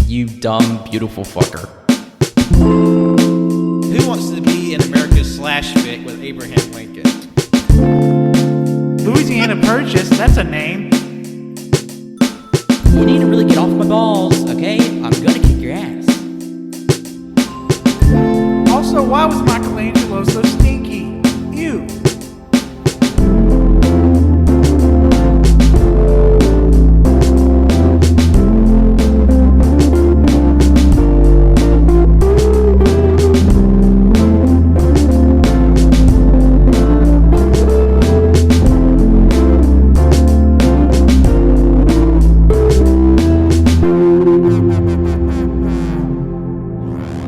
You dumb, beautiful fucker. Who wants to be in America's slash fic with Abraham Lincoln? Louisiana Purchase, that's a name. You need to really get off my balls, okay? I'm gonna kick your ass. Also, why was Michelangelo so stinky? Ew.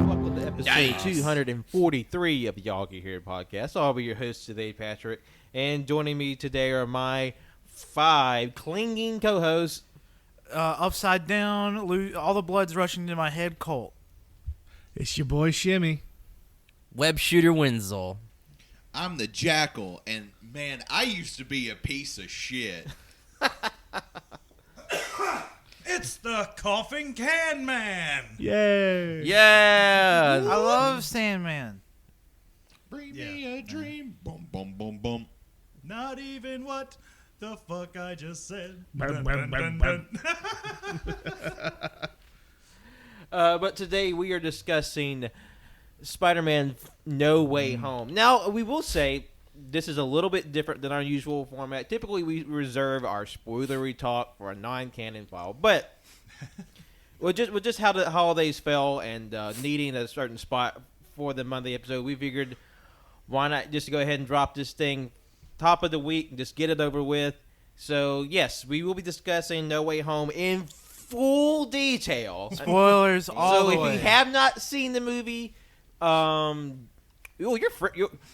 Welcome to episode 243 of the AllYouCanHear podcast. I'll be your host today, Patrick, and joining me today are my 5 clinging co-hosts. Upside down, all the blood's rushing to my head, Colt. It's your boy Shimmy. Web shooter Wenzel. I'm the Jackal, and man, I used to be a piece of shit. It's the Coughing Can Man. Yay! Yeah. I love Sandman. Bring me a dream. Boom, boom, boom, boom. Not even what the fuck I just said. Bum, Dun, bum, dun, bum, dun, bum. But today we are discussing Spider-Man No Way Home. Now, we will say this is a little bit different than our usual format. Typically, we reserve our spoilery talk for a non-canon file, but with just how the holidays fell and needing a certain spot for the Monday episode, we figured why not just go ahead and drop this thing top of the week and just get it over with. So, yes, we will be discussing No Way Home in full detail. Spoilers all So the if way. you have not seen the movie,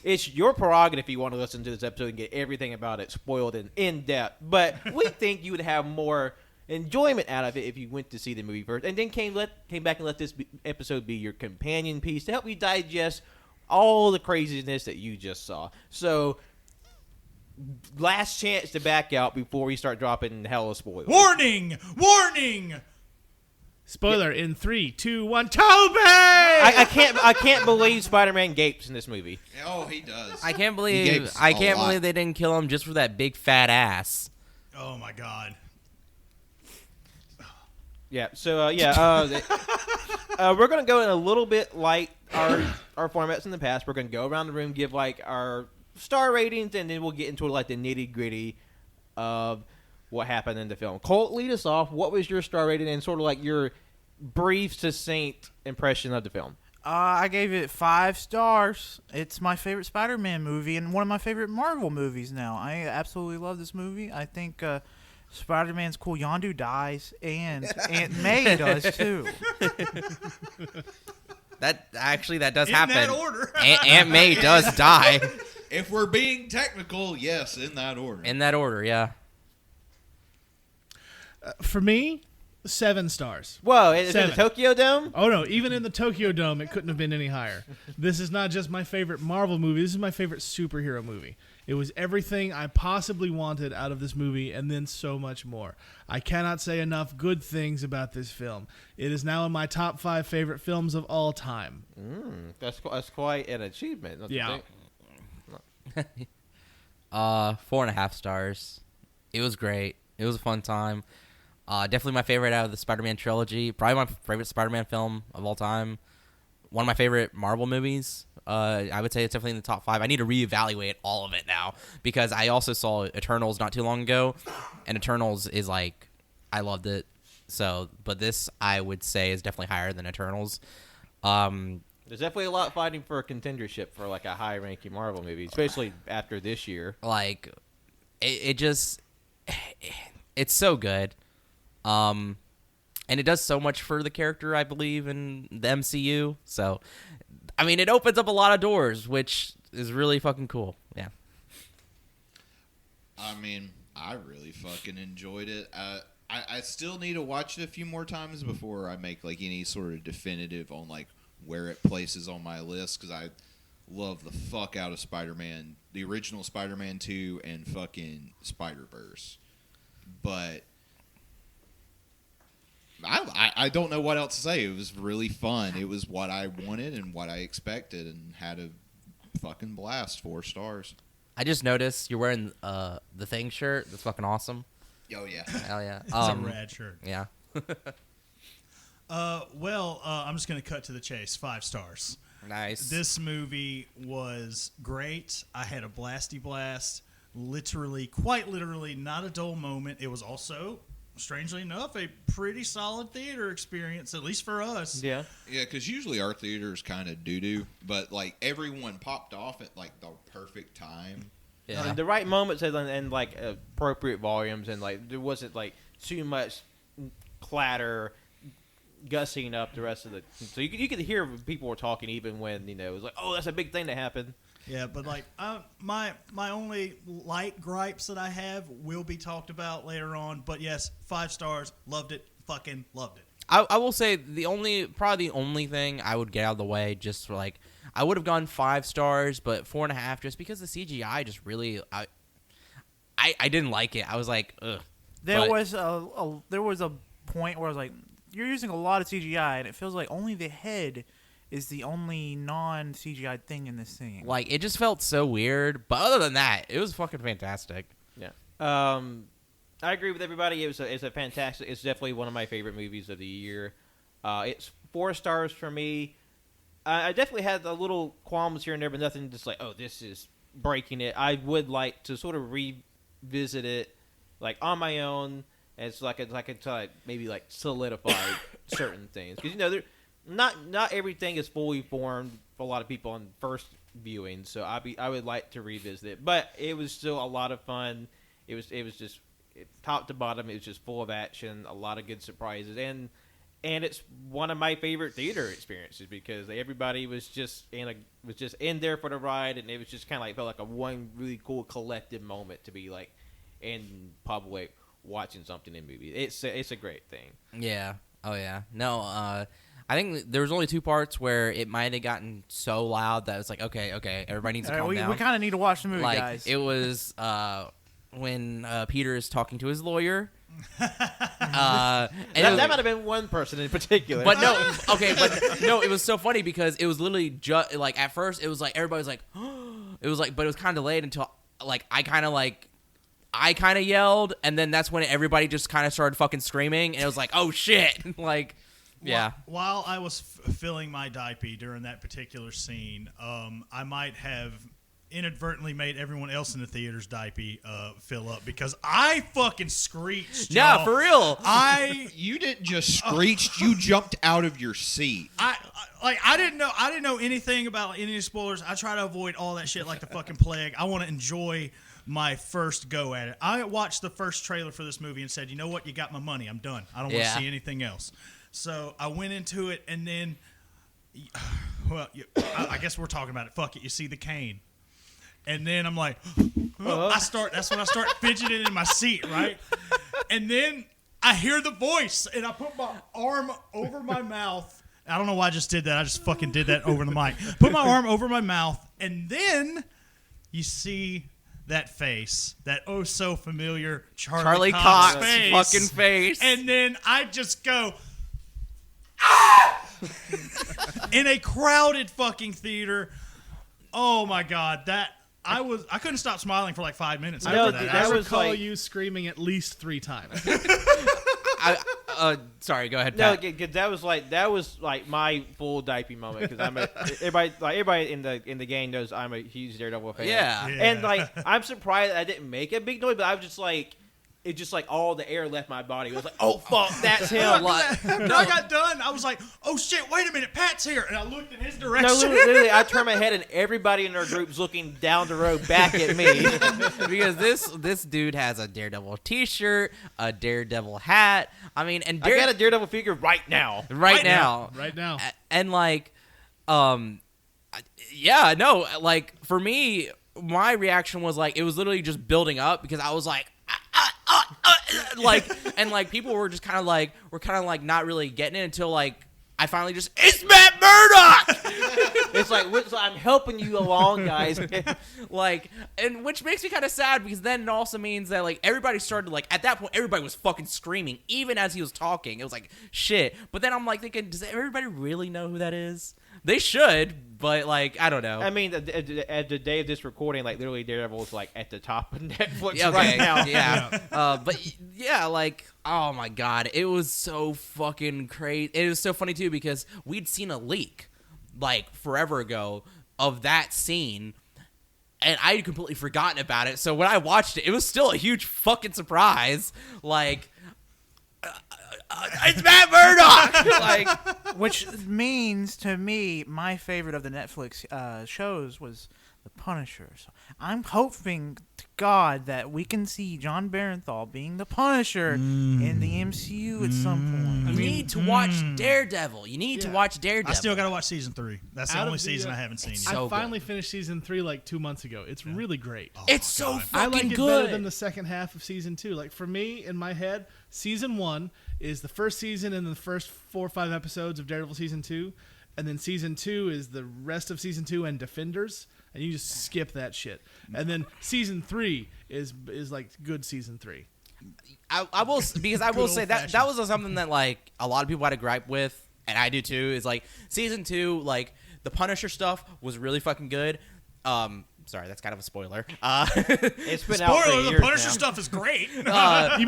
it's your prerogative if you want to listen to this episode and get everything about it spoiled and in depth. But we think you would have more enjoyment out of it if you went to see the movie first, and then came back and let this episode be your companion piece to help you digest all the craziness that you just saw. So, last chance to back out before we start dropping hella spoilers. Warning! Warning! Spoiler in 3, 2, 1. Toby! I can't believe Spider-Man gapes in this movie. Oh, he does. I can't He believe gapes a lot. they didn't kill him just for that big fat ass. Oh my god. Yeah. So we're gonna go in a little bit like our formats in the past. We're gonna go around the room, give like our star ratings, and then we'll get into like the nitty gritty of what happened in the film. Colt, lead us off. What was your star rating and sort of like your brief, succinct impression of the film? I gave it 5 stars. It's my favorite Spider-Man movie and one of my favorite Marvel movies now. I absolutely love this movie. I think Spider-Man's cool. Yondu dies, and Aunt May does too. That does In happen. that order. Aunt May does die. If we're being technical, yes, in that order. In that order, yeah. For me, 7 stars. Whoa, is it the 7. Tokyo Dome? Oh no, even in the Tokyo Dome, it couldn't have been any higher. This is not just my favorite Marvel movie. This is my favorite superhero movie. It was everything I possibly wanted out of this movie, and then so much more. I cannot say enough good things about this film. It is now in my top 5 favorite films of all time. That's quite an achievement. Don't you Yeah. think? 4.5 stars. It was great. It was a fun time. Definitely my favorite out of the Spider-Man trilogy. Probably my favorite Spider-Man film of all time. One of my favorite Marvel movies. I would say it's definitely in the top 5. I need to reevaluate all of it now because I also saw Eternals not too long ago, and Eternals is like, I loved it. So, but this I would say is definitely higher than Eternals. There's definitely a lot fighting for a contendership for like a high-ranking Marvel movie, especially after this year. Like, it just, it's so good. And it does so much for the character, I believe, in the MCU. So, I mean, it opens up a lot of doors, which is really fucking cool. Yeah. I mean, I really fucking enjoyed it. I still need to watch it a few more times before I make like any sort of definitive on like where it places on my list, because I love the fuck out of Spider-Man, the original Spider-Man 2 and fucking Spider-Verse. But I don't know what else to say. It was really fun. It was what I wanted and what I expected, and had a fucking blast. 4 stars. I just noticed you're wearing the Thing shirt. That's fucking awesome. Oh yeah. Hell yeah. It's a rad shirt. Yeah. I'm just going to cut to the chase. 5 stars. Nice. This movie was great. I had a blasty blast. Literally, quite literally, not a dull moment. It was also, strangely enough, a pretty solid theater experience, at least for us. Yeah. Yeah, because usually our theater is kind of doo-doo, but like everyone popped off at like the perfect time. Yeah. The right moments and like appropriate volumes, and like there wasn't like too much clatter gussing up the rest of the. So you could hear people were talking even when it was like, oh, that's a big thing that happened. Yeah, but like my only light gripes that I have will be talked about later on. But yes, 5 stars. Loved it. Fucking loved it. I will say probably the only thing I would get out of the way, just for like, I would have gone 5 stars, but 4.5 just because the CGI just really I didn't like it. I was like, ugh. There was a point where I was like, you're using a lot of CGI, and it feels like only the head is the only non-CGI thing in this scene. Like, it just felt so weird. But other than that, it was fucking fantastic. Yeah. I agree with everybody. It's a fantastic. It's definitely one of my favorite movies of the year. It's 4 stars for me. I definitely had a little qualms here and there, but nothing just like, oh, this is breaking it. I would like to sort of revisit it, like on my own, and so I could maybe like solidify certain things, because not everything is fully formed for a lot of people on first viewing. So I would like to revisit it, but it was still a lot of fun. It was just top to bottom. It was just full of action, a lot of good surprises, and it's one of my favorite theater experiences because everybody was just in there for the ride, and it was just kind of like felt like a one really cool collective moment to be like in public watching something in movie. It's a great thing. Yeah. Oh yeah. No. I think there was only 2 parts where it might have gotten so loud that it's like, okay, everybody needs to calm down. We kind of need to watch the movie, like, guys. It was when Peter is talking to his lawyer. And that might have been one person in particular. But it was so funny because it was literally just like at first it was like everybody was like, it was like, but it was kind of delayed until like I kind of yelled, and then that's when everybody just kind of started fucking screaming, and it was like, oh shit, like. Yeah. While I was filling my diaper during that particular scene, I might have inadvertently made everyone else in the theater's diaper fill up because I fucking screeched. Yeah, for real. You didn't just screech. You jumped out of your seat. I didn't know anything about any spoilers. I try to avoid all that shit like the fucking plague. I want to enjoy my first go at it. I watched the first trailer for this movie and said, you know what? You got my money. I'm done. I don't want to see anything else. So I went into it, and then, well, I guess we're talking about it. Fuck it. You see the cane. And then I'm like, that's when I start fidgeting in my seat, right? And then I hear the voice, and I put my arm over my mouth. I don't know why I just did that. I just fucking did that over the mic. Put my arm over my mouth, and then you see that face, that oh so familiar Charlie Cox face. Fucking face. And then I just go, in a crowded fucking theater. Oh my god, I couldn't stop smiling for like 5 minutes after that. I was recall like, you screaming at least 3 times. Sorry, go ahead, no, Pat. because that was like my full diaper moment because everybody in the game knows I'm a huge Daredevil fan. Yeah. And like I'm surprised I didn't make a big noise, but I was just like. It just like all the air left my body. It was like, oh fuck, that's him. When I got done, I was like, oh shit, wait a minute, Pat's here, and I looked in his direction. No, literally, I turned my head and everybody in our group's looking down the road back at me because this dude has a Daredevil T-shirt, a Daredevil hat. I mean, and I got a Daredevil figure right now. Right now. And like, yeah, no, like for me, my reaction was like it was literally just building up because I was like. Like and like people were just kind of like not really getting it until like I finally just it's Matt Murdock. It's like I'm helping you along, guys. Like, and which makes me kind of sad because then it also means that like everybody started like at that point everybody was fucking screaming even as he was talking. It was like shit. But then I'm like thinking, does everybody really know who that is? They should, but like I don't know. I mean, at the day of this recording, like literally Daredevil is like at the top of Netflix Yeah, right now. Yeah. But yeah, like, oh my god, it was so fucking crazy. It was so funny too because we'd seen a leak like forever ago of that scene, and I had completely forgotten about it. So when I watched it, it was still a huge fucking surprise. Like, it's Matt Murdock. Like, Which means to me, my favorite of the Netflix shows was The Punisher. So I'm hoping to God that we can see John Barenthal being the Punisher in the MCU at some point. you need to watch Daredevil. You need to watch Daredevil. I still got to watch season 3. That's the Out of only the, season I haven't seen it's yet. so I finally finished season 3 like 2 months ago. It's really great. It's so God. fucking I like it good. better than the second half of season 2. Like for me, in my head, season 1 is the first season and the first 4 or 5 episodes of Daredevil season 2, and then season 2 is the rest of season 2 and Defenders, and you just skip that shit. And then season 3 is like good season 3. I will because I will say that old-fashioned. was something that like a lot of people had a gripe with, and I do too. Is like season 2, like the Punisher stuff was really fucking good. Sorry, that's kind of a spoiler. It's been out for Spoiler: the years Punisher now. stuff is great. You mean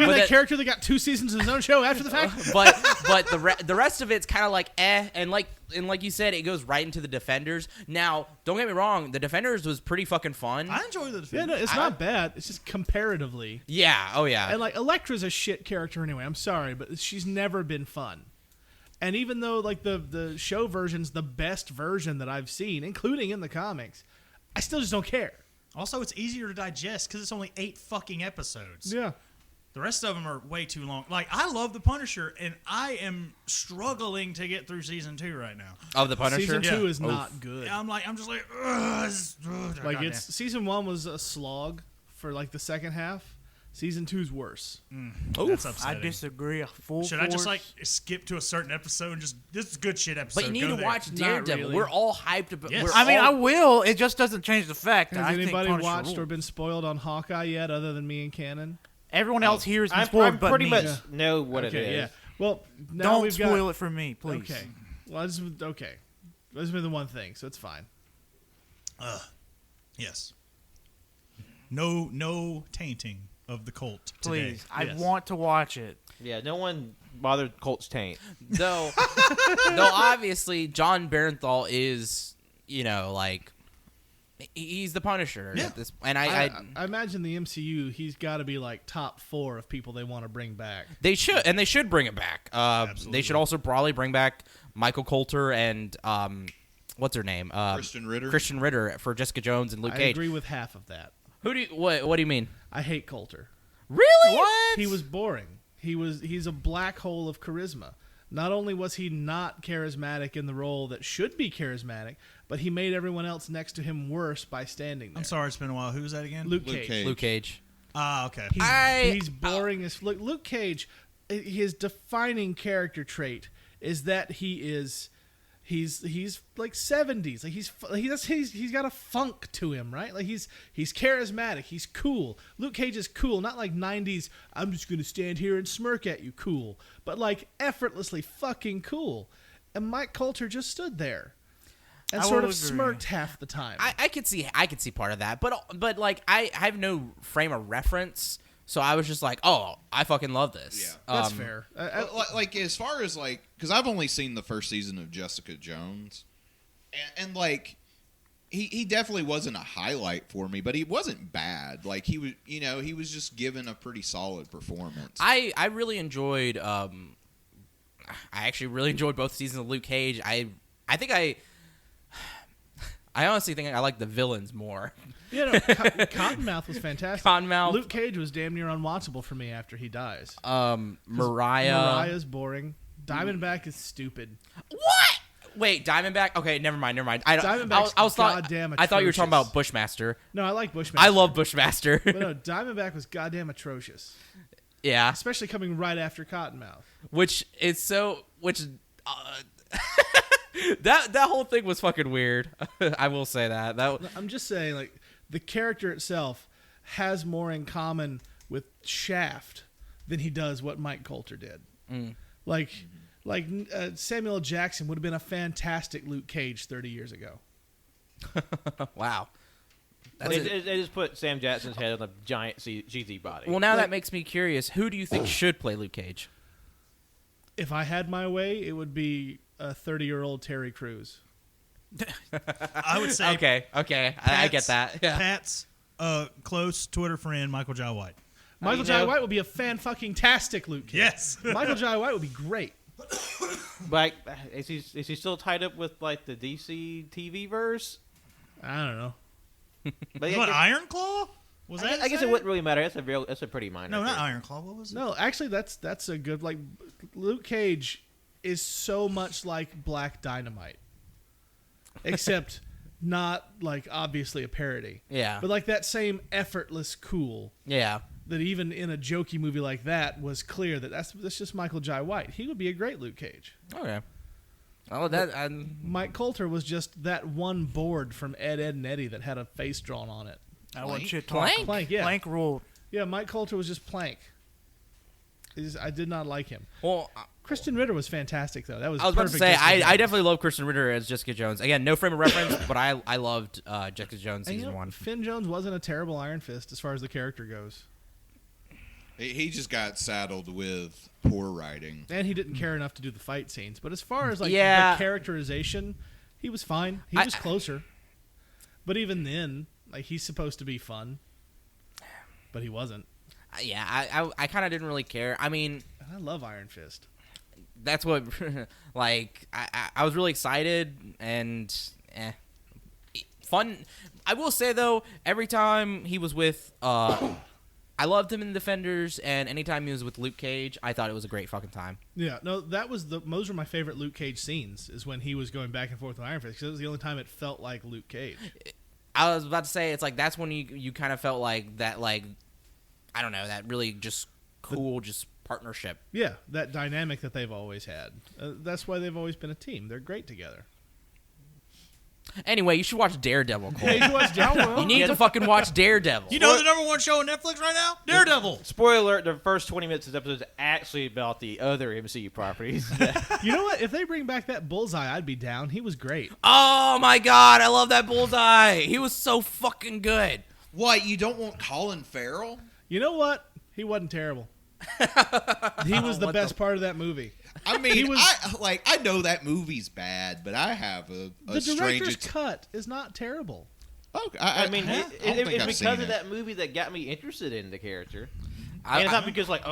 but that character that got 2 seasons of his own show after the fact? but the rest of it's kind of like and like you said, it goes right into the Defenders. Now, don't get me wrong, the Defenders was pretty fucking fun. I enjoy the Yeah, no, it's not bad. It's just comparatively. Yeah, oh yeah. And like Elektra's a shit character anyway. I'm sorry, but she's never been fun. And even though like the show version's the best version that I've seen, including in the comics, I still just don't care. Also, it's easier to digest because it's only 8 fucking episodes. Yeah. The rest of them are way too long. Like, I love The Punisher, and I am struggling to get through season 2 right now. Of the Punisher. Season 2 Yeah. is not good. I'm just like, ugh. Like it's season 1 was a slog for like the second half. Season 2's worse. That's I upsetting. disagree. Full Should force. I just like skip to a certain episode and just this is good shit episode? But you need Go to there. watch Daredevil. really. We're all hyped about. Yes. We're I mean, all- I will. It just doesn't change the fact that Has I think anybody Punisher watched or rules. been spoiled on Hawkeye yet, other than me and Cannon? Everyone else here has been I spoiled, but pretty me. much know what it is. Yeah. Well, now Don't we've spoil got, it for me, please. Okay. Well, okay. This has been the one thing, so it's fine. Yes. No tainting of the cult today. Please, I Yes. want to watch it. Yeah, no one bothered Colt's taint. though obviously John Barenthal is, you know, like he's the Punisher. Yeah. At this, and I imagine the MCU, he's got to be like top 4 of people they want to bring back. they should bring it back. They Absolutely. should also probably bring back Michael Coulter and what's her name? Christian Ritter for Jessica Jones and Luke I Cage. agree with half of that. What do you mean? I hate Coulter. Really? What? He was boring. He's a black hole of charisma. Not only was he not charismatic in the role that should be charismatic, but he made everyone else next to him worse by standing there. I'm sorry, it's been a while. Who was that again? Luke Luke Cage. Cage. Luke Cage. Ah, okay. He's boring as Luke Cage. His defining character trait is that he's like 70s. Like he's got a funk to him, right? Like he's charismatic. He's cool. Luke Cage is cool, not like 90s. I'm just gonna stand here and smirk at you, cool, but like effortlessly fucking cool. And Mike Coulter just stood there and I sort will of agree. smirked half the time. I could see part of that, but like I have no frame of reference, so I was just like, oh, I fucking love this. Yeah. That's fair. Like as far as like, because I've only seen the first season of Jessica Jones, and like he definitely wasn't a highlight for me, but he wasn't bad. Like he was, he was just given a pretty solid performance. I really enjoyed. I actually really enjoyed both seasons of Luke Cage. I think I honestly think I like the villains more. Yeah, no, Cottonmouth was fantastic. Cottonmouth. Luke Cage was damn near unwatchable for me after he dies. Mariah's boring. Diamondback is stupid. what? Wait, Diamondback. Okay, never mind. Diamondback's goddamn I thought you were talking about atrocious. Bushmaster. No, I like Bushmaster. I love Bushmaster. But no, Diamondback was goddamn atrocious. Yeah, Especially coming right after Cottonmouth. which that whole thing was fucking weird. I will say that. I'm just saying, like, the character itself has more in common with Shaft than he does what Mike Coulter did. Like Samuel L. Jackson would have been a fantastic Luke Cage 30 years ago. Wow. They just put Sam Jackson's head on a giant cheesy body. Well, now that makes me curious. Who do you think should play Luke Cage? If I had my way, it would be a 30-year-old Terry Crews. I would say Okay. I get that. Yeah. Pat's close Twitter friend, Michael Jai White. Michael Jai White would be a fan-fucking-tastic Luke Cage. Yes. Michael Jai White would be great. But is he still tied up with like the DC TV verse? I don't know. But What, Iron Claw? Was that? I guess it wouldn't really matter. That's a pretty minor. No, not thing. Iron Claw. What was it? No, actually, that's a good, like, Luke Cage is so much like Black Dynamite, except not, like, obviously a parody. Yeah. But, like, that same effortless cool Yeah. that even in a jokey movie like that was clear that that's just Michael Jai White. He would be a great Luke Cage. Okay. Oh, Mike Coulter was just that one board from Ed, Ed, and Eddie that had a face drawn on it. I want Plank? you to Plank? Plank, yeah. Plank ruled. Yeah, Mike Coulter was just Plank. I did not like him. well. Kristen Ritter was fantastic, though. That was I was about to perfect say, Jessica I Jones. definitely love Kristen Ritter as Jessica Jones. Again, no frame of reference, but I loved Jessica Jones And, season 1. Finn Jones wasn't a terrible Iron Fist as far as the character goes. He just got saddled with poor writing. And he didn't care enough to do the fight scenes. But as far as, like, Yeah. the characterization, he was fine. He was closer. But even then, like, he's supposed to be fun. But he wasn't. Yeah, I kind of didn't really care. I mean, And I love Iron Fist. that's what, like, I was really excited and fun. I will say, though, every time he was with, I loved him in Defenders, and anytime he was with Luke Cage, I thought it was a great fucking time. Yeah, no, those were my favorite Luke Cage scenes, is when he was going back and forth with Iron Fist, because it was the only time it felt like Luke Cage. I was about to say, it's like, that's when you kind of felt like that, like, I don't know, that really just cool, just partnership. Yeah, that dynamic that they've always had. That's why they've always been a team. They're great together. Anyway, you should watch Daredevil, Cole. Hey, you watch Daredevil? You need to fucking watch Daredevil. You know the #1 show on Netflix right now? Daredevil. Spoiler alert: the first 20 minutes of this episode is actually about the other MCU properties. You know what? If they bring back that Bullseye, I'd be down. He was great. Oh my god, I love that Bullseye. He was so fucking good. What, you don't want Colin Farrell? You know what? He wasn't terrible. He was the best part of that movie. I mean, He was- I know that movie's bad, but I have a The strange... director's cut is not terrible. Okay, I mean, don't think it's I've because seen of it. that movie that got me interested in the character. I- And it's I- not because, like,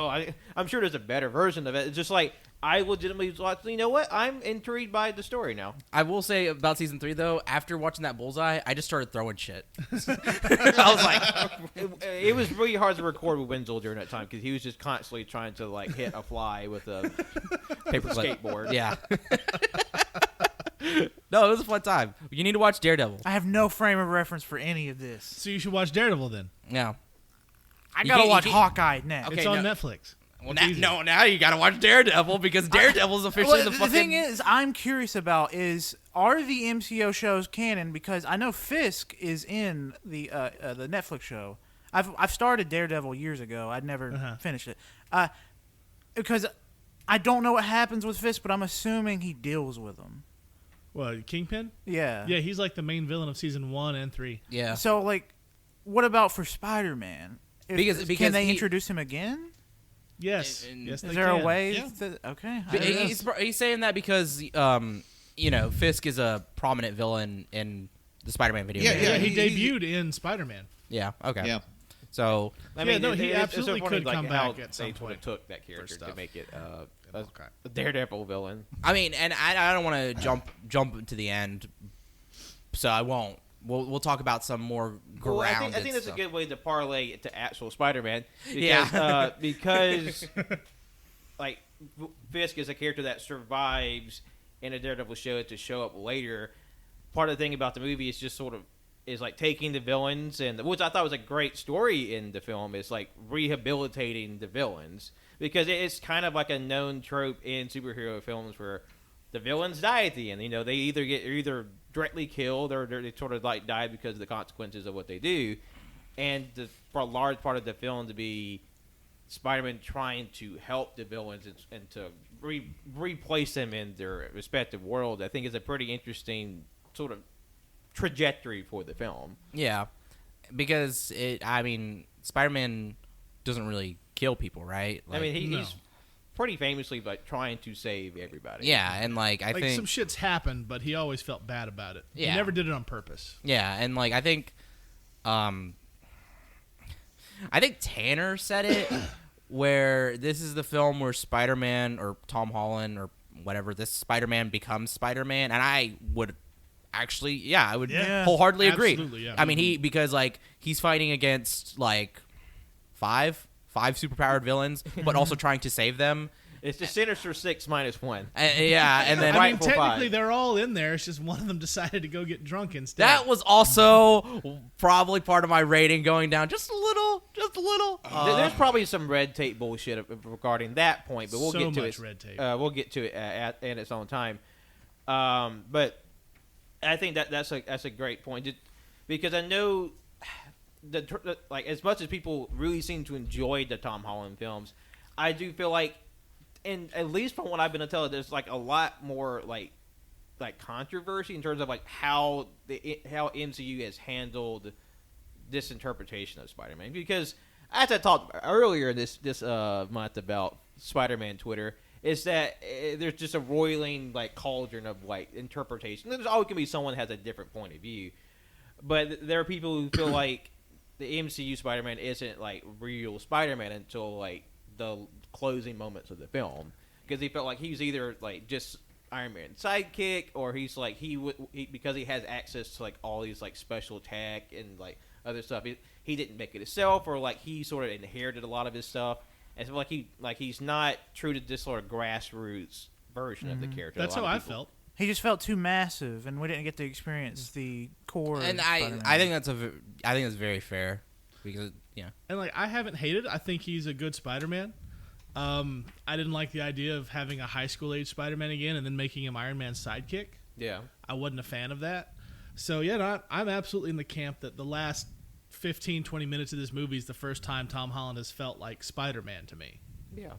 I'm sure there's a better version of it. It's just like, I legitimately was like, you know what? I'm intrigued by the story now. I will say about season 3 though, after watching that Bullseye, I just started throwing shit. I was like, It was really hard to record with Wenzel during that time because he was just constantly trying to, like, hit a fly with a paperclip. skateboard. Yeah. No, it was a fun time. You need to watch Daredevil. I have no frame of reference for any of this. So you should watch Daredevil then. Yeah. I You gotta can't- you watch can't- Hawkeye next. Okay, It's on no. Netflix. Well, It's now, easy. now you gotta watch Daredevil because Daredevil's officially Well, the fucking. thing is, I'm curious about are the MCO shows canon? Because I know Fisk is in the Netflix show. I've started Daredevil years ago. I'd never finished it because I don't know what happens with Fisk, but I'm assuming he deals with them. What, Kingpin? Yeah. Yeah, he's like the main villain of season 1 and 3. Yeah. So, like, what about for Spider-Man? Because can they he- introduce him again? Yes. And- Yes, Is they there a can. way? Yeah. Okay. I But don't know. he's saying that because you know, Fisk is a prominent villain in the Spider-Man video Yeah, game. Yeah, he he- debuted in Spider-Man. Yeah. Okay. Yeah. So I Yeah, mean, no, he it's absolutely so funny, could like, come how back at some they point took that character to stuff. make it Okay. a Daredevil villain. I mean, and I don't want to jump to the end, so I won't. We'll talk about some more Well, grounded I think that's stuff. a good way to parlay it to actual Spider-Man. Because, Yeah. because like Fisk is a character that survives in a Daredevil show to show up later. Part of the thing about the movie is just sort of is like taking the villains and which I thought was a great story in the film is like rehabilitating the villains because it's kind of like a known trope in superhero films where the villains die at the end. They either directly killed or they sort of like die because of the consequences of what they do. And for a large part of the film to be Spider-Man trying to help the villains and to replace them in their respective world, I think is a pretty interesting sort of trajectory for the film. Yeah, because Spider-Man doesn't really kill people, right? I mean, No. he's pretty famously like trying to save everybody. yeah, and I Like think some shit's happened, but he always felt bad about it. Yeah. He never did it on purpose. yeah, and I think Tanner said it where this is the film where Spider-Man or Tom Holland or whatever, this Spider-Man becomes Spider-Man, and I would actually, I would Yeah. wholeheartedly agree. Absolutely, yeah. I mean, because he's fighting against five superpowered villains, but also trying to save them. It's the Sinister Six minus one. Yeah, and then I mean, Rightful technically five. they're all in there. It's just one of them decided to go get drunk instead. that was also probably part of my rating going down just a little. There's probably some red tape bullshit regarding that point, but we'll So get to much it. red tape. We'll get to it in its own time. But I think that's a great point because I know as much as people really seem to enjoy the Tom Holland films, I do feel like, and at least from what I've been told, there's like a lot more like controversy in terms of like how MCU has handled this interpretation of Spider-Man. Because as I talked earlier this month about Spider-Man Twitter, is that there's just a roiling like cauldron of like interpretation. There's always gonna be someone that has a different point of view, but there are people who feel like the MCU Spider-Man isn't like real Spider-Man until like the closing moments of the film, because he felt like he was either like just Iron Man's sidekick, or he's like because he has access to like all these like special tech and like other stuff. He didn't make it himself, or like he sort of inherited a lot of his stuff, and so he's not true to this sort of grassroots version of the character. That's A lot how of I people- felt. He just felt too massive, and we didn't get to experience the core. And of I Spider-Man. think that's very fair because And like I haven't hated. I think he's a good Spider-Man. I didn't like the idea of having a high school age Spider-Man again and then making him Iron Man's sidekick. Yeah. I wasn't a fan of that. So yeah, no, I'm absolutely in the camp that the last 15, 20 minutes of this movie is the first time Tom Holland has felt like Spider-Man to me. Yeah.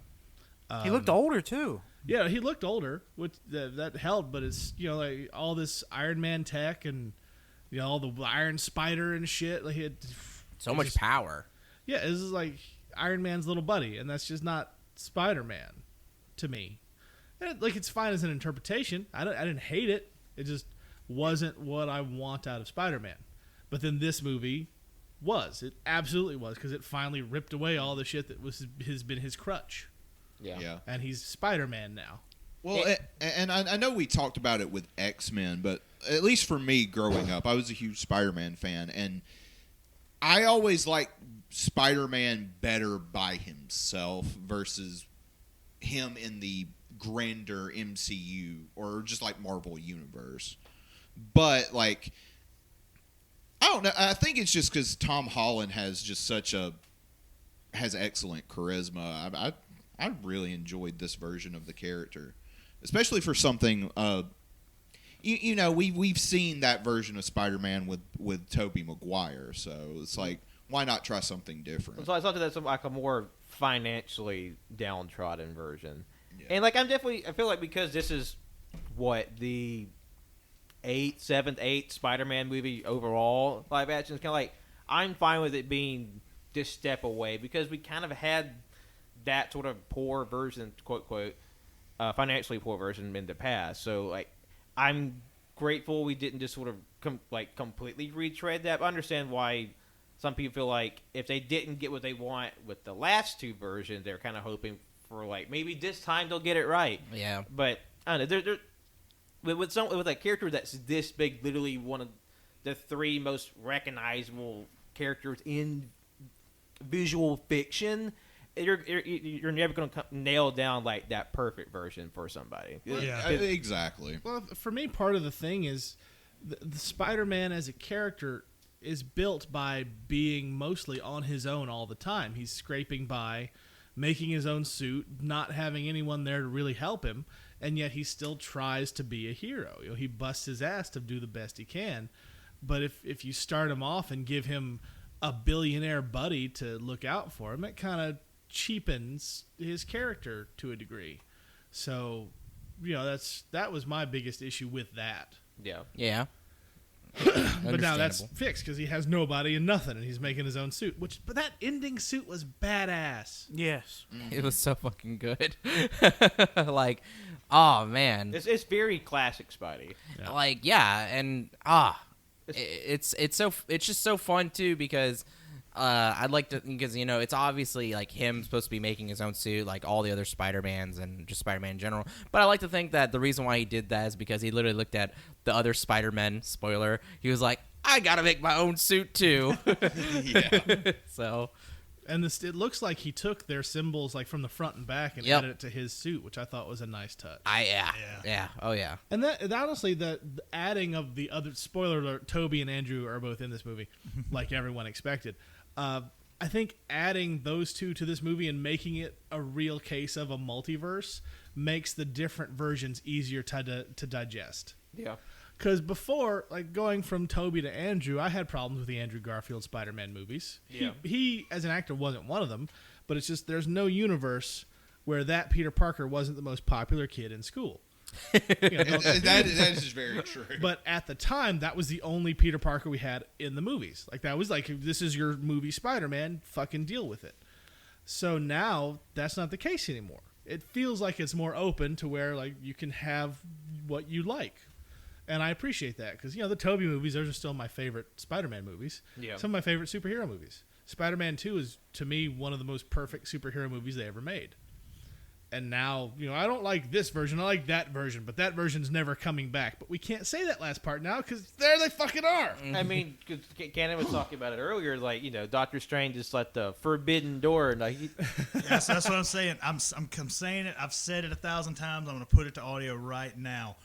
He looked older too. Yeah, he looked older, which that helped. But it's like all this Iron Man tech and all the Iron Spider and shit. Like he had so much power. Yeah, this is like Iron Man's little buddy, and that's just not Spider-Man to me. And, like it's fine as an interpretation. I didn't hate it. It just wasn't what I want out of Spider-Man. But then this movie was. It absolutely was, because it finally ripped away all the shit that has been his crutch. Yeah. And he's Spider-Man now. Well, and I know we talked about it with X-Men, but at least for me growing up, I was a huge Spider-Man fan, and I always liked Spider-Man better by himself versus him in the grander MCU or just like Marvel universe. But like, I don't know. I think it's just because Tom Holland has just has excellent charisma. I really enjoyed this version of the character, especially for something. We've seen that version of Spider-Man with Tobey Maguire, so it's like, why not try something different? So I thought that's like a more financially downtrodden version. Yeah. And like I feel like because this is the seventh, eighth Spider-Man movie overall live action, it's kind of like I'm fine with it being this step away, because we kind of had that sort of poor version, quote quote, financially poor version in the past. So like I'm grateful we didn't just sort of completely retread that. But I understand why some people feel like if they didn't get what they want with the last two versions, they're kind of hoping for like maybe this time they'll get it right. Yeah. But I don't know. With a character that's this big, literally one of the three most recognizable characters in visual fiction, you're never going to nail down like that perfect version for somebody. Yeah. Exactly. Well, for me, part of the thing is the Spider-Man as a character is built by being mostly on his own all the time. He's scraping by, making his own suit, not having anyone there to really help him. and yet he still tries to be a hero. You know, he busts his ass to do the best he can. But if you start him off and give him a billionaire buddy to look out for him, it kind of cheapens his character to a degree. So, you know, that was my biggest issue with that. Yeah. Yeah. But now that's fixed because he has nobody and nothing, and he's making his own suit. But that ending suit was badass. Yes. It was so fucking good. Like, oh man, It's very classic Spidey. Yeah. like yeah, and it's just so fun too because I'd like to, because you know it's obviously like him supposed to be making his own suit like all the other Spider-Mans and just Spider-Man in general, but I like to think that the reason why he did that is because he literally looked at the other Spider-Men, spoiler, he was like, I gotta make my own suit too. Yeah. So And it looks like he took their symbols like from the front and back and Yep. added it to his suit, which I thought was a nice touch. Oh yeah. And that honestly, the adding of the other, spoiler alert, Toby and Andrew are both in this movie, like everyone expected. I think adding those two to this movie and making it a real case of a multiverse makes the different versions easier to digest. Yeah. Because before, like going from Toby to Andrew, I had problems with the Andrew Garfield Spider-Man movies. Yeah. He, as an actor, wasn't one of them, but it's just there's no universe where that Peter Parker wasn't the most popular kid in school. You know, that is very true. but at the time, that was the only Peter Parker we had in the movies. Like, that was like, this is your movie Spider-Man, fucking deal with it. So now, that's not the case anymore. It feels like it's more open to where, like, you can have what you like. And I appreciate that, because, you know, the Tobey movies, those are still my favorite Spider-Man movies. Yeah. Some of my favorite superhero movies. Spider-Man 2 is, to me, one of the most perfect superhero movies they ever made. And now, you know, I don't like this version. I like that version, but that version's never coming back. But we can't say that last part now because there they fucking are. I mean, cause Cannon was talking about it earlier. Like, you know, Doctor Strange is like the forbidden door. And like, Yes, that's what I'm saying. I'm saying it. I've said it 1,000 times. I'm going to put it to audio right now.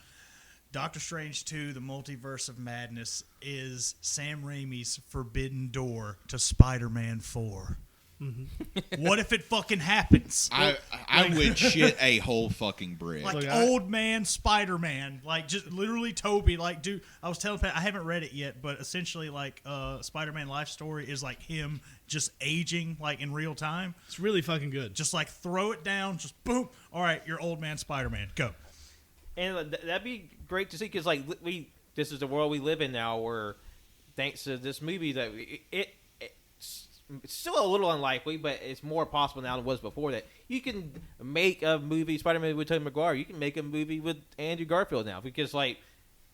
Doctor Strange 2, The Multiverse of Madness, is Sam Raimi's forbidden door to Spider-Man 4. Mm-hmm. What if it fucking happens? I would shit a whole fucking brick. Like Look, old man Spider-Man, like just literally Toby. Like, dude, I was telling Pat, I haven't read it yet, but essentially, like, Spider-Man life story is like him just aging, like in real time. It's really fucking good. Just like throw it down, just boom. All right, you're old man Spider-Man. Go. and that'd be great to see because like this is the world we live in now, where thanks to this movie that it's still a little unlikely, but it's more possible now than it was before that you can make a movie Spider-Man with Tobey Maguire. You can make a movie with Andrew Garfield now because like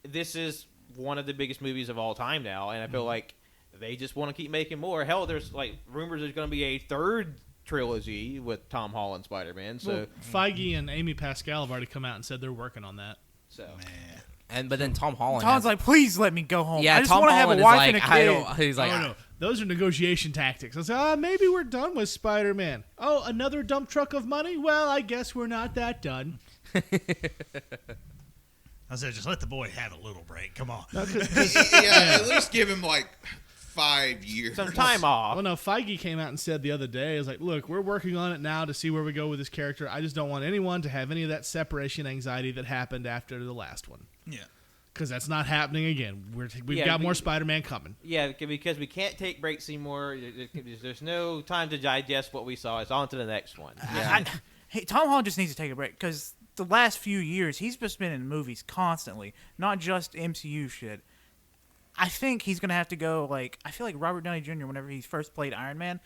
this is one of the biggest movies of all time now, and I feel like they just want to keep making more. Hell, there's like rumors there's going to be a third trilogy with Tom Holland Spider-Man. So Well, Feige and Amy Pascal have already come out and said they're working on that. But then Tom Holland. Tom's like, please let me go home. yeah, I just Tom want to have Holland a is wife like, and a I kid. don't. He's like, Oh, no. Those are negotiation tactics. I say, maybe we're done with Spider-Man. Oh, another dump truck of money? Well, I guess we're not that done. I said, just let the boy have a little break. Come on. No, Yeah, at least give him like 5 years. some time off. Well, no, Feige came out and said the other day, "Is like, look, we're working on it now to see where we go with this character. I just don't want anyone to have any of that separation anxiety that happened after the last one, Yeah. because that's not happening again. We've Yeah, got more Spider-Man coming." Yeah, because we can't take breaks anymore. There's no time to digest what we saw. It's on to the next one. Hey, Tom Holland just needs to take a break because the last few years he's just been in movies constantly, not just MCU shit. I think he's gonna have to go. Like, I feel like Robert Downey Jr. whenever he first played Iron Man,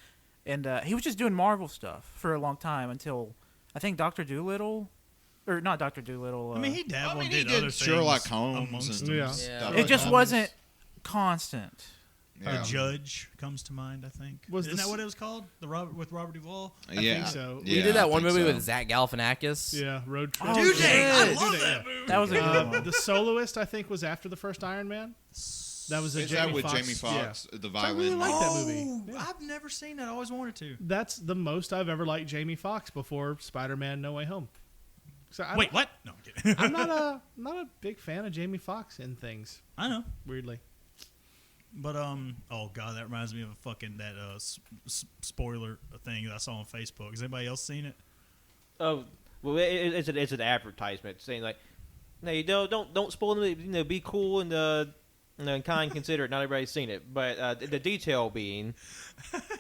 and he was just doing Marvel stuff for a long time until I think Doctor Dolittle, or not Doctor Dolittle. I mean, he dabbled and he did did other Sherlock things Holmes amongst and them. Yeah. stuff. it just wasn't constant. Yeah. The Judge comes to mind, I think. Was Isn't this- that what it was called? The Robert Duvall? Yeah, think so. we Yeah, did that I one think movie so. with Zach Galifianakis. Yeah, Road Trip. Oh, Dude, yeah. I Due love Date, that yeah. movie. That was a good one. The Soloist, I think, was after the first Iron Man. That was a Is Jamie that with Foxx. Jamie Foxx, the I really violin? like that Oh, movie. Yeah. I've never seen that. I always wanted to. That's the most I've ever liked Jamie Foxx before Spider-Man: No Way Home. So I Wait, don't- what? No, I'm kidding. I'm not a big fan of Jamie Foxx in things. I know. Weirdly, But oh god, that reminds me of a fucking that spoiler thing that I saw on Facebook. Has anybody else seen it? Oh, Well, it's an advertisement saying like, no, you don't spoil the movie. Be cool and and kind, considerate. Not everybody's seen it, but the detail being,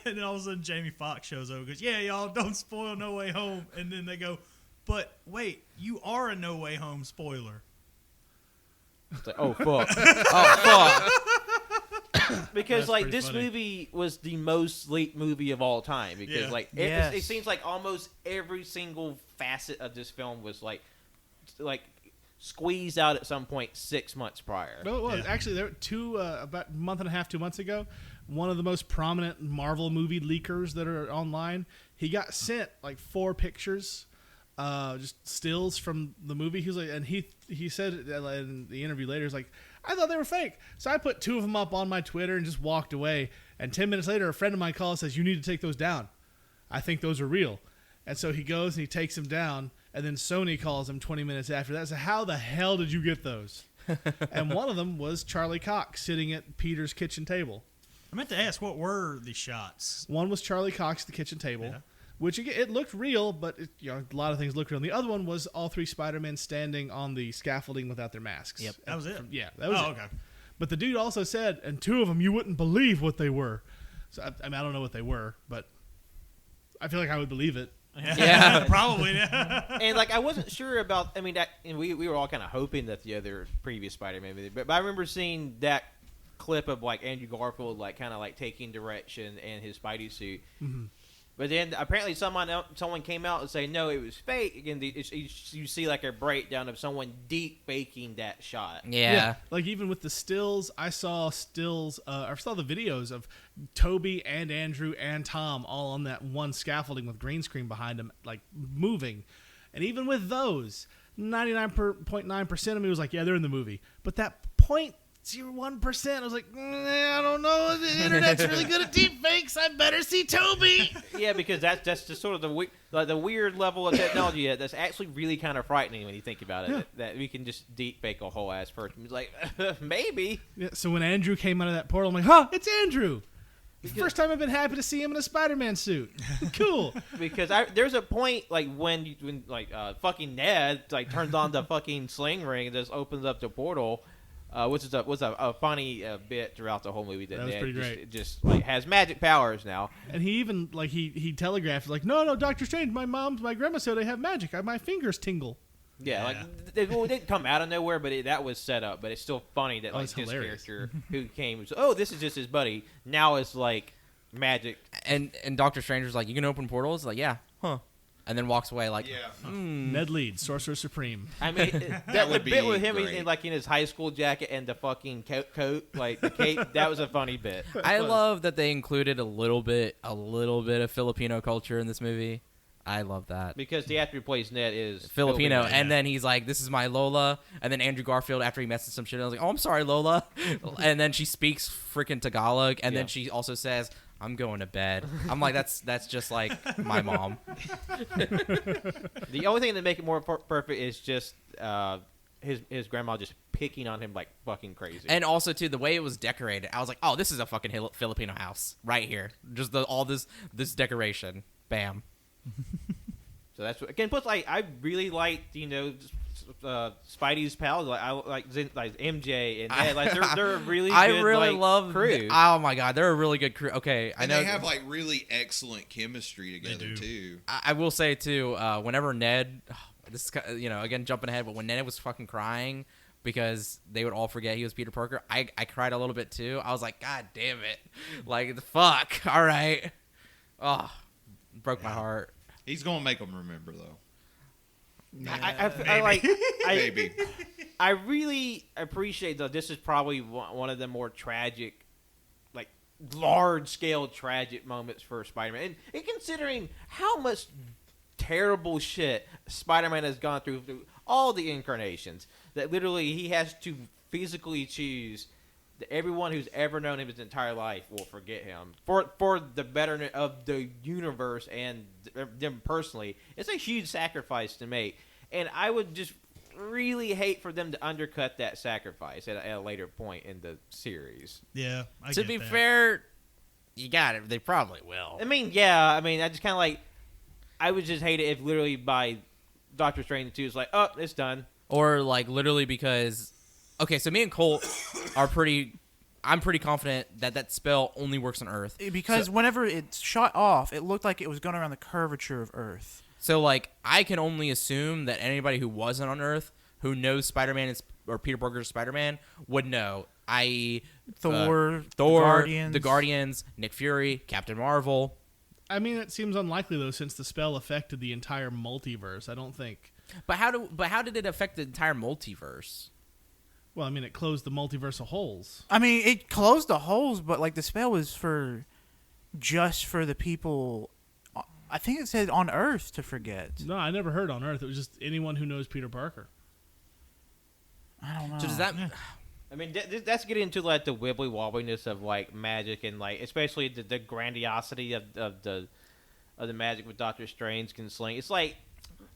And then all of a sudden Jamie Foxx shows up and goes, "Yeah, y'all don't spoil No Way Home." And then they go, "But wait, you are a No Way Home spoiler." it's like, oh fuck, because That's like pretty this funny. movie was the most leaked movie of all time. Because Yeah. like Yes. it seems like almost every single facet of this film was like squeezed out at some point 6 months prior. No, it was Yeah. actually there were about a month and a half, 2 months ago. One of the most prominent Marvel movie leakers that are online. He got sent like 4 pictures, just stills from the movie. He was like, and he said in the interview later, he's like, I thought they were fake, so I put 2 of them up on my Twitter and just walked away. And 10 minutes later, a friend of mine calls and says, "You need to take those down. I think those are real." And so he goes and he takes them down. And then Sony calls him 20 minutes after that. So how the hell did you get those? And one of them was Charlie Cox sitting at Peter's kitchen table. I meant to ask, what were the shots? One was Charlie Cox at the kitchen table, Yeah. which again, it looked real, but a lot of things looked real. And the other one was all 3 Spider-Men standing on the scaffolding without their masks. Yep. That was it. Yeah, that was it. okay. But the dude also said, and 2 of them, you wouldn't believe what they were. So I mean, I don't know what they were, but I feel like I would believe it. Yeah. Probably. And like I wasn't sure about. I mean, and we were all kind of hoping that the other previous Spider-Man movie, but I remember seeing that clip of like Andrew Garfield like kind of like taking direction in his Spidey suit. Mm-hmm. But then apparently someone came out and say no, it was fake. Again, you see like a breakdown of someone deep faking that shot. Yeah. Like even with the stills, I saw the videos of Toby and Andrew and Tom all on that one scaffolding with green screen behind them, like moving. And even with those, 99.9% of me was like, yeah, they're in the movie. But that 0.01%, I was like, I don't know. The internet's really good at deep fakes. I better see Toby. Yeah, because that's just sort of the weird level of technology that's actually really kind of frightening when you think about it. Yeah. That we can just deep fake a whole ass person. It's like maybe. Yeah, so when Andrew came out of that portal, I'm like, huh, it's Andrew. First time I've been happy to see him in a Spider-Man suit. Cool. Because there's a point like when fucking Ned like turns on the fucking sling ring and just opens up the portal, which is a funny bit throughout the whole movie. That That was Ned pretty great. Just like has magic powers now. And he even like he telegraphed like, no, Doctor Strange, my grandma said I have magic. My fingers tingle. Yeah, like it didn't come out of nowhere, but that was set up. But it's still funny that like it's this hilarious. character who came, oh, this is just his buddy. Now it's like magic. And Doctor Strange was like, you can open portals? Like, yeah. Huh. And then walks away like, Ned Leeds, Sorcerer Supreme. I mean, that would the bit be with him great. in his high school jacket and the fucking coat, like the cape, that was a funny bit. I love that they included a little bit of Filipino culture in this movie. I love that. Because the actor who plays Ned is Filipino, Yeah. and then he's like, "This is my Lola," and then Andrew Garfield, after he messes some shit, I was like, "Oh, I'm sorry, Lola," and then she speaks freaking Tagalog, and then she also says, "I'm going to bed." I'm like, that's just like my mom. The only thing that make it more perfect is just his grandma just picking on him like fucking crazy. And also too, the way it was decorated, I was like, "Oh, this is a fucking Filipino house right here." Just all this decoration, bam. So that's what, again. Plus, I really liked Spidey's pals. Like I like MJ and Ned. Like they're a really good, I really like, love crew. Oh my god, they're a really good crew. Okay, I And know they have like really excellent chemistry together do. too. I will say too, whenever Ned, this is again jumping ahead, but when Ned was fucking crying because they would all forget he was Peter Parker, I cried a little bit too. I was like, God damn it, like the fuck. All right, oh, broke my heart. He's gonna make them remember though. I like. Maybe. I really appreciate though. This is probably one of the more tragic, like large scale tragic moments for Spider-Man, and considering how much terrible shit Spider-Man has gone through all the incarnations, that literally he has to physically choose that everyone who's ever known him his entire life will forget him for the betterment of the universe and them personally. It's a huge sacrifice to make, and I would just really hate for them to undercut that sacrifice at a later point in the series. Yeah. To be fair, you got it. They probably will. I mean, yeah. I mean, I just kind of like. I would just hate it if literally by Doctor Strange 2 is like, oh, it's done. Or like literally because, okay, so me and Colt are I'm pretty confident that that spell only works on Earth. Because whenever it shot off, it looked like it was going around the curvature of Earth. So like I can only assume that anybody who wasn't on Earth who knows Spider-Man or Peter Parker's Spider-Man would know, i.e. Thor, the Guardians, Nick Fury, Captain Marvel. I mean, it seems unlikely though, since the spell affected the entire multiverse. I don't think. But how did it affect the entire multiverse? Well, I mean, it closed the multiversal holes. I mean, it closed the holes, but like the spell was just for the people. I think it said on Earth to forget. No, I never heard on Earth. It was just anyone who knows Peter Parker. I don't know. So does that? I mean, that's getting into like the wibbly wobbliness of like magic and like especially the grandiosity of the magic with Doctor Strange can sling. It's like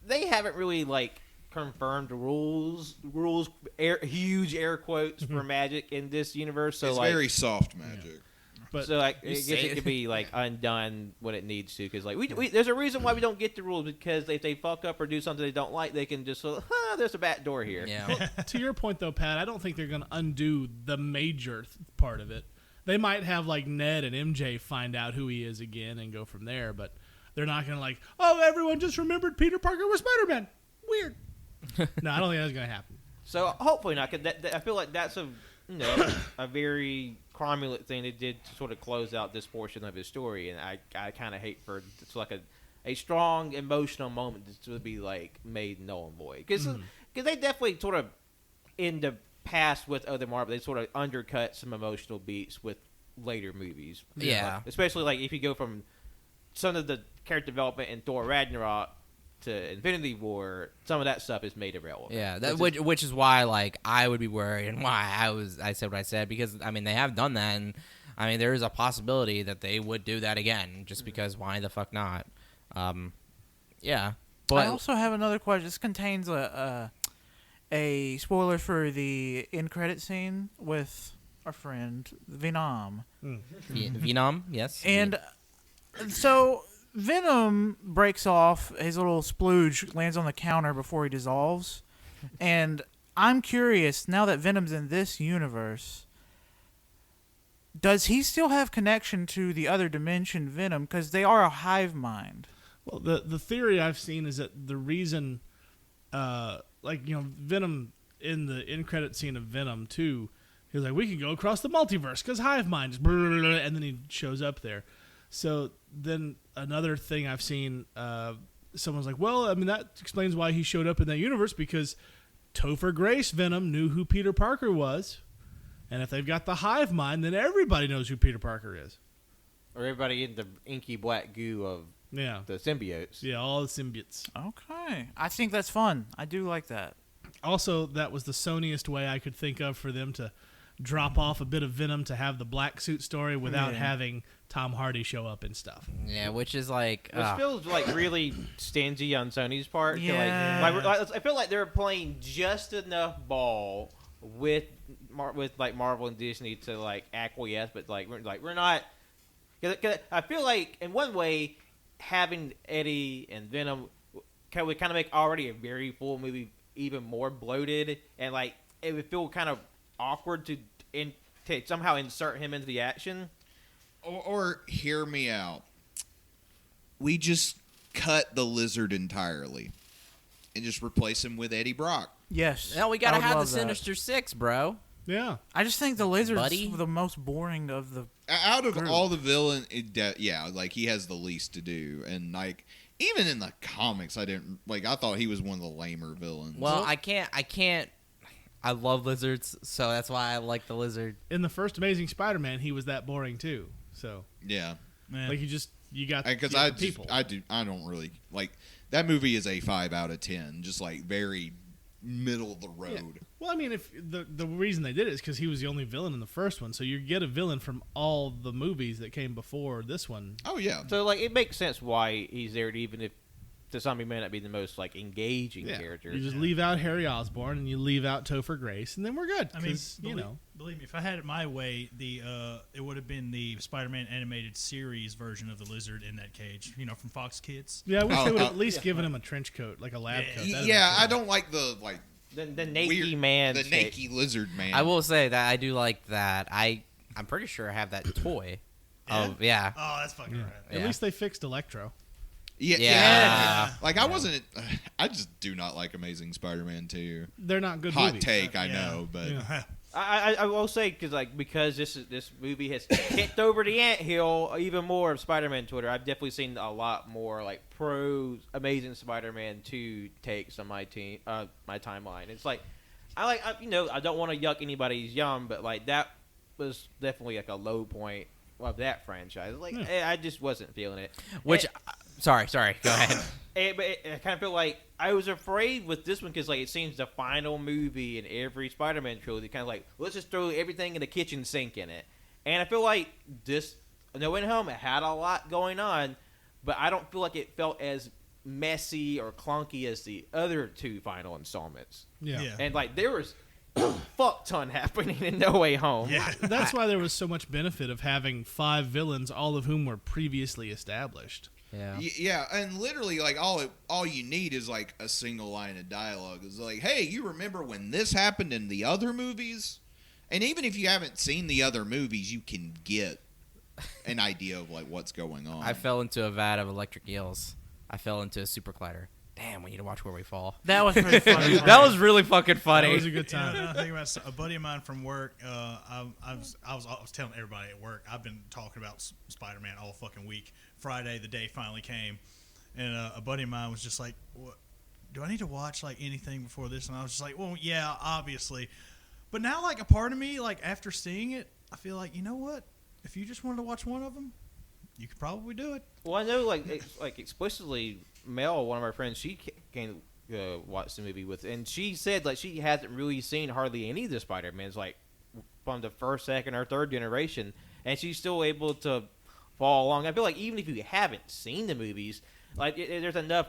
they haven't really like confirmed rules, huge air quotes for magic in this universe. So it's like very soft magic. Yeah. But so like I guess it could be like undone when it needs to because like we there's a reason why we don't get the rules because if they fuck up or do something they don't like they can just there's a back door here. Yeah. to your point though, Pat, I don't think they're going to undo the major part of it. They might have like Ned and MJ find out who he is again and go from there, but they're not going to like, oh, everyone just remembered Peter Parker was Spider-Man. Weird. No, I don't think that's going to happen. So hopefully not. Cause I feel like that's a very cromulent thing they did to sort of close out this portion of his story, and I kind of hate for it's like a strong emotional moment to be like made null and void because they definitely sort of in the past with other Marvel they sort of undercut some emotional beats with later movies. Yeah. Especially like if you go from some of the character development in Thor Ragnarok to Infinity War, some of that stuff is made irrelevant. Yeah, which is why like I would be worried and why I said what I said because I mean they have done that and I mean there is a possibility that they would do that again just because why the fuck not? Yeah. But I also have another question. This contains a spoiler for the end credit scene with our friend Venom. Venom, yes. And so Venom breaks off, his little splooge lands on the counter before he dissolves. And I'm curious, now that Venom's in this universe, does he still have connection to the other dimension Venom? Because they are a hive mind. Well, the theory I've seen is that the reason, Venom in the end credit scene of Venom 2, he was like, we can go across the multiverse because hive mind is and then he shows up there. So then another thing I've seen, someone's like, well, I mean, that explains why he showed up in that universe because Topher Grace Venom knew who Peter Parker was. And if they've got the hive mind, then everybody knows who Peter Parker is. Or everybody in the inky black goo of the symbiotes. Yeah, all the symbiotes. Okay. I think that's fun. I do like that. Also, that was the Sonyest way I could think of for them to drop off a bit of Venom to have the black suit story without having Tom Hardy show up and stuff. Yeah, which is like Which feels like really stingy on Sony's part. Yeah. Like, I feel like they're playing just enough ball with like Marvel and Disney to like acquiesce, but we're not. Cause I feel like in one way, having Eddie and Venom would kind of make already a very full movie even more bloated, and like it would feel kind of awkward to somehow insert him into the action. Or hear me out. We just cut the Lizard entirely and just replace him with Eddie Brock. Yes. Now we I gotta would have the love that. Sinister Six, bro. Yeah. I just think the Lizard's Buddy? the most boring of the Out of group. all the villain, like he has the least to do, and like even in the comics, I thought he was one of the lamer villains. Well, I can't. I love lizards, so that's why I like the lizard. In the first Amazing Spider-Man, he was that boring too. So yeah, like you got because people. I don't really like that movie. Is a 5 out of 10, just like very middle of the road. Yeah. Well, I mean, if the reason they did it is because he was the only villain in the first one, so you get a villain from all the movies that came before this one. Oh yeah. So like it makes sense why he's there, even if to some, he may not be the most like engaging character. You just leave out Harry Osborn and you leave out Topher Grace, and then we're good. I mean, 'cause, believe me, if I had it my way, it would have been the Spider-Man animated series version of the lizard in that cage. From Fox Kids. Yeah, I wish they would have at least given him a trench coat, like a lab coat. That'd Yeah, been cool. I don't like the the naked weird, man, the naked lizard man. I will say that I do like that. I'm pretty sure I have that toy. Yeah? Yeah. Oh, that's fucking rad. At least they fixed Electro. Yeah. Like I just do not like Amazing Spider-Man 2. They're not good Hot movies. take, I know, but Yeah. I will say because this movie has kicked over the anthill even more of Spider-Man Twitter. I've definitely seen a lot more like pro Amazing Spider-Man 2 takes on my timeline. It's like I don't want to yuck anybody's yum, but like that was definitely like a low point of that franchise. Like I just wasn't feeling it. Sorry, go ahead. But I kind of feel like I was afraid with this one because like it seems the final movie in every Spider-Man trilogy. Kind of like let's just throw everything in the kitchen sink in it, and I feel like this No Way Home had a lot going on, but I don't feel like it felt as messy or clunky as the other two final installments. Yeah. And like there was a fuck ton happening in No Way Home. Yeah. That's why there was so much benefit of having 5 villains, all of whom were previously established. Yeah. Yeah, and literally, like all you need is like a single line of dialogue. It's like, hey, you remember when this happened in the other movies? And even if you haven't seen the other movies, you can get an idea of like what's going on. I fell into a vat of electric eels. I fell into a super collider. Damn, we need to watch Where We Fall. That was pretty funny. That was really fucking funny. That was a good time. I think about a buddy of mine from work. I was telling everybody at work. I've been talking about Spider-Man all fucking week. Friday, the day finally came, and a buddy of mine was just like, "What? Do I need to watch like anything before this?" And I was just like, "Well, yeah, obviously." But now, like a part of me, like after seeing it, I feel like, you know what? If you just wanted to watch one of them, you could probably do it. Well, I know like explicitly, Mel, one of our friends, she came watch the movie with, and she said like she hasn't really seen hardly any of the Spider-Mans like from the first, second, or third generation, and she's still able to follow along. I feel like even if you haven't seen the movies, like there's enough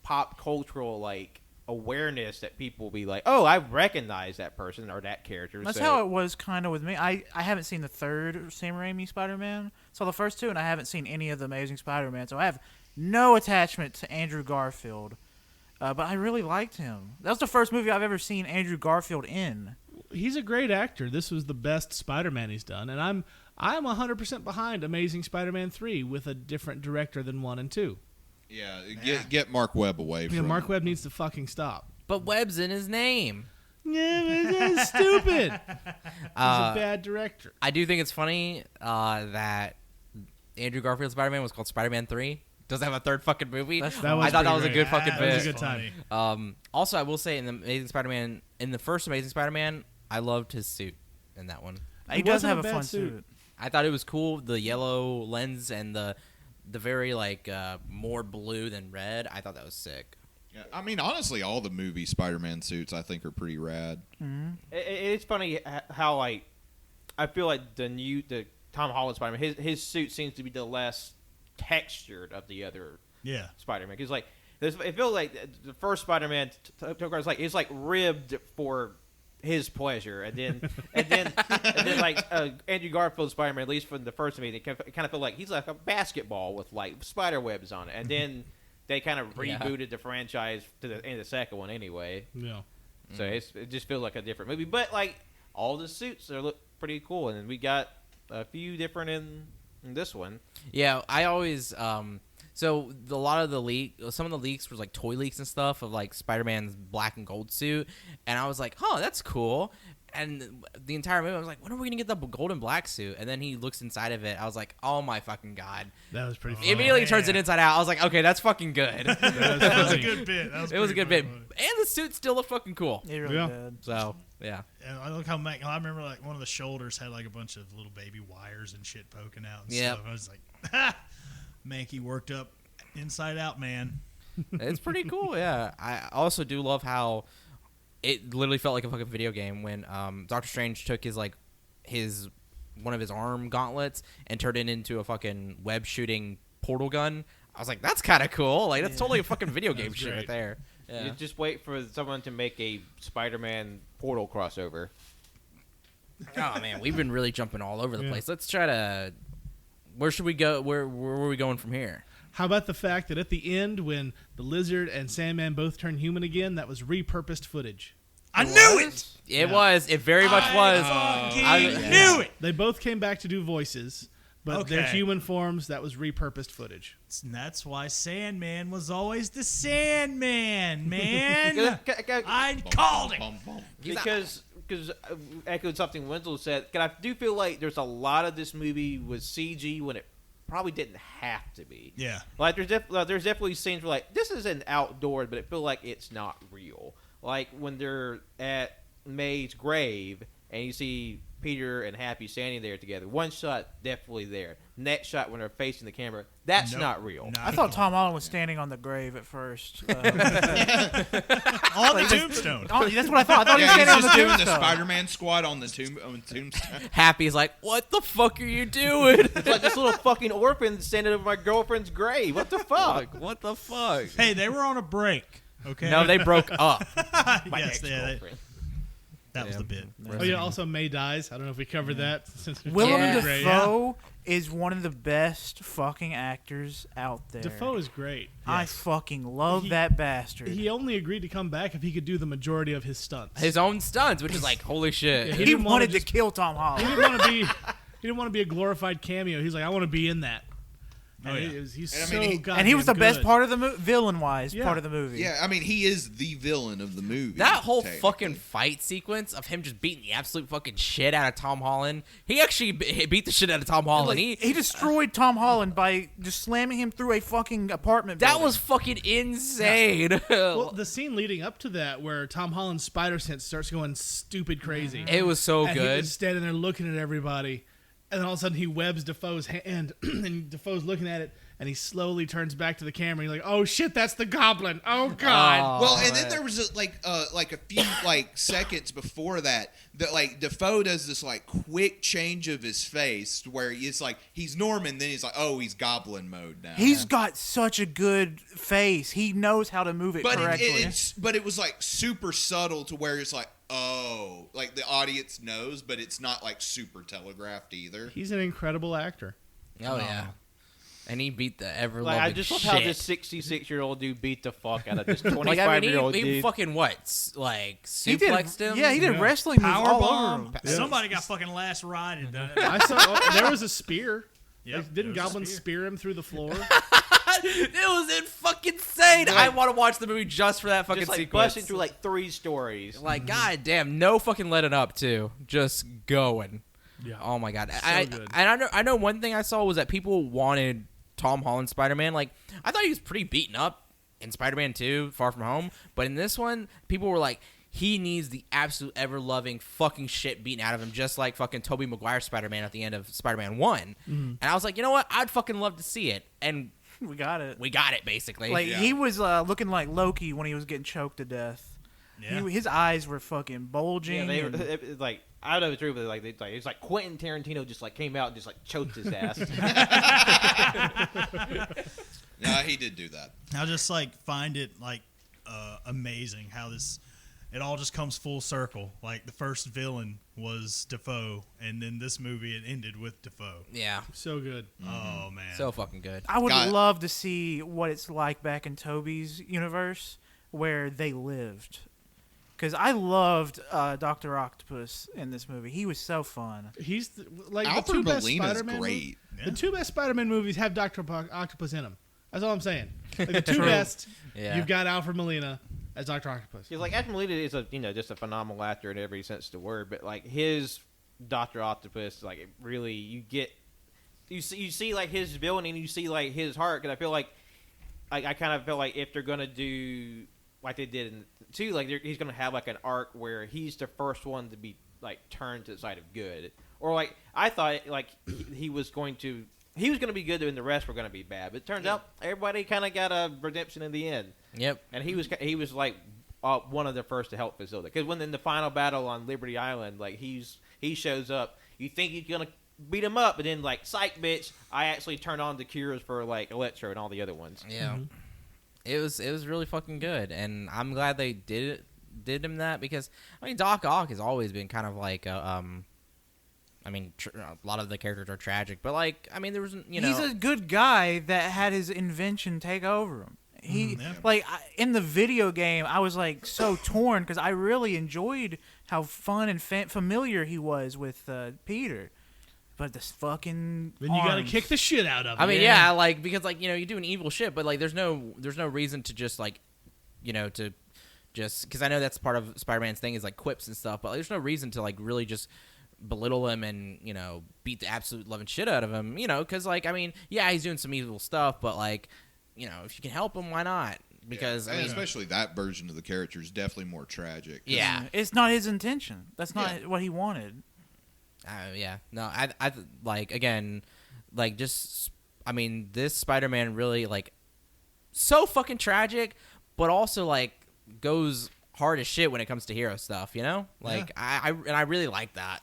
pop cultural like awareness that people will be like, oh, I recognize that person or that character. That's how it was kind of with me. I haven't seen the third Sam Raimi Spider-Man. Saw the first two, and I haven't seen any of the Amazing Spider-Man, so I have no attachment to Andrew Garfield. But I really liked him. That was the first movie I've ever seen Andrew Garfield in. He's a great actor. This was the best Spider-Man he's done, and I'm 100% behind Amazing Spider-Man 3 with a different director than 1 and 2. Yeah, get Mark Webb away from. Yeah, Mark Webb needs to fucking stop. But Webb's in his name. Yeah, but that's stupid. He's a bad director. I do think it's funny that Andrew Garfield's Spider-Man was called Spider-Man 3. Doesn't have a third fucking movie. That was I thought that was a pretty good great. fucking That was bit. a good time. Also, I will say in the Amazing Spider-Man, in the first Amazing Spider-Man, I loved his suit in that one. He does wasn't have a a bad fun suit. suit. I thought it was cool. The yellow lens and the very like more blue than red. I thought that was sick. Yeah, I mean, honestly, all the movie Spider-Man suits I think are pretty rad. It's funny how like I feel like the Tom Holland Spider-Man, his suit seems to be the less textured of the other Spider-Man, because like it feels like the first Spider-Man it's like ribbed for his pleasure, and then like Andrew Garfield's Spider-Man, at least from the first movie, it kind of feel like he's like a basketball with like spider webs on it, and then they kind of rebooted the franchise to the end of the second one anyway. Yeah. So it just feels like a different movie, but like all the suits look pretty cool, and we got a few different in this one. Yeah, I always so a lot of some of the leaks were like toy leaks and stuff of like Spider-Man's black and gold suit, and I was like, oh, that's cool. And the entire movie, I was like, when are we gonna get the gold and black suit? And then he looks inside of it. I was like, oh my fucking god! That was pretty funny. He immediately turns it inside out. I was like, okay, that's fucking good. That was a good bit. It was a good bit, and the suit still looked fucking cool. It really did. So yeah. And I look how I remember like one of the shoulders had like a bunch of little baby wires and shit poking out and Yep. stuff. I was like, ha! Mankey worked up inside out, man. It's pretty cool, yeah. I also do love how it literally felt like a fucking video game when Doctor Strange took one of his arm gauntlets and turned it into a fucking web shooting portal gun. was like, that's kind of cool. Like, that's totally a fucking video game shit great. right there. Yeah. You just wait for someone to make a Spider-Man Portal crossover. Oh man, we've been really jumping all over the Yeah. place. Let's try to. Where should we go? Where are we going from here? How about the fact that at the end, when the Lizard and Sandman both turn human again, that was repurposed footage. I knew it. It was. It very much was. Fucking knew it. They both came back to do voices, but their Okay. human forms, that was repurposed footage. And that's why Sandman was always the Sandman, man. I called it. Bum, bum. Because echoed something Wenzel said. I do feel like there's a lot of this movie was CG when it probably didn't have to be. Yeah. Like there's definitely scenes where like this is an outdoor, but it feel like it's not real. Like when they're at May's grave and you see Peter and Happy standing there together. One shot definitely there. Next shot when they're facing the camera, that's not real. I thought Tom Holland was standing on the grave at first. On the tombstone. Oh, that's what I thought. I thought he was Yeah, standing on he's the just doing the tombstone. Spider-Man squad on the tombstone. Happy's like, what the fuck are you doing? It's like this little fucking orphan standing over my girlfriend's grave. What the fuck? What the fuck? Hey, they were on a break. Okay. No, they broke up. My yes, ex-girlfriend. that was the bit. Oh yeah, also May dies. I don't know if we covered that. Since Willem Yeah. Great. Dafoe is one of the best fucking actors out there. Defoe is great. I fucking love He- that bastard. He only agreed to come back if he could do the majority of his stunts. His own stunts, which is like, holy shit. Yeah, he didn't wanna wanted to just- kill Tom He Holland. didn't want to be. He didn't want to be a glorified cameo. He's like, I want to be in that. Oh, yeah. He's And I so mean, goddamn And he was the best good. part of the villain-wise Yeah. part of the movie. Yeah, I mean, he is the villain of the movie. That whole technically. fucking fight sequence of him just beating the absolute fucking shit out of Tom Holland. He actually beat the shit out of Tom Holland. Like, he destroyed Tom Holland by just slamming him through a fucking apartment that building. was fucking insane. Well, the scene leading up to that, where Tom Holland's spider sense starts going stupid crazy. it was so And good. He's standing there looking at everybody, and then all of a sudden he webs Defoe's hand, and Defoe's looking at it, and he slowly turns back to the camera. He's like, "Oh shit, that's the Goblin! Oh god!" Well, and then there was a few seconds before that like Defoe does this like quick change of his face where it's like he's Norman, then he's like, oh, he's Goblin mode now. He's got such a good face. He knows how to move it but correctly. but it was like super subtle to where it's like, oh, like the audience knows, but it's not like super telegraphed either. He's an incredible actor. Oh yeah, and he beat the ever Like loving I just love shit. how this 66-year-old dude beat the fuck out of this like I mean, 25-year-old he dude. fucking what? Like He did, suplexed him. yeah, he did Yeah. wrestling moves Power all bomb. over him. Somebody got fucking last ride and done it. I saw there was a spear. Yep, Like, didn't there was a Goblin spear. spear him through the floor? It was in fucking insane. I want to watch the movie just for that fucking just like sequence. busting through like 3 stories. Like, god damn, no fucking letting up too. Just going. Yeah. Oh my god. good. I know one thing I saw was that people wanted Tom Holland Spider-Man. Like, I thought he was pretty beaten up in Spider-Man 2, Far From Home, but in this one, people were like, he needs the absolute ever-loving fucking shit beaten out of him, just like fucking Tobey Maguire's Spider-Man at the end of Spider-Man 1. And I was like, you know what? I'd fucking love to see it. And We got it. we got it, basically. Like Yeah. he was looking like Loki when he was getting choked to death. Yeah. His eyes were fucking bulging. Yeah, they were and- it, like I don't know if it's true, but it's like Quentin Tarantino just like came out and just like choked his ass. Yeah, he did do that. I just like find it like amazing how it all just comes full circle. Like the first villain was Defoe, and then this movie it ended with Defoe. yeah, So good. Oh man, so fucking good. I would Got it. love to see what it's like back in Toby's universe where they lived. Because I loved Dr. Octopus in this movie. He was so fun. He's like the Alfred two best Molina's Spider-Man great. Yeah. The two best Spider-Man movies have Dr. Octopus in them. That's all I'm saying. Like the two True. best, Yeah. you've got Alfred Molina as Dr. Octopus. He's like Alfred Molina is just a phenomenal actor in every sense of the word, but like his Doctor Octopus, like it really you see like his villain and you see like his heart. Because I feel like I kind of feel like if they're gonna do like they did in 2, like he's gonna have like an arc where he's the first one to be like turned to the side of good, or like I thought like he was going to be good and the rest were going to be bad. But it turns out everybody kind of got a redemption in the end. Yep. And he was like one of the first to help facilitate. Because when in the final battle on Liberty Island, like he shows up, you think he's gonna beat him up, but then like psych bitch, I actually turned on the cures for like Electro and all the other ones. Yeah, it was really fucking good, and I'm glad they did him that, because I mean Doc Ock has always been kind of like a lot of the characters are tragic, but like I mean there was he's a good guy that had his invention take over him. In the video game, I was like so torn because I really enjoyed how fun and familiar he was with Peter. But this fucking then you gotta kick the shit out of him. I mean, yeah, like because like you're doing evil shit, but like there's no reason to just like to just because I know that's part of Spider-Man's thing is like quips and stuff, but like, there's no reason to like really just belittle him and beat the absolute loving shit out of him, because like I mean, yeah, he's doing some evil stuff, but like if you can help him, why not? Because and especially that version of the character is definitely more tragic. Yeah, it's not his intention. That's not what he wanted. Yeah, no, I like again, like just I mean, this Spider-Man really like so fucking tragic, but also like goes hard as shit when it comes to hero stuff. Like I really like that.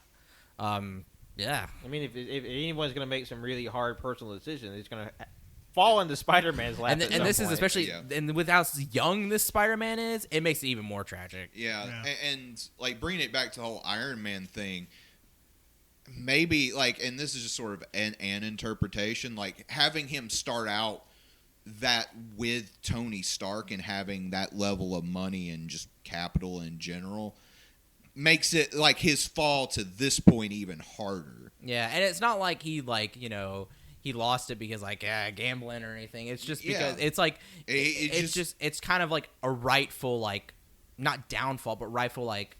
Yeah. I mean, if anyone's gonna make some really hard personal decisions, it's gonna fall into Spider-Man's lap. And this is especially, and with how young this Spider-Man is, it makes it even more tragic. Yeah. And like bringing it back to the whole Iron Man thing, maybe like, and this is just sort of an interpretation, like having him start out that with Tony Stark and having that level of money and just capital in general makes it like his fall to this point even harder. Yeah, and it's not like he like he lost it because like gambling or anything. It's just because it's like it's kind of like a rightful like not downfall but rightful like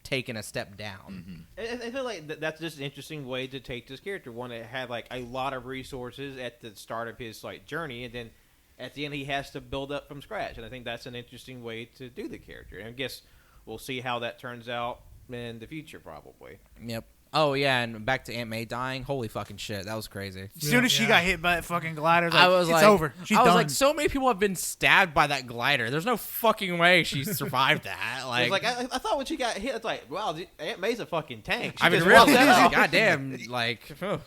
taking a step down. I feel like that's just an interesting way to take this character, one that had like a lot of resources at the start of his like journey, and then at the end he has to build up from scratch, and I think that's an interesting way to do the character, and I guess we'll see how that turns out in the future probably. Yep. Oh yeah, and back to Aunt May dying. Holy fucking shit, that was crazy. As soon as she got hit by that fucking glider, I was it's like, over. She's done. was like, so many people have been stabbed by that glider. There's no fucking way she survived that. Like, it's like I thought when she got hit, it's like, wow, Aunt May's a fucking tank. She I mean, just really, walked out. goddamn, like,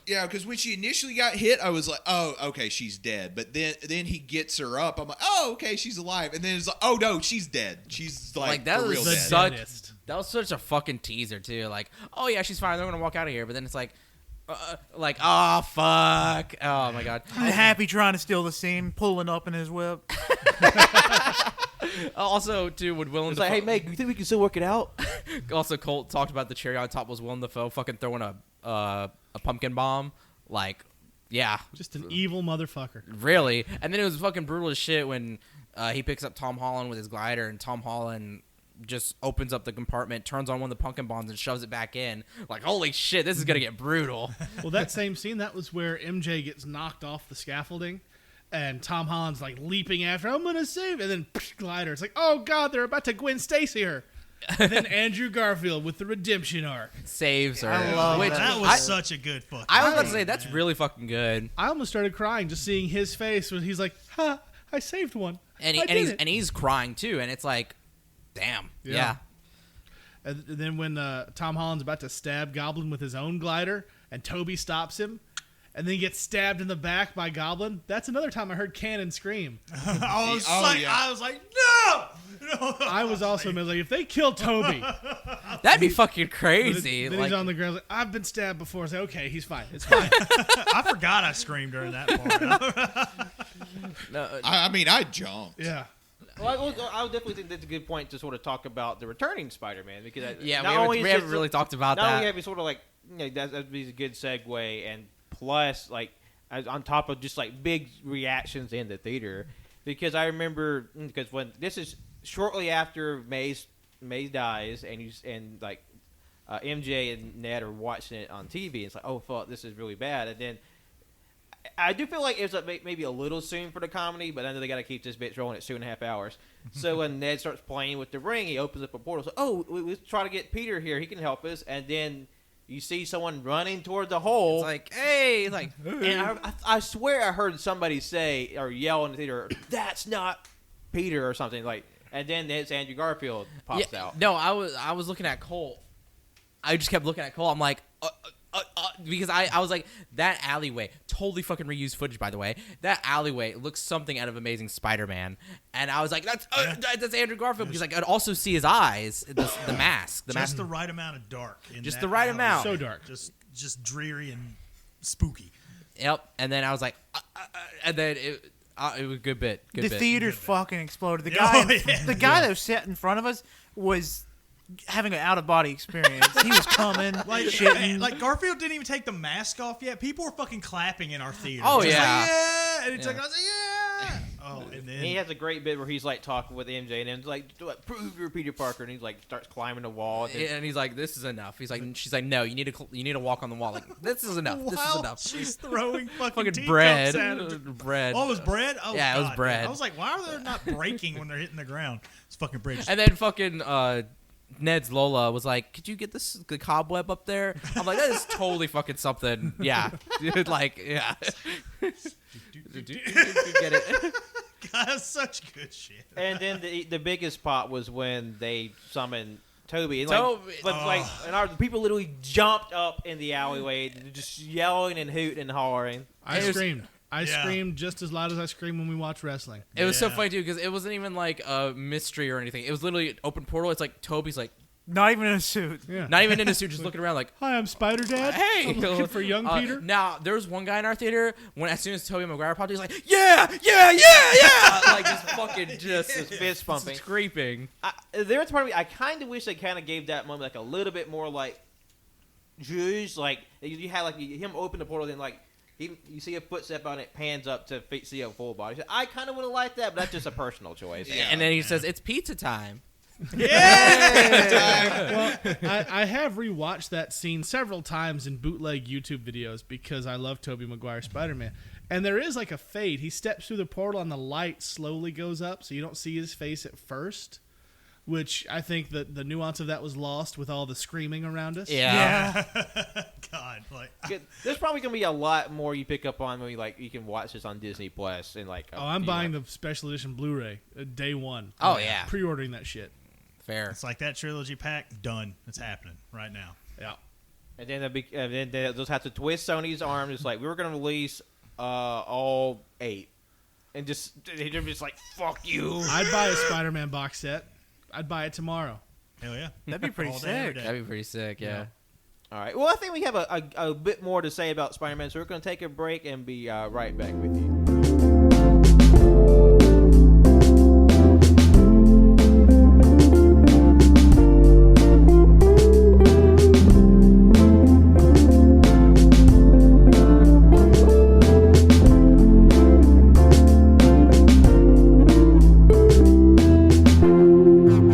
Yeah, because when she initially got hit, I was like, oh, okay, she's dead. But then he gets her up. I'm like, oh, okay, she's alive. And then it's like, oh no, she's dead. She's like that for was real dead. That was such a fucking teaser too. Like, oh yeah, she's fine. They're gonna walk out of here. But then it's like, oh fuck. Oh my god. Happy trying to steal the scene, pulling up in his whip. Also, too, would Willem It's Dafoe, like, hey Meg, you think we can still work it out? Also, Colt talked about the cherry on top was Willem Dafoe fucking throwing a pumpkin bomb. Like, yeah, just an evil motherfucker. Really. And then it was fucking brutal as shit when he picks up Tom Holland with his glider, and Tom Holland just opens up the compartment, turns on one of the pumpkin bombs, and shoves it back in. Like, holy shit, this is gonna get brutal. Well, that same scene, that was where MJ gets knocked off the scaffolding, and Tom Holland's like leaping after, I'm gonna save, and then glider. It's like, oh god, they're about to Gwen Stacy her. And then Andrew Garfield with the redemption arc saves her. I love That was such a good fucking. I was about to say that's really fucking good. I almost started crying just seeing his face when he's like, "Ha, I saved one." And he's crying too, and it's like, damn, yeah. And then when Tom Holland's about to stab Goblin with his own glider, and Toby stops him, and then he gets stabbed in the back by Goblin. That's another time I heard Cannon scream. I was like, no! I was also like, if they kill Toby, that'd be fucking crazy. Then he's on the ground like, I've been stabbed before. I say, okay, he's fine. It's fine. I forgot I screamed during that part. No, I mean, I jumped. Yeah. Well, I would definitely think that's a good point to sort of talk about the returning Spider-Man, because we haven't really talked about not that. only have you sort of like that'd be a good segue, and plus like on top of just like big reactions in the theater, because I remember when this is shortly after May dies, and like MJ and Ned are watching it on TV, and it's like, oh fuck, this is really bad, and then. I do feel like it's maybe a little soon for the comedy, but I know they got to keep this bitch rolling at 2.5 hours. So when Ned starts playing with the ring, he opens up a portal. So, let's try to get Peter here. He can help us. And then you see someone running toward the hole. It's like, hey, like, and I swear I heard somebody say or yell in the theater, "That's not Peter" or something like. And then it's Andrew Garfield pops out. No, I was looking at Cole. I just kept looking at Cole. I'm like, because I was like, that alleyway, totally fucking reused footage, by the way. That alleyway looks something out of Amazing Spider-Man, and I was like, that's Andrew Garfield, because I could also see his eyes, the mask, Just the right amount of dark. Just the right amount. So dark. Just dreary and spooky. Yep. And then I was like, and then it was a good bit. The theater's fucking exploded. The Oh, guy, yeah. the guy that was sat in front of us was having an out of body experience. He was coming, shitting. Like Garfield didn't even take the mask off yet. People were fucking clapping in our theater. Oh, Just yeah. like, yeah, and it's like I was like, yeah. Oh, and then He has a great bit where he's like talking with MJ, and then it's like, prove you're Peter Parker, and he's like starts climbing the wall. And he's like, this is enough. He's like, she's like, no, you need to walk on the wall. Like, this is enough. This is while enough. she's throwing fucking Fucking bread. teacups at him. Bread. Oh, it was bread? Oh, Yeah, it was God, bread. man. I was like, why are they not breaking when they're hitting the ground? It's fucking bread. And then fucking Ned's Lola was like, could you get the cobweb up there? I'm like, that is totally fucking something. Yeah. Dude, like, yeah. Get it? God, that's such good shit. And then the biggest part was when they summoned Toby. And like, Toby. and people literally jumped up in the alleyway, just yelling and hooting and hollering. I screamed. I Yeah. screamed just as loud as I scream when we watch wrestling. It was so Yeah. funny, too, because it wasn't even like a mystery or anything. It was literally an open portal. It's like Toby's like, Not even in a suit. Yeah. not even in a suit, just looking around like, Hi, I'm Spider Dad. hey, I'm looking for young Peter. Now there was one guy in our theater when as soon as Tobey Maguire popped, he's like, yeah, like just fucking just Fist pumping. scraping. There was part of me, I kind of wish they kind of gave that moment like a little bit more like juice. Like you had like him open the portal, then like you see a footstep on it, pans up to see a full body. I kind of would have liked that, but that's just a personal choice. Yeah. And then he says, it's pizza time. Well, I have rewatched that scene several times in bootleg YouTube videos because I love Tobey Maguire Spider-Man. And there is like a fade. He steps through the portal and the light slowly goes up, so you don't see his face at first, which I think that the nuance of that was lost with all the screaming around us. Yeah. God, like There's probably gonna be a lot more you pick up on when you can watch this on Disney Plus and like. Oh, I'm buying the special edition Blu-ray day one. Oh, yeah. Pre-ordering that shit. Fair. it's like that trilogy pack done. It's happening right now. Yeah. And then they'll just have to twist Sony's arm. It's like we were gonna release all 8, and they're just like fuck you. I'd buy a Spider-Man box set. I'd buy it tomorrow. Hell yeah. That'd be pretty All day, every sick. day. That'd be pretty sick, yeah. All right. Well, I think we have a bit more to say about Spider-Man, so we're going to take a break and be right back with you.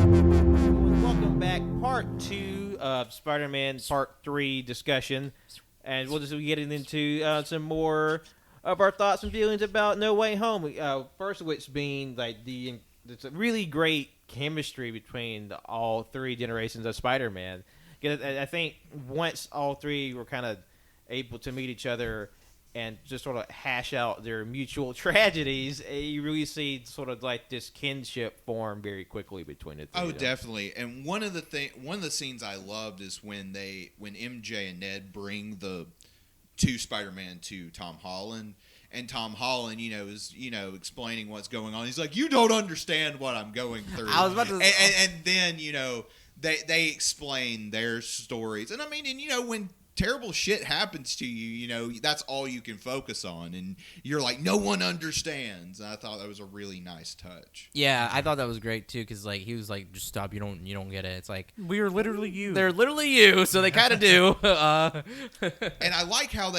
Welcome back. Part 2 of Spider-Man Part 3 discussion. And we'll just be getting into some more of our thoughts and feelings about No Way Home. First of which being like it's a really great chemistry between all 3 generations of Spider-Man. 'Cause I think once all 3 were kind of able to meet each other and just sort of hash out their mutual tragedies, you really see sort of like this kinship form very quickly between the 3 Oh, of them. definitely. And one of the scenes I loved is when MJ and Ned bring the 2 Spider-Man to Tom Holland, and Tom Holland, is explaining what's going on. He's like, "You don't understand what I'm going through." I was about to- and then they explain their stories, and I mean, when terrible shit happens to you, that's all you can focus on, and you're like, no one understands. And I thought that was a really nice touch. Yeah, I thought that was great too, because like he was like, "Just stop! You don't get it." It's like We are literally you. they're literally you, so they kind of do. And I like how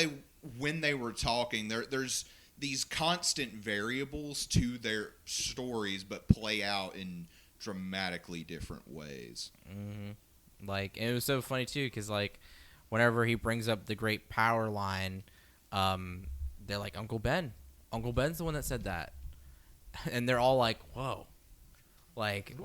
when they were talking, there's these constant variables to their stories, but play out in dramatically different ways. Like, and it was so funny too, because like whenever he brings up the great power line, they're like, Uncle Ben. Uncle Ben's the one that said that, and they're all like, "Whoa." Like,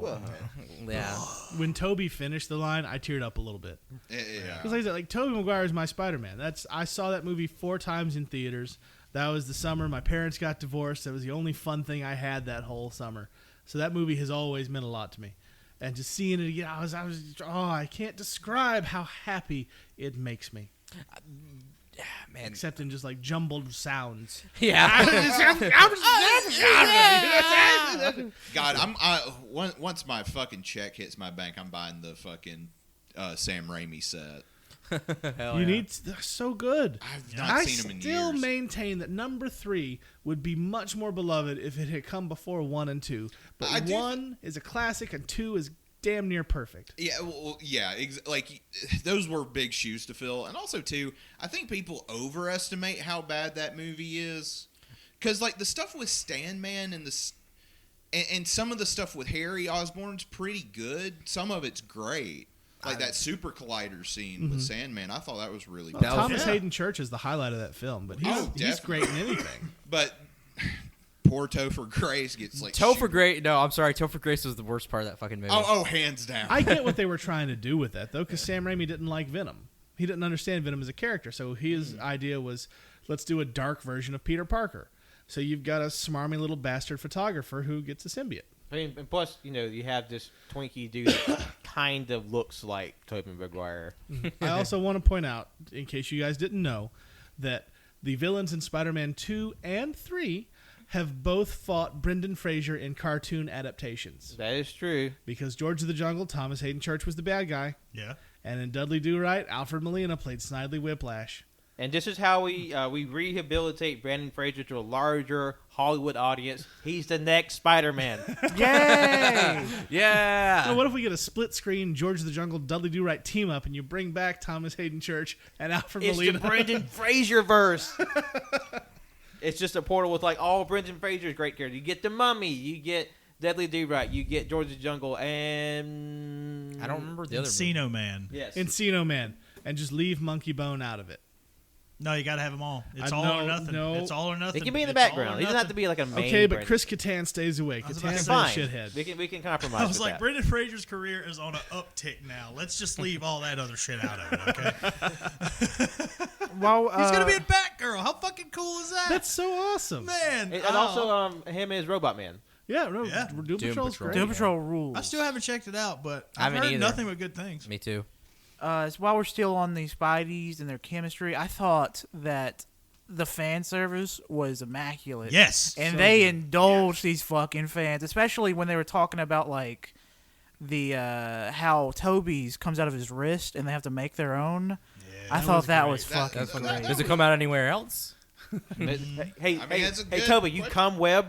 yeah. When Toby finished the line, I teared up a little bit. Yeah. Because like I said, like Tobey Maguire is my Spider-Man. I saw that movie 4 times in theaters. That was the summer my parents got divorced. That was the only fun thing I had that whole summer. So that movie has always meant a lot to me. And just seeing it again, I can't describe how happy it makes me. Man. except in just like jumbled sounds. Yeah. God, once my fucking check hits my bank, I'm buying the fucking Sam Raimi set. Hell You yeah. they're so good. I've not I seen them in still years. maintain that number 3 would be much more beloved if it had come before 1 and 2. But I do 1 is a classic and 2 is damn near perfect. Yeah, like those were big shoes to fill, and also too, I think people overestimate how bad that movie is, because like the stuff with Sandman and some of the stuff with Harry Osborn's pretty good. Some of it's great, like that super collider scene with Sandman. I thought that was really good. Thomas Hayden Church is the highlight of that film, but he's definitely. great in anything. But poor Topher Grace gets like Topher Grace. No, I'm sorry. Topher Grace was the worst part of that fucking movie. Oh, hands down. I get what they were trying to do with that, though, because Sam Raimi didn't like Venom. He didn't understand Venom as a character, so his idea was, let's do a dark version of Peter Parker. So you've got a smarmy little bastard photographer who gets a symbiote. I mean, and plus, you have this Twinkie dude that kind of looks like Tobey Maguire. I also want to point out, in case you guys didn't know, that the villains in Spider-Man 2 and 3 have both fought Brendan Fraser in cartoon adaptations. That is true. Because George of the Jungle, Thomas Hayden Church was the bad guy. Yeah. And in Dudley Do-Right, Alfred Molina played Snidely Whiplash. And this is how we rehabilitate Brandon Fraser to a larger Hollywood audience. He's the next Spider-Man. Yay! Yeah. Now, what if we get a split-screen George of the Jungle, Dudley Do-Right team-up, and you bring back Thomas Hayden Church and Alfred It's Molina? the Brendan Fraser verse. It's just a portal with like all Brendan Fraser's great characters. You get the Mummy, you get Dudley Do-Right, you get George of the Jungle, and I don't remember the other movie. Encino Man. Yes. Encino Man, and just leave Monkey Bone out of it. No, you got to have them all. It's all no, or nothing. no. It's all or nothing. He can be in the It's all or background. He doesn't have to nothing. be like a main. Okay, but Brendan. Chris Kattan stays away. was Kattan's about a to Fine. shithead. We can compromise. I was with like, that. Brendan Fraser's career is on an uptick now. Let's just leave all that other shit out of it, okay? Well, He's going to be in Batgirl. How fucking cool is that? That's so awesome. Man. And also him as Robot Man. Yeah, no, Yeah. Doom Patrol's Patrol. great. Doom Patrol rules. I still haven't checked it out, but I I've haven't heard either. nothing but good things. Me too. While we're still on the Spideys and their chemistry, I thought that the fan service was immaculate. Yes. And they indulged these fucking fans, especially when they were talking about like the how Toby's comes out of his wrist and they have to make their own. I thought that was That- fucking that- great. Does it come out anywhere else? Hey, that's a good Toby, you question. come web.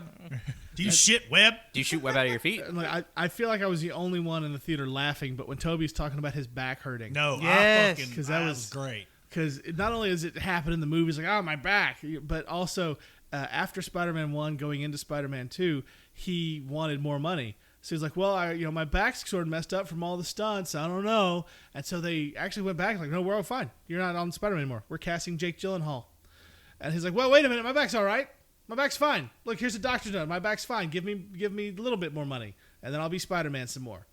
Do you shit web? Do you shoot web out of your feet? And, like, I feel like I was the only one in the theater laughing, but when Toby's talking about his back hurting. No, Yes. I fucking 'Cause that that was- was great. Because not only does it happen in the movies, like, oh, my back, but also after Spider-Man 1 going into Spider-Man 2, he wanted more money. So he's like, well, my back's sort of messed up from all the stunts. I don't know. And so they actually went back like, no, we're all fine. You're not on Spider-Man anymore. We're casting Jake Gyllenhaal. And he's like, well, wait a minute. My back's all right. My back's fine. Look, here's a doctor's note. My back's fine. Give me a little bit more money, and then I'll be Spider-Man some more.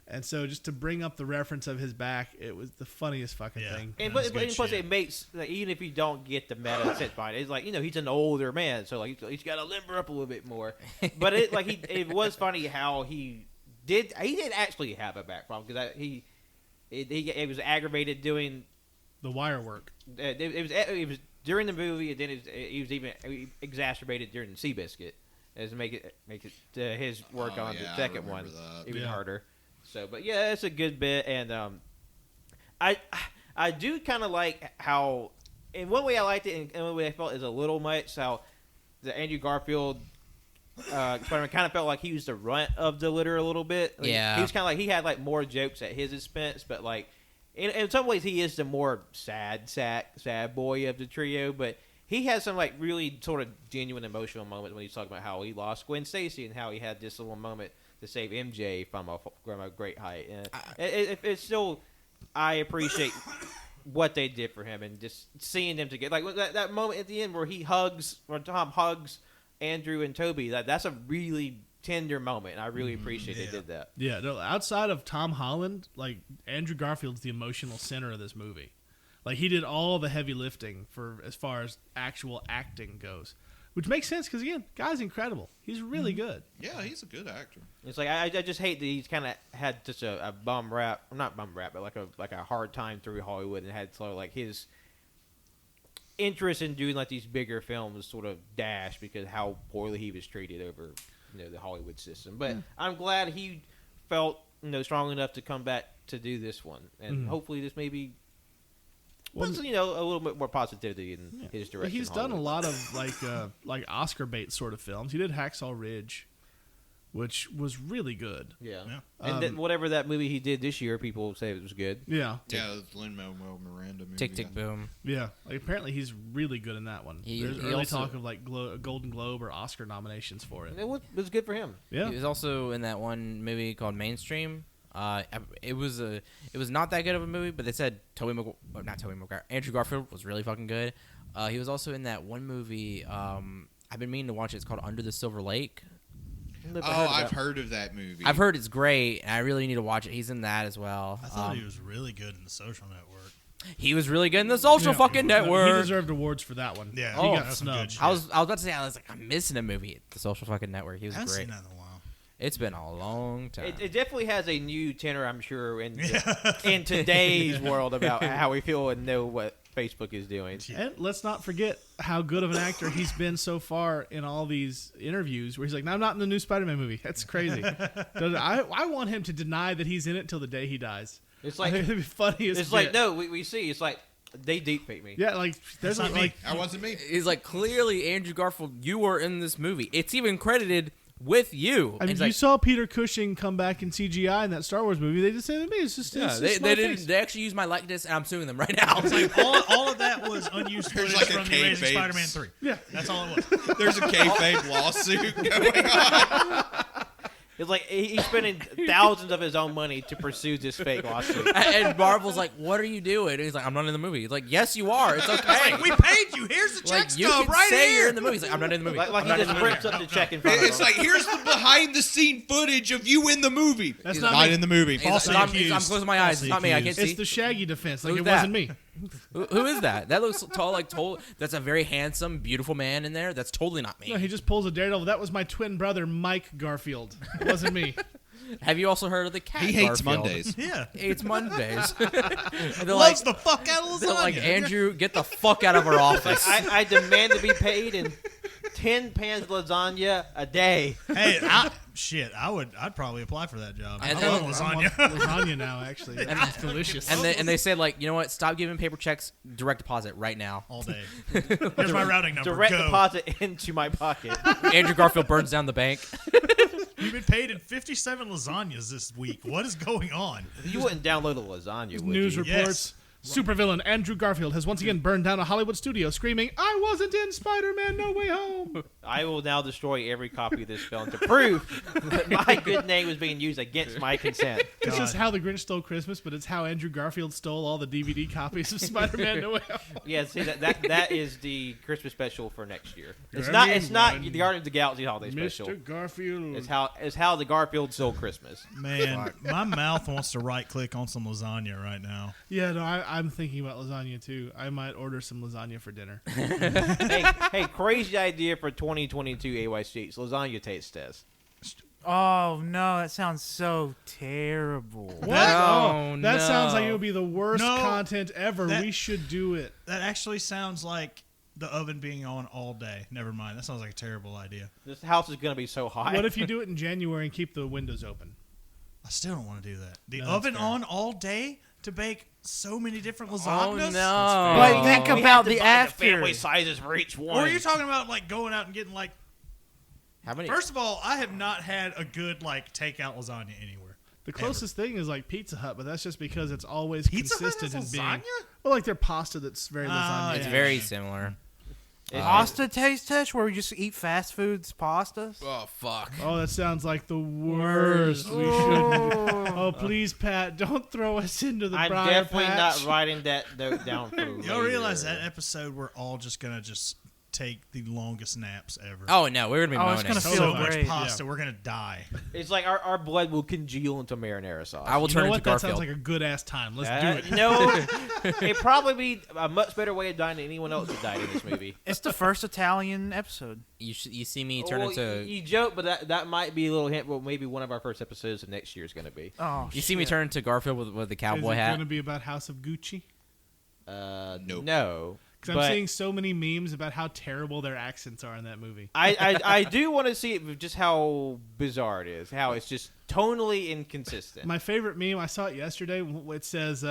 And so just to bring up the reference of his back, it was the funniest fucking Yeah. thing. And That's but good plus shit. it makes like, even if you don't get the meta sense behind it, it's like he's an older man, so like he's got to limber up a little bit more. But it was funny how he did actually have a back problem because he was aggravated doing The wire work. it was during the movie, and then he was even exacerbated during the Seabiscuit, as to make it his work Oh, on yeah, the I second one remember that. even Yeah. harder. So, but yeah, it's a good bit, and I do kind of like how, in one way I liked it, and in one way I felt is a little much how the Andrew Garfield Spider-Man kind of felt like he was the runt of the litter a little bit. Like, Yeah. he was kind of like he had like more jokes at his expense, but like in some ways he is the more sad boy of the trio. But he has some like really sort of genuine emotional moments when he's talking about how he lost Gwen Stacy and how he had this little moment to save MJ from a great height. And it's still, I appreciate what they did for him and just seeing them together. Like that moment at the end where Tom hugs Andrew and Toby. That's a really tender moment, and I really appreciate they did that. Yeah, no, outside of Tom Holland, like Andrew Garfield's the emotional center of this movie. Like he did all the heavy lifting for as far as actual acting goes. which makes sense because again, guy's incredible. He's really good. Yeah, he's a good actor. It's like I just hate that he's kind of had such a bum rap, not bum rap, but like a hard time through Hollywood, and had sort of like his interest in doing like these bigger films sort of dashed because how poorly he was treated over the Hollywood system. But I'm glad he felt strong enough to come back to do this one, and hopefully this maybe. Well, a little bit more positivity in his direction. Well, he's done a lot of like Oscar bait sort of films. He did Hacksaw Ridge, which was really good. Yeah. And whatever that movie he did this year, people say it was good. Yeah. Yeah, the Lin-Manuel Miranda movie. Tick, tick, boom. Yeah. Like, apparently he's really good in that one. There's early also, talk of like Golden Globe or Oscar nominations for it. It was good for him. Yeah. He was also in that one movie called Mainstream. It was not that good of a movie, but they said Andrew Garfield was really fucking good. He was also in that one movie. I've been meaning to watch it. It's called Under the Silver Lake. I've heard of that movie. I've heard it's great, and I really need to watch it. He's in that as well. I thought he was really good in The Social Network. He was really good in The Social fucking Network. He deserved awards for that one. Yeah, he got snubbed. I was about to say, I'm missing a movie. The Social fucking Network. He was I haven't great. seen that in a while. It's been a long time. It definitely has a new tenor, I'm sure, in today's world about how we feel and know what Facebook is doing. And let's not forget how good of an actor he's been so far in all these interviews where he's like, no, I'm not in the new Spider-Man movie. That's crazy. I want him to deny that he's in it till the day he dies. It's like, it'd be funny as it's bit. like, no, we see. It's like, they deep fake me. Yeah, like, there's That's not like, That wasn't me. He's like, clearly, Andrew Garfield, you were in this movie. It's even credited with you. I mean, you saw Peter Cushing come back in CGI in that Star Wars movie. They just said to me, it's just they didn't. They actually used my likeness, and I'm suing them right now. It's like all of that was unused footage like a from the Amazing kayfabe. Spider-Man 3. Yeah. That's all it was. There's a kayfabe lawsuit going on. It's like he's spending thousands of his own money to pursue this fake lawsuit. And Marvel's like, "What are you doing?" And he's like, "I'm not in the movie." He's like, "Yes, you are. It's okay." Like, we paid you. Here's the check Like, you stub can right say here. you're in the movie. He's like, "I'm not in the movie." Like he just rips up the check in front of It's him. like, here's the behind-the-scene footage of you in the movie. That's He's not not me. in the movie. He's like, I'm closing my eyes. It's not me. I can't It's see. the Shaggy defense. Like, Who's it that? wasn't me. Who is that? That looks tall. That's a very handsome, beautiful man in there. That's totally not me. No, he just pulls a Daredevil. That was my twin brother, Mike Garfield. It wasn't me. Have you also heard of the cat? He hates Garfield? Mondays. Yeah. He hates Mondays. And they're Loves like, the fuck out of they're lasagna. like, Andrew, get the fuck out of our office. I demand to be paid in 10 pans of lasagna a day. Hey, I'd probably apply for that job. And I then- love I lasagna. want lasagna now, actually. It's delicious. And they said, like, you know what? Stop giving paper checks. Direct deposit right now. All day. Here's my routing number. Direct Go. deposit into my pocket. Andrew Garfield burns down the bank. You've been paid in 57 lasagnas this week. What is going on? You wouldn't download a lasagna, would News you? reports. Supervillain Andrew Garfield has once again burned down a Hollywood studio, screaming, "I wasn't in Spider-Man No Way Home!" I will now destroy every copy of this film to prove that my good name was being used against my consent. It's just how the Grinch stole Christmas, but it's how Andrew Garfield stole all the DVD copies of Spider-Man No Way Home. Yeah, see that is the Christmas special for next year. It's Everyone. not the Guardians of the Galaxy holiday special. Mr. Garfield. It's how the Garfield stole Christmas. Man, my mouth wants to right-click on some lasagna right now. Yeah, no, I'm thinking about lasagna too. I might order some lasagna for dinner. hey, crazy idea for 2022 AYCs. Lasagna taste test. Oh no, that sounds so terrible. What? No, that no. sounds like it would be the worst No, content ever. that- We should do it. That actually sounds like the oven being on all day. Never mind. That sounds like a terrible idea. This house is gonna be so hot. What if you do it in January and keep the windows open? I still don't want to do that. The No, that's oven fair. on all day to bake so many different Oh lasagnas? no! But think We about have to the buy after. family sizes for each one. Or are you talking about like going out and getting like? How many? First of all, I have not had a good like takeout lasagna anywhere. The closest thing is like Pizza Hut, but that's just because it's always Pizza Hut consistent has in being. lasagna? Well, like their pasta that's very Oh, lasagna. It's yeah. very similar. Pasta taste test where we just eat fast foods pastas. Oh fuck! Oh, that sounds like the worst. We shouldn't. Oh, please, Pat, don't throw us into the I'm briar definitely patch. not writing that note down for Y'all later. realize that episode we're all just gonna just take the longest naps ever. Oh no, we're gonna be moaning. it's gonna so feel much great. pasta, we're gonna die. It's like our blood will congeal into marinara sauce. I will You turn know into what? That Garfield. sounds like a good ass time. Let's do it. No, it'd probably be a much better way of dying than anyone else who died in this movie. It's the first Italian episode. you see me turn Well, into you joke, but that might be a little hint. Well, maybe one of our first episodes of next year is going to be. Oh, you see me turn into Garfield with the Is cowboy it hat. gonna be about House of Gucci? Nope. No. Because I'm seeing so many memes about how terrible their accents are in that movie. I do want to see it, just how bizarre it is, how it's just tonally inconsistent. My favorite meme, I saw it yesterday. It says,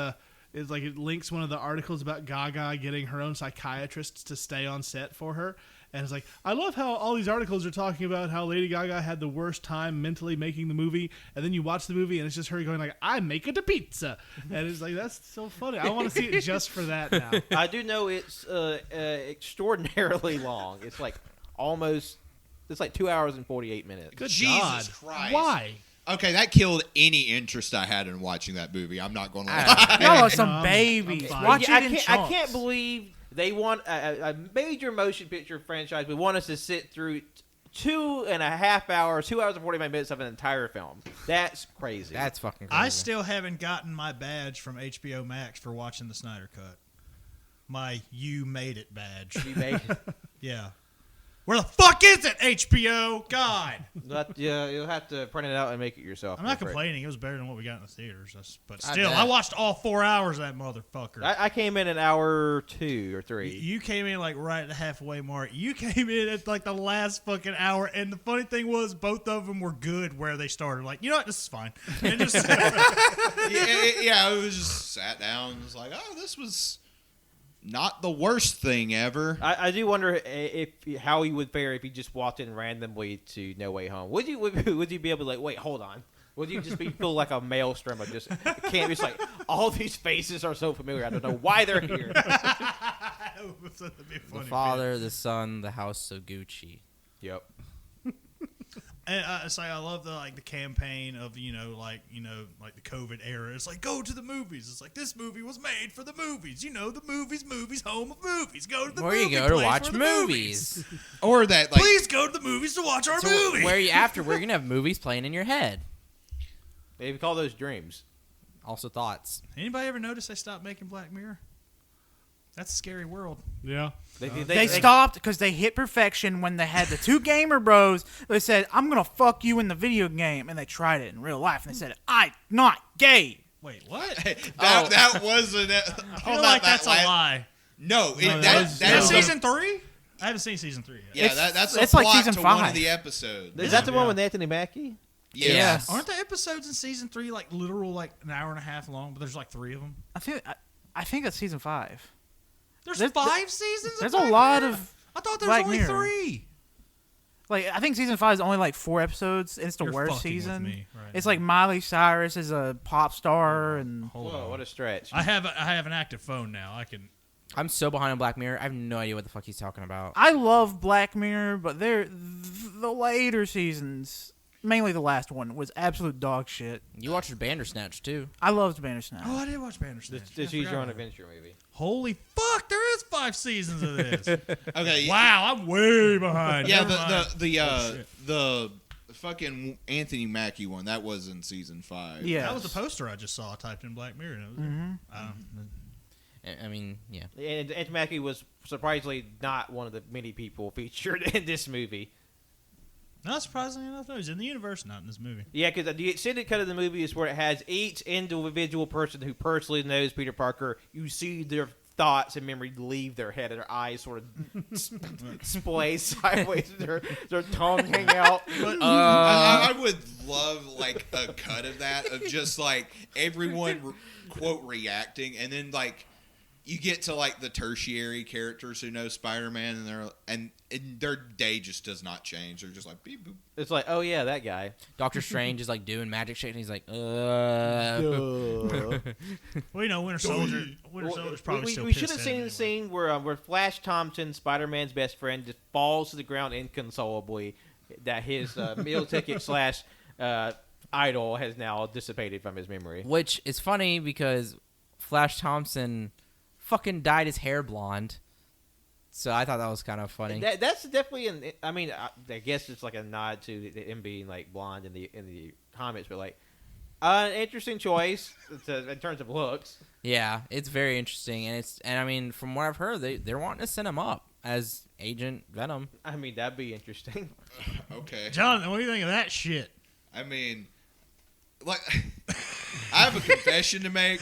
it's like it links one of the articles about Gaga getting her own psychiatrist to stay on set for her. And it's like, I love how all these articles are talking about how Lady Gaga had the worst time mentally making the movie. And then you watch the movie and it's just her going like, I make it a pizza. And it's like, that's so funny. I want to see it just for that now. I do know it's extraordinarily long. It's like it's like 2 hours and 48 minutes. Good Jesus God. Christ. Why? Okay, that killed any interest I had in watching that movie. I'm not going to lie. Y'all are No, some I'm babies. fine. Watch Yeah, it in I chunks. can't believe they want a major motion picture franchise. We want us to sit through 2.5 hours, 2 hours and 45 minutes of an entire film. That's crazy. That's fucking crazy. I still haven't gotten my badge from HBO Max for watching the Snyder Cut. My "You Made It" badge. You made it. Yeah. Where the fuck is it, HBO? God. You'll have to print it out and make it yourself. I'm not afraid. complaining. It was better than what we got in the theaters. But I still, bet. I watched all 4 hours of that motherfucker. I came in an hour 2 or 3. You came in like right at the halfway mark. You came in at like the last fucking hour, and the funny thing was both of them were good where they started. Like, you know what, this is fine. And just yeah, it was just sat down and was like, oh, this was not the worst thing ever. I do wonder how he would fare if he just walked in randomly to No Way Home. Would you be able to like wait, hold on? Would you just feel like a maelstrom of just can't just like all these faces are so familiar. I don't know why they're here. That'd be a the funny Father, the Son, the House of Gucci. Yep. And it's like I love the campaign of like the COVID era. It's like go to the movies. It's like this movie was made for the movies. The movies, home of movies. Go to the Where movie you go to place watch for the movies. Or that, like, Please go to the movies to watch our So movie. where you after we're gonna have movies playing in your head. They call those dreams. Also thoughts. Anybody ever notice they stopped making Black Mirror? That's a scary world. Yeah. They stopped because they hit perfection when they had the two gamer bros. They said, I'm going to fuck you in the video game. And they tried it in real life. And they said, I'm not gay. Wait, what? that wasn't. I feel like that's a lie. No, Is that is season 3? I haven't seen season 3 yet. Yeah, that's a it's like plot season to one 5. of the episodes. Is that the one Yeah. with Anthony Mackie? Yes. Aren't the episodes in season 3 like literal like an hour and a half long? But there's like 3 of them. I think that's season 5. There's There's- 5 seasons. There's of a Black lot Mirror? of I thought there Black was only Mirror. 3. Like, I think season 5 is only like 4 episodes. And it's the You're worst fucking with season. me right It's now. like Miley Cyrus is a pop star. And Hold Whoa, on. what a stretch. I have an active phone now. I can. I'm so behind on Black Mirror. I have no idea what the fuck he's talking about. I love Black Mirror, but the later seasons, mainly the last one, was absolute dog shit. You watched Bandersnatch too. I loved Bandersnatch. Oh, I did watch Bandersnatch. The I Choose forgot Your Own about that. Adventure movie. Holy fuck! There is 5 seasons of this. Okay. Wow, I'm way behind. Yeah, Never mind. the fucking Anthony Mackie one that was in season 5. Yeah. That was the poster I just saw. I typed in Black Mirror. And it was I mean, yeah. And Anthony Mackie was surprisingly not one of the many people featured in this movie. Not surprisingly enough, no, he's in the universe, not in this movie. Yeah, because the extended cut of the movie is where it has each individual person who personally knows Peter Parker. You see their thoughts and memory leave their head, and their eyes sort of splay sideways, their tongue hang out. I would love like a cut of that of just like everyone quote reacting, and then like you get to like the tertiary characters who know Spider-Man, and their day just does not change. They're just like beep boop. It's like, oh yeah, that guy. Doctor Strange is like doing magic shit, and he's like, Well, Winter Soldier. Winter Soldier's probably still we pissed should have at seen him the scene where Flash Thompson, Spider-Man's best friend, just falls to the ground inconsolably. That his meal ticket / idol has now dissipated from his memory. which is funny because Flash Thompson fucking dyed his hair blonde. So I thought that was kind of funny. That's definitely I mean, I guess it's like a nod to him being like blonde in the comics, but like an interesting choice in terms of looks. Yeah, it's very interesting, and I mean, from what I've heard, they're wanting to send him up as Agent Venom. I mean, that'd be interesting. Okay. John, what do you think of that shit? I mean, like, I have a confession to make.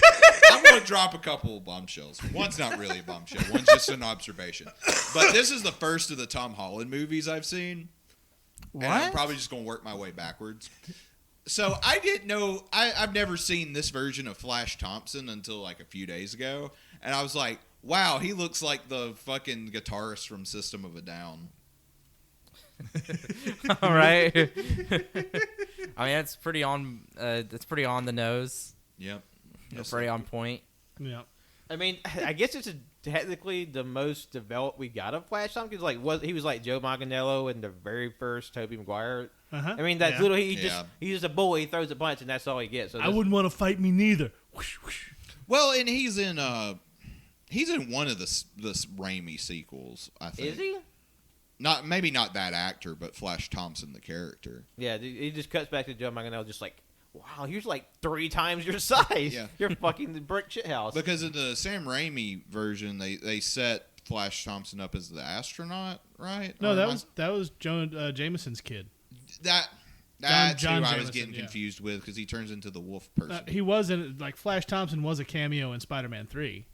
I'm going to drop a couple of bombshells. One's not really a bombshell. One's just an observation. But this is the first of the Tom Holland movies I've seen. What? And I'm probably just going to work my way backwards. So I didn't know. I've never seen this version of Flash Thompson until like a few days ago. And I was like, wow, he looks like the fucking guitarist from System of a Down. All right. I mean, that's pretty on. That's pretty on the nose. Yep. Pretty on point. Yeah. I mean, I guess it's technically the most developed we got of Flash Thompson because he was like Joe Manganiello in the very first Tobey Maguire. Uh-huh. I mean, that's Yeah. literally he's just a bully. He throws a punch and that's all he gets. So I wouldn't want to fight me neither. Whoosh, whoosh. Well, and he's in one of the Raimi sequels, I think. Is he? Maybe not that actor, but Flash Thompson, the character. Yeah, he just cuts back to Joe Manganiello, just like, wow, you're like 3 times your size. Yeah. You're fucking the brick shit house. Because in the Sam Raimi version, they set Flash Thompson up as the astronaut, right? No, Or that am I- was Jameson's kid. that's John who I was Jameson, getting yeah. confused with because he turns into the wolf person. He was in like Flash Thompson was a cameo in Spider-Man 3.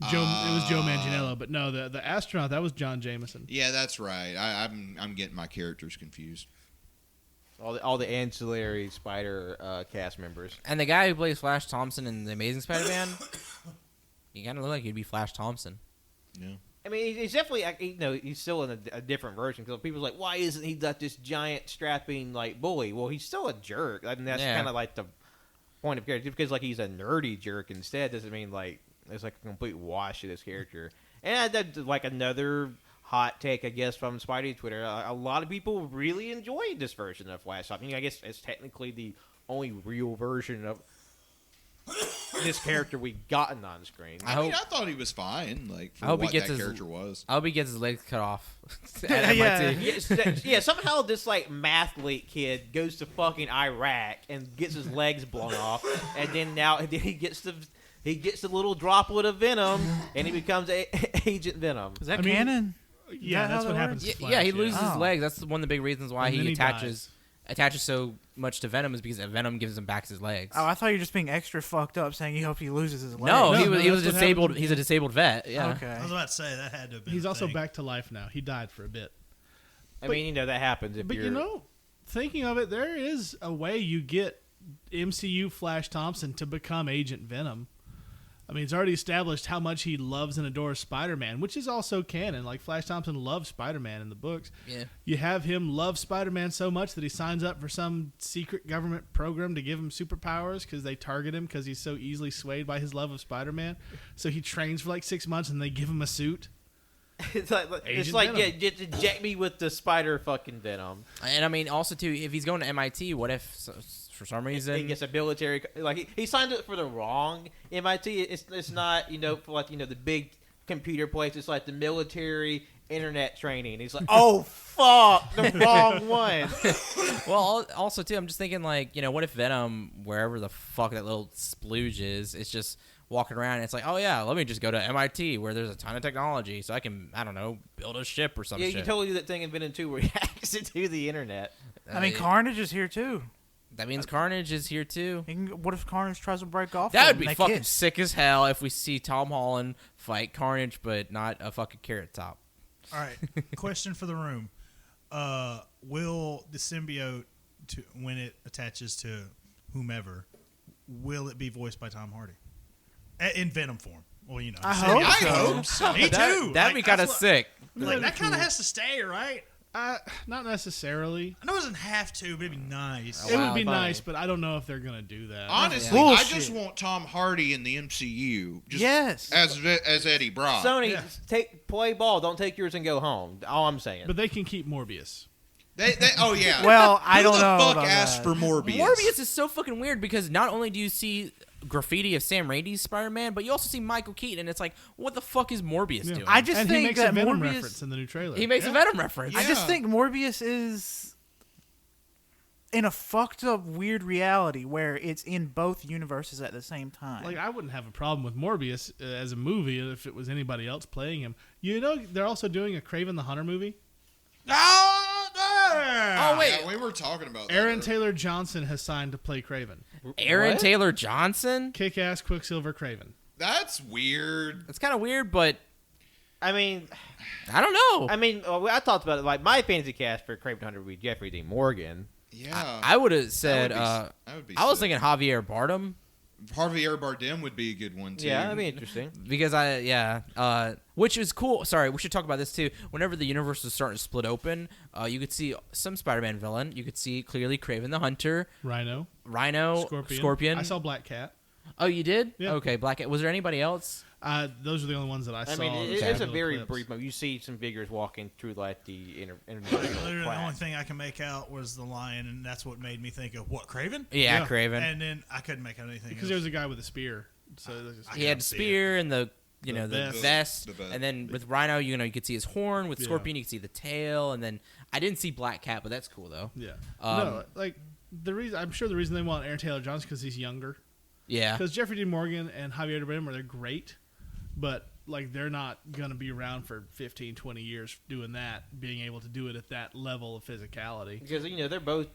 It was Joe Manganiello, but no, the astronaut that was John Jameson. Yeah, that's right. I'm getting my characters confused. all the ancillary Spider cast members. And the guy who plays Flash Thompson in The Amazing Spider-Man, he kind of looked like he'd be Flash Thompson. Yeah. I mean, he's definitely, he's still in a different version because people's like, why isn't he like this giant strapping like bully? Well, he's still a jerk. I mean, that's Yeah. kind of like the point of character. Just because like he's a nerdy jerk instead doesn't mean like it's like a complete wash of this character. And that's like another hot take, I guess, from Spidey Twitter. A lot of people really enjoyed this version of Flash. I mean, I guess it's technically the only real version of this character we've gotten on screen. I mean, I thought he was fine. Like for I hope he what gets that his- character was. I hope he gets his legs cut off. Yeah. At MIT. Yeah, somehow this like mathlete kid goes to fucking Iraq and gets his legs blown off, and then he gets the little droplet of venom, and he becomes Agent Venom. Is that I mean, canon? Yeah, that that's how what that happens. works? To Flash, Yeah, he loses his Oh. legs. That's one of the big reasons why And then he he attaches so much to Venom is because Venom gives him back his legs. Oh, I thought you were just being extra fucked up, saying you hope he loses his legs. no, No, he no, was that's what disabled. happens. He's a disabled vet. Yeah. Okay. I was about to say that had to have been. He's a also thing. back to life now. He died for a bit. I mean, that happens if But you're. you know, thinking of it, there is a way you get MCU Flash Thompson to become Agent Venom. I mean, it's already established how much he loves and adores Spider-Man, which is also canon. Like, Flash Thompson loves Spider-Man in the books. Yeah. You have him love Spider-Man so much that he signs up for some secret government program to give him superpowers because they target him because he's so easily swayed by his love of Spider-Man. So he trains for like 6 months and they give him a suit. It's like Agent yeah, Venom. just inject me with the spider fucking venom. And I mean, also too, if he's going to MIT, what if for some reason He gets a military like he signed up for the wrong MIT. It's not for like the big computer place. It's like the military internet training. He's like, oh fuck, the wrong one. Well, also too, I'm just thinking like, what if Venom, wherever the fuck that little splooge is, it's just walking around and it's like, oh yeah, let me just go to MIT where there's a ton of technology so I can, I don't know, build a ship or some Yeah, shit. you totally do that thing in Venom 2 where he hacks into the internet. I mean, Carnage is here too. That means Carnage is here too. What if Carnage tries to break off? That from would be him? They fucking kiss. sick as hell if we see Tom Holland fight Carnage, but not a fucking Carrot Top. All right. Question for the room: will the symbiote, when it attaches to whomever, will it be voiced by Tom Hardy in Venom form? Well, I hope I so. hope so. Me too. That'd be kind of that's what- sick. Like, that kind of has to stay, right? Not necessarily. I know it doesn't have to, but it'd be nice. It wow, would be fine. nice, but I don't know if they're gonna do that. Honestly, Bullshit. I just want Tom Hardy in the MCU. Just Yes. as Eddie Brock. Sony, Yeah. play ball. Don't take yours and go home. All I'm saying. But they can keep Morbius. Oh yeah. Well, I Who don't the know fuck about asked that. for Morbius? Morbius is so fucking weird because not only do you see graffiti of Sam Raimi's Spider-Man, but you also see Michael Keaton, and it's like, what the fuck is Morbius doing? I just And he think makes that a Venom Morbius. reference in the new trailer. He makes a Venom reference. I just Yeah. think Morbius is in a fucked up weird reality where it's in both universes at the same time. Like, I wouldn't have a problem with Morbius as a movie if it was anybody else playing him. You know, they're also doing a Kraven the Hunter movie. Oh, wait. Yeah, we were talking about that. Aaron Taylor Johnson has signed to play Kraven. Aaron What? Taylor Johnson? Kick-ass Quicksilver Kraven. That's weird. It's kind of weird, but I mean, I don't know. I talked about it. Like my fantasy cast for Craven Hunter would be Jeffrey Dean Morgan. Yeah. I would have said, that would be I was sick. thinking Javier Bardem. Javier Bardem would be a good one too. Yeah, that'd be interesting. Because which is cool. Sorry, we should talk about this too. Whenever the universe was starting to split open, you could see some Spider-Man villain. You could see clearly Kraven the Hunter, Rhino. Scorpion. I saw Black Cat. Oh, you did? Yeah. Okay, Black Cat. Was there anybody else? Those are the only ones that I saw. I mean, in it's the a little very clips. brief movie. You see some figures walking through like the Literally, the only thing I can make out was the lion, and that's what made me think of what, Craven? Yeah, Kraven. And then I couldn't make out anything Because else. there was a guy with a spear. So there's just- He had see spear and the The vest, vest. The vest. and then with Rhino, you could see his horn. With Yeah. Scorpion, you could see the tail, and then I didn't see Black Cat, but that's cool though. Yeah. Um, No, like I'm sure the reason they want Aaron Taylor Johnson because he's younger. Yeah, Because Jeffrey Dean Morgan and Javier Bardem they're great, but like they're not gonna be around for 15, 20 years doing that, being able to do it at that level of physicality. because they're both,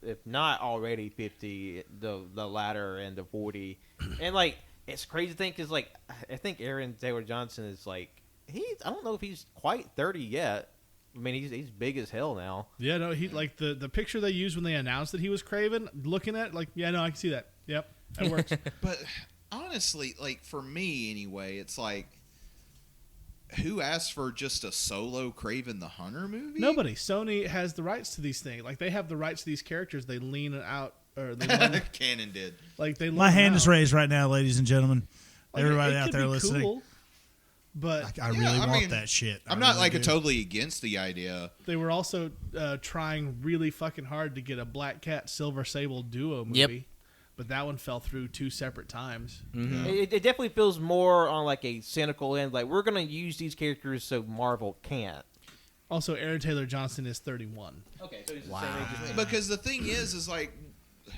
if not already 50, the latter and the 40, and like it's crazy to think because like I think Aaron Taylor Johnson is like I don't know if he's quite 30 yet. I mean he's big as hell now. Yeah, no, he like the picture they used when they announced that he was Kraven. Looking at it, like, yeah, no, I can see that. Yep, that works. But honestly, like for me anyway, it's like who asked for just a solo Kraven the Hunter movie? Nobody. Sony has the rights to these things. Like they have the rights to these characters. They lean out or they lean, Canon did. like they. My lean hand out. is raised right now, ladies and gentlemen. Like, Everybody it out could there be listening. cool, but I Yeah, really I want mean, that shit. I'm I not really like do. totally against the idea. they were also trying really fucking hard to get a Black Cat Silver Sable duo movie. Yep. But that one fell through 2 separate times. Mm-hmm. It definitely feels more on like a cynical end. Like we're gonna use these characters so Marvel can't. Also, Aaron Taylor Johnson is 31. Okay, so he's Wow. the same age as me. Because the thing is like,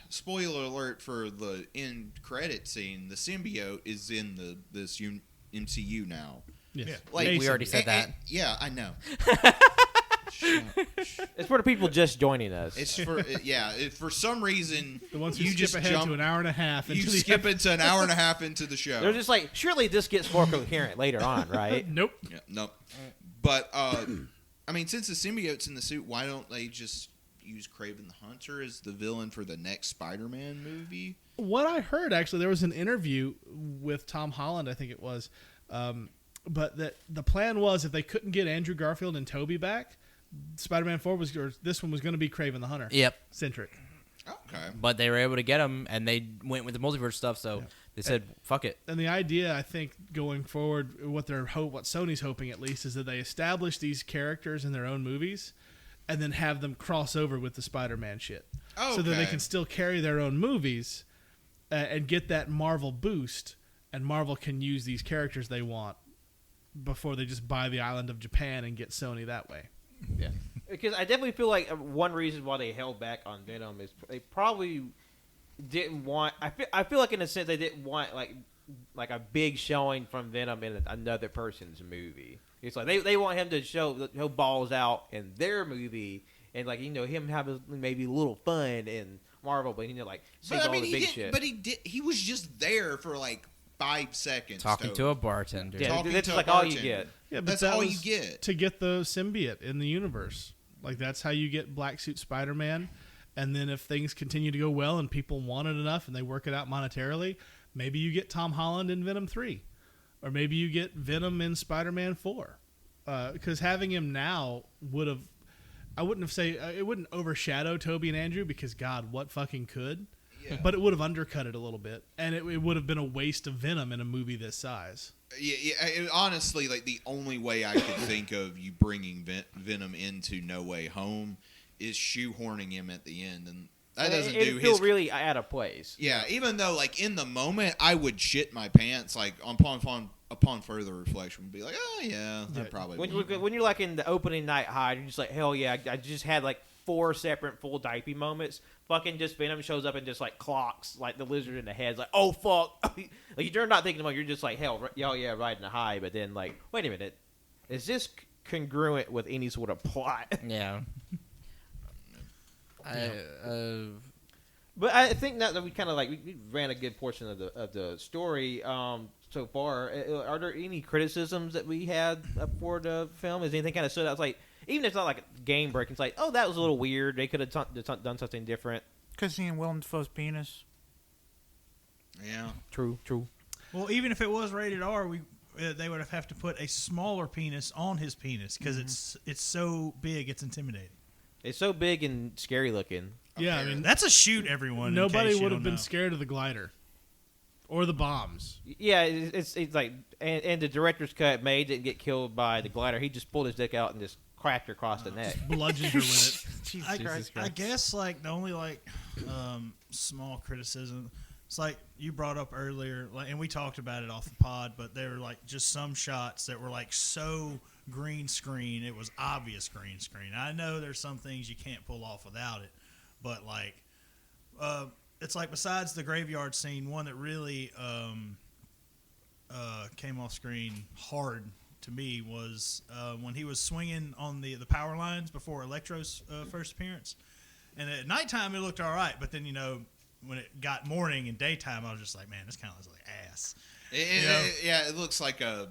spoiler alert for the end credit scene, the symbiote is in this MCU now. Yes. Yeah. Like We already said that. Yeah, I know. It's for the people just joining us. It's for for some reason The ones who you skip just ahead jump, to an hour and a half. you into the skip into an hour and a half into the show. They're just like, surely this gets more coherent later on, right? Nope. Yeah, nope. But I mean, since the symbiote's in the suit, why don't they just use Kraven the Hunter as the villain for the next Spider-Man movie? What I heard, actually, there was an interview with Tom Holland, I think it was, but that the plan was if they couldn't get Andrew Garfield and Tobey back, Spider-Man 4 this one was going to be Kraven the Hunter Yep. centric. Okay. But they were able to get him, and they went with the multiverse stuff. So they said, "Fuck it." And the idea, I think, going forward, what Sony's hoping at least, is that they establish these characters in their own movies, and then have them cross over with the Spider-Man shit, so that they Okay. can still carry their own movies and get that Marvel boost, and Marvel can use these characters they want before they just buy the island of Japan and get Sony that way. Yeah. Because I definitely feel like one reason why they held back on Venom is they probably didn't want. I feel like in a sense they didn't want like a big showing from Venom in another person's movie. It's like they want him to show balls out in their movie and like him have maybe a little fun in Marvel, but like save all the big shit. But he was just there for like 5 seconds. Talking to a bartender. yeah, talking that's to like a all you bartender. get. Yeah, but That's that all was you get. to get the symbiote in the universe. Like that's how you get Black Suit Spider-Man. And then if things continue to go well and people want it enough and they work it out monetarily, maybe you get Tom Holland in Venom 3. Or maybe you get Venom in Spider-Man 4. Because having him now it wouldn't overshadow Tobey and Andrew because God, what fucking could? Yeah. But it would have undercut it a little bit. And it would have been a waste of Venom in a movie this size. Honestly, like the only way I could think of you bringing Venom into No Way Home is shoehorning him at the end, and That doesn't it do feel his. really out of place. Yeah, even though like in the moment I would shit my pants, like upon further reflection, would be like, oh yeah, that probably. When you're like in the opening night high, you're just like, hell yeah, I just had like 4 separate full diaper moments. Fucking just Venom shows up and just like clocks like the lizard in the head. It's like, oh fuck, like you're not thinking about, you're just like, hell yeah, riding a high. But then like, wait a minute, is this congruent with any sort of plot? Yeah. But I think that we kind of like we ran a good portion of the story so far. Are there any criticisms that we had for the film? Is anything kind of stood out? It's like, even if it's not like game breaking, it's like, oh, that was a little weird. They could have done something different. Because seeing Willem Dafoe's penis. Yeah. True. Well, even if it was rated R, they would have to put a smaller penis on his penis because it's so big, it's intimidating. It's so big and scary looking. Yeah, I mean, That's a shoot, everyone. nobody would have been scared of the glider or the bombs. Yeah, it's like, and the director's cut, May didn't get killed by the glider. He just pulled his dick out and just cracked her across the neck. Bludgeoned her with it. Jesus Christ. I guess like the only like small criticism, it's like you brought up earlier, like, and we talked about it off the pod, but there were like just some shots that were like so green screen, it was obvious green screen. I know there's some things you can't pull off without it, but like it's like besides the graveyard scene, one that really came off screen hard to me was when he was swinging on the power lines before Electro's first appearance. And at nighttime it looked all right, but then when it got morning and daytime, I was just like, man, this kind of looks like ass. It looks like a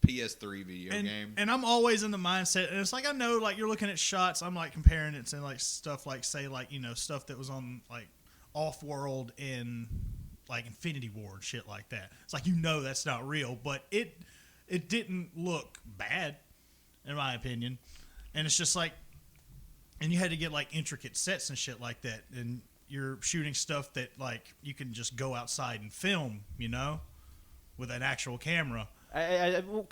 PS3 video game. And I'm always in the mindset, and it's like I know, like you're looking at shots, I'm like comparing it to like stuff like say like stuff that was on like Off-World in like Infinity War and shit like that. It's like that's not real, but it didn't look bad in my opinion, and it's just like, and you had to get like intricate sets and shit like that, and you're shooting stuff that like you can just go outside and film, with an actual camera.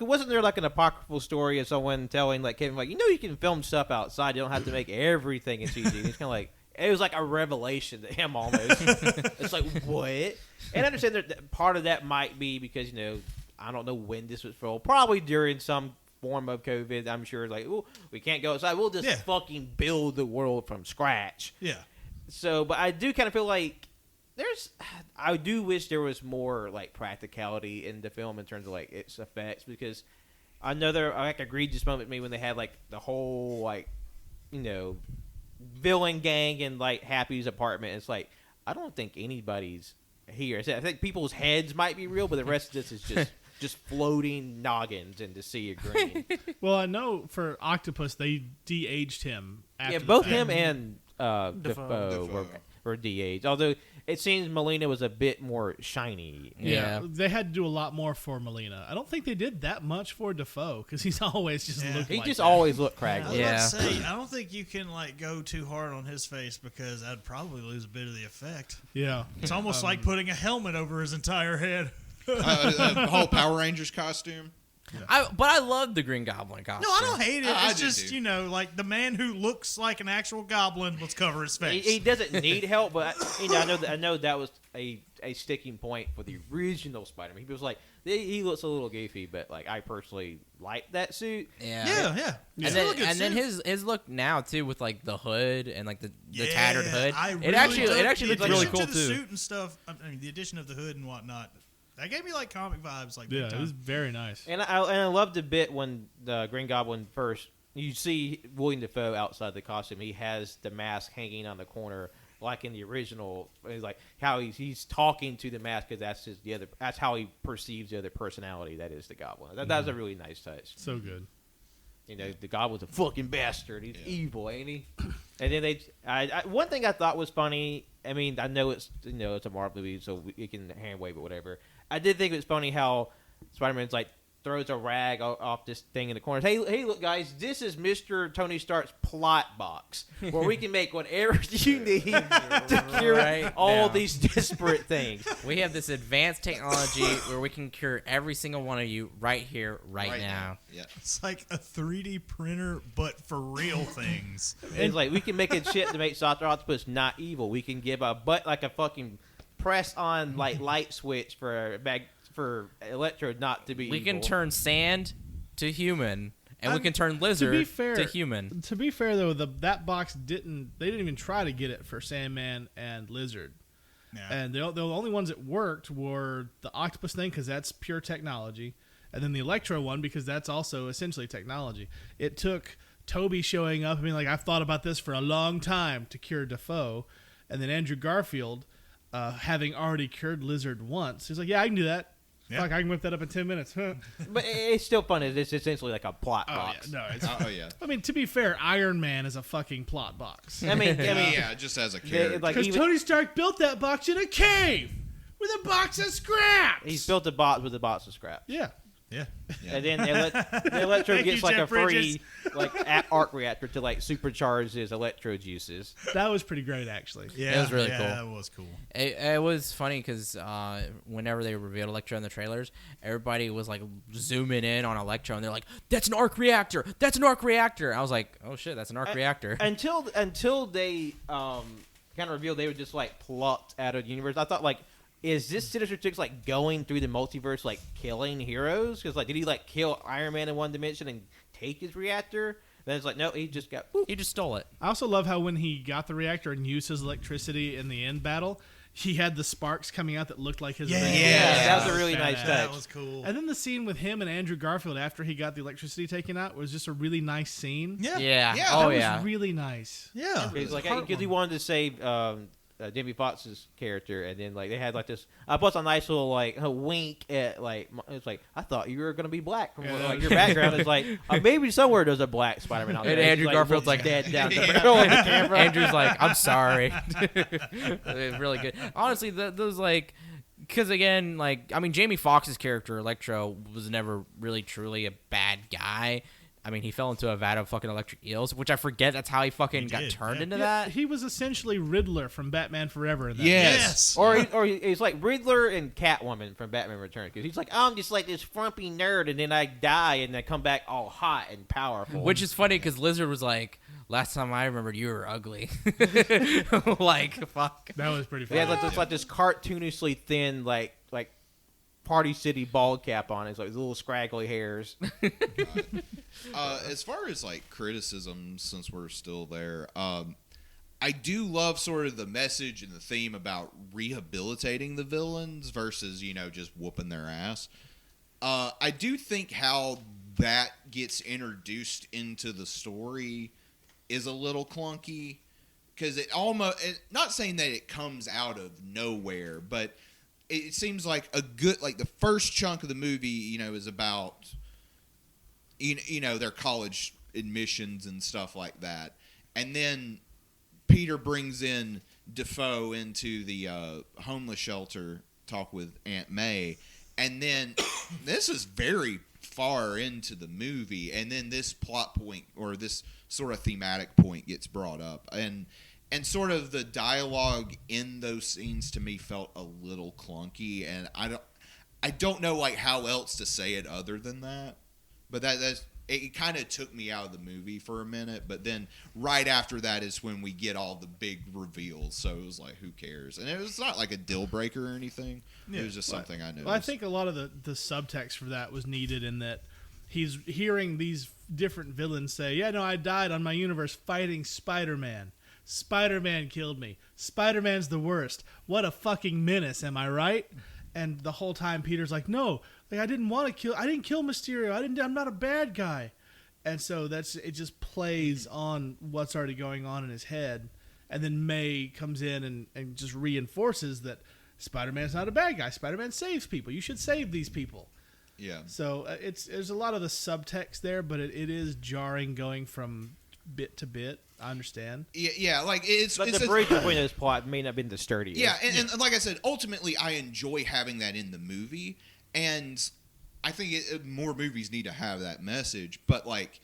Wasn't there like an apocryphal story of someone telling like Kevin, like, you can film stuff outside, you don't have to make everything in CG. He's kind of like, it was like a revelation to him almost. It's like, what? And I understand that part of that might be because I don't know when this was filmed, probably during some form of COVID. I'm sure like, oh, we can't go outside, we'll just fucking build the world from scratch. Yeah. So, but I do kind of feel like I do wish there was more like practicality in the film in terms of like its effects, because I know there are like egregious moment to me when they had like the whole like villain gang in like Happy's apartment. It's like, I don't think anybody's here. I think people's heads might be real, but the rest of this is just floating noggins in the sea of green. Well, I know for Octopus they de-aged him. After both the fact. him and Defoe were de-aged. Although it seems Melina was a bit more shiny. Yeah. They had to do a lot more for Melina. I don't think they did that much for Defoe because he's always just looked He like just that. always looked craggy. I was about to say, I don't think you can like go too hard on his face because I'd probably lose a bit of the effect. Yeah. It's almost like putting a helmet over his entire head. The whole Power Rangers costume. But I love the Green Goblin costume. No, I don't hate it. I It's do just, too. like the man who looks like an actual goblin, let's cover his face. He doesn't need help, but I know that was a sticking point for the original Spider-Man. He was like, he looks a little goofy, but like I personally like that suit. Yeah. And then his look now too, with like the hood and like the tattered hood. It actually looks really cool to the too. suit and stuff. I mean, the addition of the hood and whatnot. That gave me like comic vibes. Like Yeah, it was very nice. And I loved the bit when the Green Goblin first, you see William Dafoe outside the costume. He has the mask hanging on the corner, like in the original. He's like how he's talking to the mask because that's how he perceives the other personality that is the Goblin. That was a really nice touch. So good. The Goblin's a fucking bastard. He's evil, ain't he? And then one thing I thought was funny. I mean, I know it's it's a Marvel movie, so you can hand wave it, whatever. I did think it was funny how Spider-Man's like, throws a rag off this thing in the corner. Hey, look, guys, this is Mr. Tony Stark's plot box, where we can make whatever you need to cure all these disparate things. We have this advanced technology where we can cure every single one of you right here, right now. Yeah. It's like a 3D printer, but for real things. It's like we can make a shit to make Dr. Octopus not evil. We can give a fucking press on light switch for Electro not to be We evil. can turn sand to human, and we can turn lizard to human. To be fair, though, that box they didn't even try to get it for Sandman and Lizard. Yeah. And the only ones that worked were the octopus thing, because that's pure technology, and then the Electro one, because that's also essentially technology. It took Toby showing up and being like, I've thought about this for a long time to cure Defoe, and then Andrew Garfield, having already cured Lizard once, he's like, yeah, I can do that. Yeah. Fuck, I can whip that up in 10 minutes. Huh? But it's still funny. It's essentially like a plot Oh, box. yeah. No, it's Oh yeah. I mean, to be fair, Iron Man is a fucking plot box. I mean, Yeah, just as a character. Because Tony Stark built that box in a cave with a box of scraps. he's built a box with a box of scraps. Yeah. Yeah. Yeah. And then the Electro Thank gets you, like Jeff a free Bridges. arc reactor to supercharge his Electro juices. That was pretty great, actually. Yeah. It was really yeah, cool. That was cool. It was funny because whenever they revealed Electro in the trailers, everybody was like zooming in on Electro, and they're like, "That's an arc reactor! That's an arc reactor!" I was like, "Oh shit, that's an arc reactor!" Until they kind of revealed they were just plucked out of the universe. I thought is this Sinister Six going through the multiverse killing heroes? Because did he kill Iron Man in one dimension and take his reactor? Then it's no, he just got. Whoop. He just stole it. I also love how when he got the reactor and used his electricity in the end battle, he had the sparks coming out that looked like his reactor. Yeah, that was a really nice Badass. touch. That was cool. And then the scene with him and Andrew Garfield after he got the electricity taken out was just a really nice scene. Yeah. Yeah. Yeah, Oh That yeah. was really nice. Yeah. It's because he wanted to save Jamie Foxx's character, and then they had this. Plus a nice little a wink at it's I thought you were gonna be black from your background. It's maybe somewhere there's a black Spider-Man out there. And Andrew Garfield's looks dead down the Yeah. barrel of the camera. Andrew's like, "I'm sorry." Really good. Honestly, those because again, Jamie Foxx's character Electro was never really truly a bad guy. I mean, he fell into a vat of fucking electric eels, which I forget that's how he fucking got did, turned yeah. into Yeah, that. he was essentially Riddler from Batman Forever. In that Yes. Or he's like Riddler and Catwoman from Batman Returns, because he's I'm just this frumpy nerd, and then I die, and I come back all hot and powerful. Which is funny because Lizard was like, "Last time I remembered, you were ugly." Fuck. That was pretty he funny. had this cartoonishly thin Party City bald cap on. It's little scraggly hairs. As far as criticism, since we're still there, I do love sort of the message and the theme about rehabilitating the villains versus just whooping their ass. I do think how that gets introduced into the story is a little clunky because not saying that it comes out of nowhere, but it seems like a good the first chunk of the movie is about their college admissions and stuff like that, and then Peter brings in Defoe into the homeless shelter, talk with Aunt May, and then this is very far into the movie, and then this plot point or this sort of thematic point gets brought up, and sort of the dialogue in those scenes to me felt a little clunky, and I don't know how else to say it other than that. But it kind of took me out of the movie for a minute. But then right after that is when we get all the big reveals. So it was who cares? And it was not a deal breaker or anything. Yeah. It was just something I noticed. Well, I think a lot of the subtext for that was needed in that he's hearing these different villains say, "Yeah, no, I died on my universe fighting Spider-Man. Spider-Man killed me. Spider-Man's the worst. What a fucking menace, am I right?" And the whole time Peter's like, "No, I didn't kill Mysterio. I'm not a bad guy." And so it just plays on what's already going on in his head. And then May comes in and just reinforces that Spider-Man's not a bad guy. Spider-Man saves people. You should save these people. Yeah. So there's a lot of the subtext there, but it is jarring going from bit to bit. I understand. Yeah, it's But it's the bridge between those plot may not have been the sturdiest. Yeah, and like I said, ultimately I enjoy having that in the movie, and I think more movies need to have that message, but like,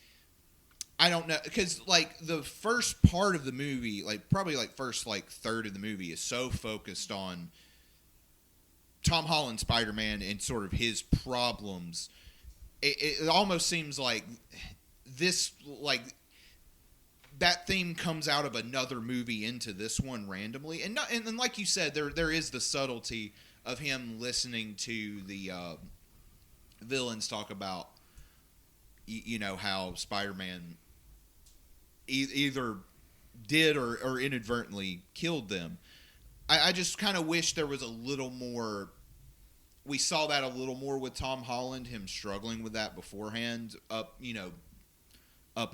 I don't know, because like the first part of the movie, like probably like first like third of the movie is so focused on Tom Holland Spider-Man and sort of his problems. It almost seems like this, like that theme comes out of another movie into this one randomly, and like you said, there is the subtlety of him listening to the villains talk about, you know, how Spider-Man either did or inadvertently killed them. I just kind of wish there was a little more. We saw that a little more with Tom Holland, him struggling with that beforehand, up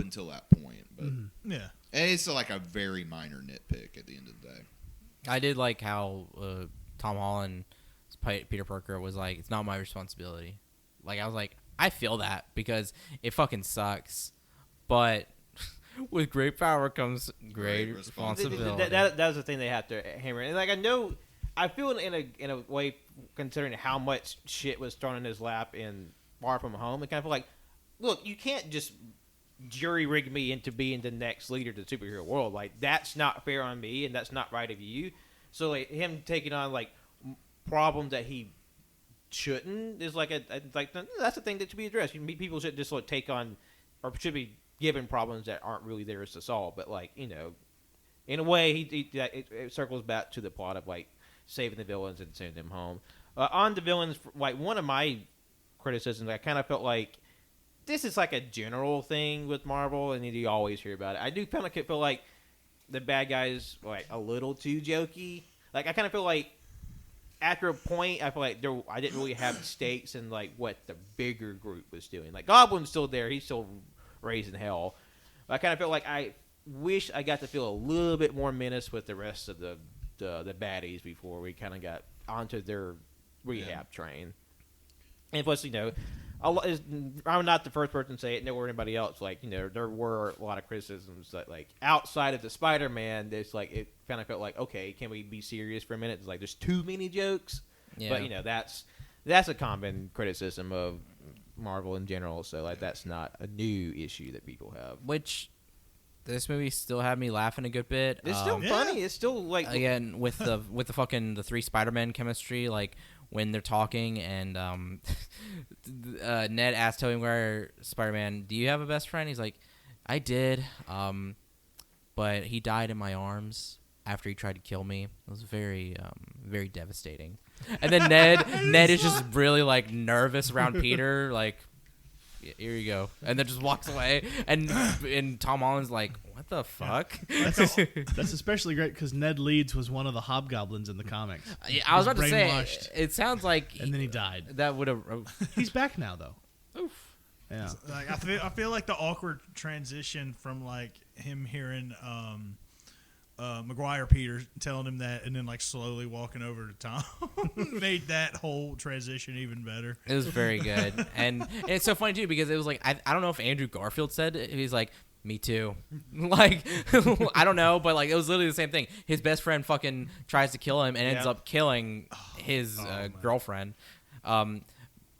until that point. But Yeah. and it's like a very minor nitpick at the end of the day. I did like how Tom Holland, Peter Parker, was like, it's not my responsibility. Like, I was like, I feel that because it fucking sucks. But with great power comes great responsibility. That was the thing they have to hammer. And like, I feel in a way, considering how much shit was thrown in his lap in Far From Home, I kind of feel like, look, you can't just jury rig me into being the next leader to the superhero world. Like, that's not fair on me, and that's not right of you. So like him taking on like problems that he shouldn't is like that's a thing that should be addressed. People should just like take on, or should be given problems that aren't really theirs to solve. But like, you know, in a way, it circles back to the plot of like saving the villains and sending them home. On the villains, like one of my criticisms, I kind of felt like this is like a general thing with Marvel, and you always hear about it. I do kind of feel like the bad guys like a little too jokey. Like I kind of feel like after a point, I feel like I didn't really have stakes in like what the bigger group was doing. Like Goblin's still there; he's still raising hell. But I kind of felt like I wish I got to feel a little bit more menace with the rest of the baddies before we kind of got onto their rehab train. And plus, you know, I'm not the first person to say it, nor anybody else. Like, you know, there were a lot of criticisms that, like, outside of the Spider-Man, there's like it kind of felt like, okay, can we be serious for a minute? It's like there's too many jokes. Yeah. But you know, that's a common criticism of Marvel in general. So like, that's not a new issue that people have. Which this movie still had me laughing a good bit. It's still funny. It's still like, again with the three Spider-Man chemistry, like when they're talking and Ned asked Tobey Maguire, Spider-Man, do you have a best friend? He's like, I did, but he died in my arms after he tried to kill me. It was very very devastating. And then Ned is just really like nervous around Peter, like, here you go, and then just walks away. And Tom Holland's like, what the fuck? That's especially great because Ned Leeds was one of the hobgoblins in the comics. Yeah, I was about to say, it sounds like, and then he died. That would have. He's back now though. Oof. Yeah. Like I feel like the awkward transition from like him hearing Maguire Peter telling him that, and then like slowly walking over to Tom made that whole transition even better. It was very good. And it's so funny too because it was like, I don't know if Andrew Garfield said it. He's like, me too. Like, I don't know, but like it was literally the same thing. His best friend fucking tries to kill him and ends up killing his girlfriend. And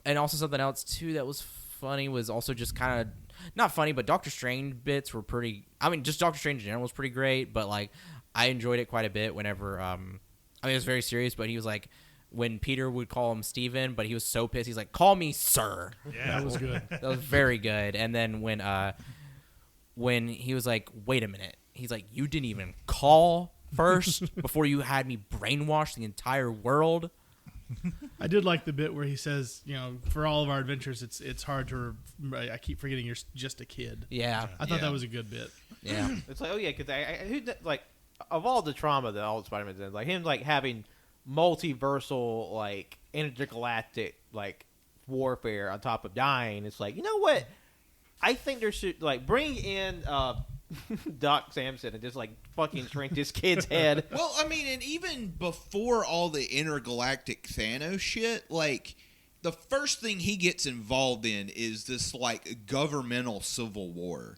also something else too that was funny was also just kind of not funny, but Doctor Strange bits were pretty. I mean, just Doctor Strange in general was pretty great, but like I enjoyed it quite a bit. Whenever I mean, it was very serious, but he was like, when Peter would call him Steven, but he was so pissed, he's like, call me sir. Yeah, that was good. That was very good. And then when he was like, wait a minute, he's like, you didn't even call first before you had me brainwash the entire world. I did like the bit where he says, you know, for all of our adventures, it's hard to. I keep forgetting you're just a kid. Yeah, I thought that was a good bit. Yeah, it's like, oh yeah, because like of all the trauma that all the Spider-Man's in, like him like having multiversal like intergalactic like warfare on top of dying. It's like, you know what? I think there should like bring in Doc Samson and just like fucking shrink this kid's head. Well, I mean, and even before all the intergalactic Thanos shit, like the first thing he gets involved in is this like governmental civil war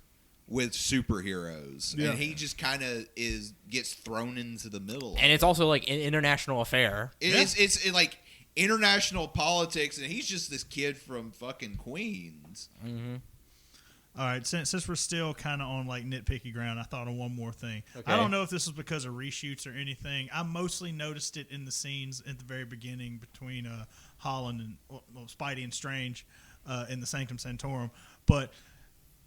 with superheroes, and he just kind of gets thrown into the middle. And it's also like an international affair. It's like international politics, and he's just this kid from fucking Queens. Mm-hmm. All right, since we're still kind of on like nitpicky ground, I thought of one more thing. Okay. I don't know if this was because of reshoots or anything. I mostly noticed it in the scenes at the very beginning between Holland and Spidey and Strange in the Sanctum Sanctorum. But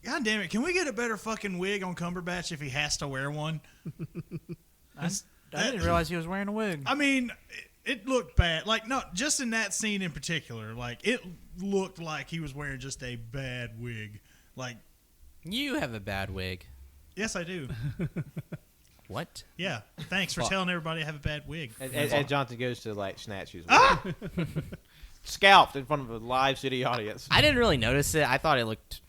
God damn it, can we get a better fucking wig on Cumberbatch if he has to wear one? I didn't realize he was wearing a wig. I mean, it looked bad. Like, no, just in that scene in particular, like it looked like he was wearing just a bad wig. Like, You have a bad wig. yes, I do. What? Yeah, thanks for telling everybody I have a bad wig. Ed Johnson goes to like snatch his scalped in front of a live city audience. I didn't really notice it. I thought it looked,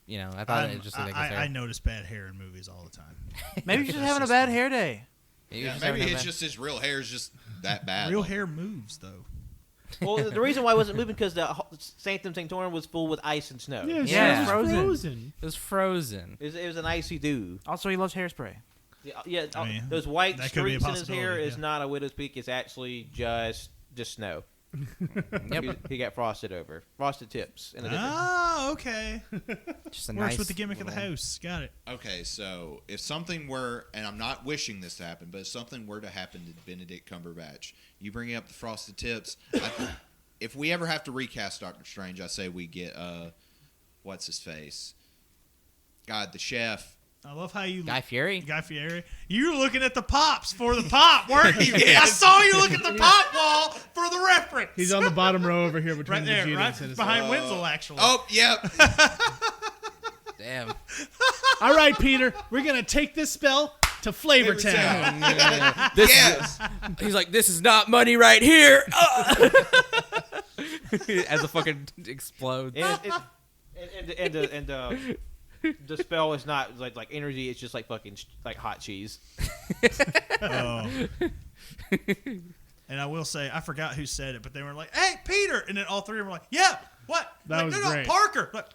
I thought it just looked like his I hair. notice bad hair in movies all the time. Maybe he's just having a bad hair day. Maybe it's just his real hair is just that bad. Real hair moves, though. Well, the reason why it wasn't moving because the Sanctum Sanctorum was full with ice and snow. Yeah. it's frozen. It was frozen. It was an icy dew. Also, he loves hairspray. Yeah, I mean, those white that could be a streaks in his hair possibility, is yeah. not a widow's peak. It's actually just snow. Yep. He got frosted tips. In addition. Ah, okay. Just a Works nice with the gimmick of the little- house. Got it. Okay, so if something were, and I'm not wishing this to happen, but if something were to happen to Benedict Cumberbatch, you bring up the frosted tips. If we ever have to recast Doctor Strange, I say we get what's his face? God, the chef. I love how you Guy Fieri? Guy Fieri. You were looking at the pops for the pop, weren't you? I saw you look at the pop wall for the reference. He's on the bottom row over here between right there, Vegeta right and Sinister. behind Wenzel, actually. Oh, yep. Damn. All right, Peter, we're gonna take this spell to Flavor Town. Yes. He's like, this is not money right here. As the fucking explodes. And the spell is not like energy. It's just like fucking like hot cheese. Oh. And I will say, I forgot who said it, but they were like, "Hey, Peter!" And then all three of them were like, "Yeah, what?" That like, was no, great. Parker. Like,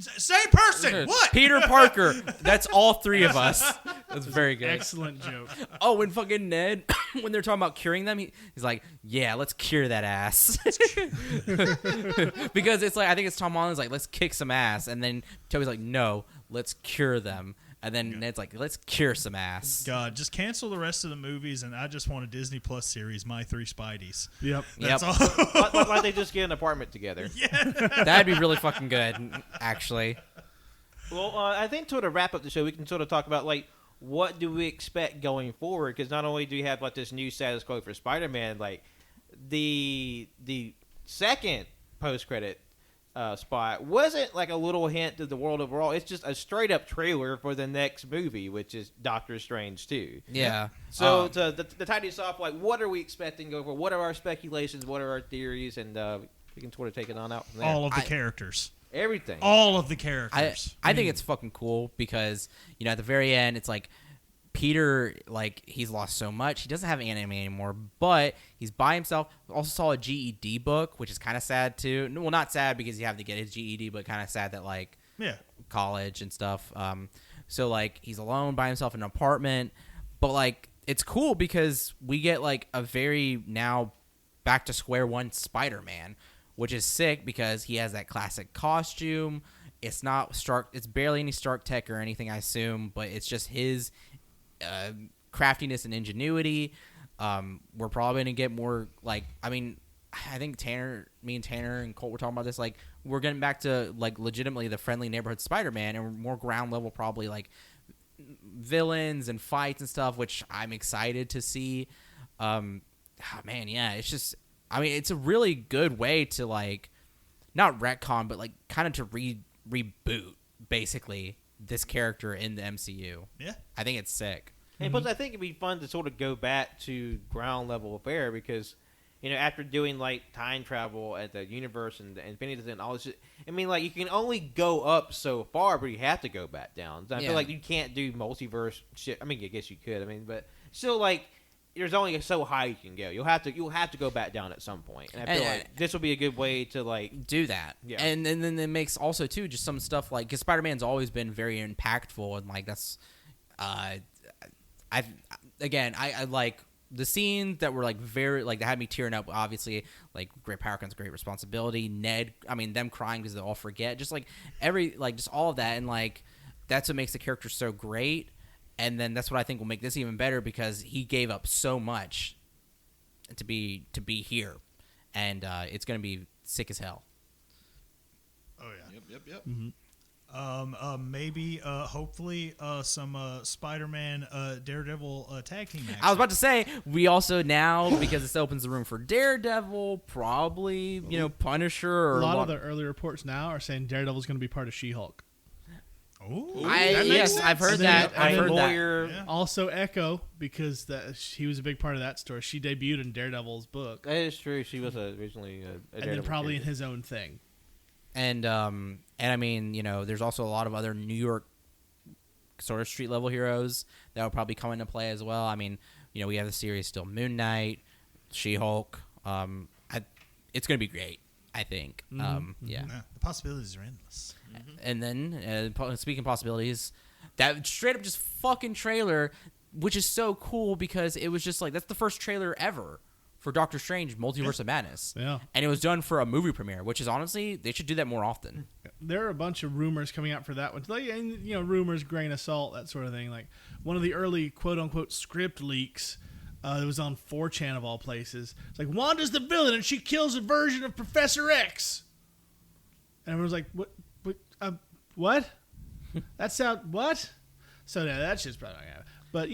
same person. What? Peter Parker. That's all three of us. That's very good. Excellent joke. Oh, and fucking Ned, when they're talking about curing them, he's like, yeah, let's cure that ass. Because it's like, I think it's Tom Holland's like, let's kick some ass. And then Toby's like, no, let's cure them. And then Ned's like, let's cure some ass. God, just cancel the rest of the movies, and I just want a Disney Plus series, My Three Spideys. Yep. That's Yep. all. Like they just get an apartment together. That'd be really fucking good, actually. Well, I think to wrap up the show, we can sort of talk about like what do we expect going forward? Because not only do you have like this new status quo for Spider-Man, like the second post-credit spot wasn't like a little hint to the world overall. It's just a straight up trailer for the next movie, which is Doctor Strange 2. Yeah. So to tidy us off, like what are we expecting going forward? What are our speculations? What are our theories? And we can sort of take it on out from there. All of the characters. Everything. All of the characters. I think it's fucking cool because, at the very end, it's like Peter, like, he's lost so much. He doesn't have anime anymore, but he's by himself. Also saw a GED book, which is kind of sad, too. Well, not sad because you have to get his GED, but kind of sad that, like, Yeah. college and stuff. So, like, he's alone by himself in an apartment. But, like, it's cool because we get, like, a very now back to square one Spider-Man, which is sick because he has that classic costume. It's not Stark. It's barely any Stark tech or anything, I assume, but it's just his craftiness and ingenuity. We're probably going to get more, like, I think me and Tanner and Colt were talking about this. Like, we're getting back to, like, legitimately the friendly neighborhood Spider-Man and more ground level, probably, like, villains and fights and stuff, which I'm excited to see. Man, yeah, it's just, it's a really good way to, like, not retcon, but, like, kind of to reboot, basically, this character in the MCU. Yeah. I think it's sick. And plus, I think it'd be fun to sort of go back to ground level affair because, after doing like time travel at the universe and Infinity and all this shit, like you can only go up so far, but you have to go back down. So I feel like you can't do multiverse shit. I guess you could. But still, like, there's only so high you can go. You'll have to go back down at some point. And I feel like this will be a good way to like do that. Yeah. And then it makes also too just some stuff like because Spider-Man's always been very impactful and like that's I like the scenes that were like very like that had me tearing up. Obviously, like great power comes great responsibility. Ned, I mean them crying because they all forget. Just like just all of that, and like that's what makes the character so great. And then that's what I think will make this even better because he gave up so much to be here, and it's gonna be sick as hell. Oh yeah. Yep. Maybe, hopefully, some Spider-Man, Daredevil tag team action. I was about to say we also now because this opens the room for Daredevil, probably Punisher or A lot of the early reports now are saying Daredevil's going to be part of She-Hulk. Oh, yes, I've heard that. I've heard lawyer. Yeah. Also Echo, because he was a big part of that story. She debuted in Daredevil's book, That is true. She was originally a and then Daredevil probably in character. his own thing. And I mean, there's also a lot of other New York sort of street level heroes that will probably come into play as well. I mean, we have the series still, Moon Knight, She-Hulk. It's gonna be great, I think. Yeah. Yeah, the possibilities are endless. And then speaking of possibilities, that straight up just fucking trailer, which is so cool because it was just like that's the first trailer ever for Doctor Strange Multiverse of Madness. Yeah. And it was done for a movie premiere, which is honestly, they should do that more often. There are a bunch of rumors coming out for that one. Like, and, rumors, grain of salt, that sort of thing. Like one of the early quote-unquote script leaks that was on 4chan of all places. It's like, Wanda's the villain and she kills a version of Professor X. And everyone's like, what? That sound, what? So yeah, that shit's probably not gonna happen. But,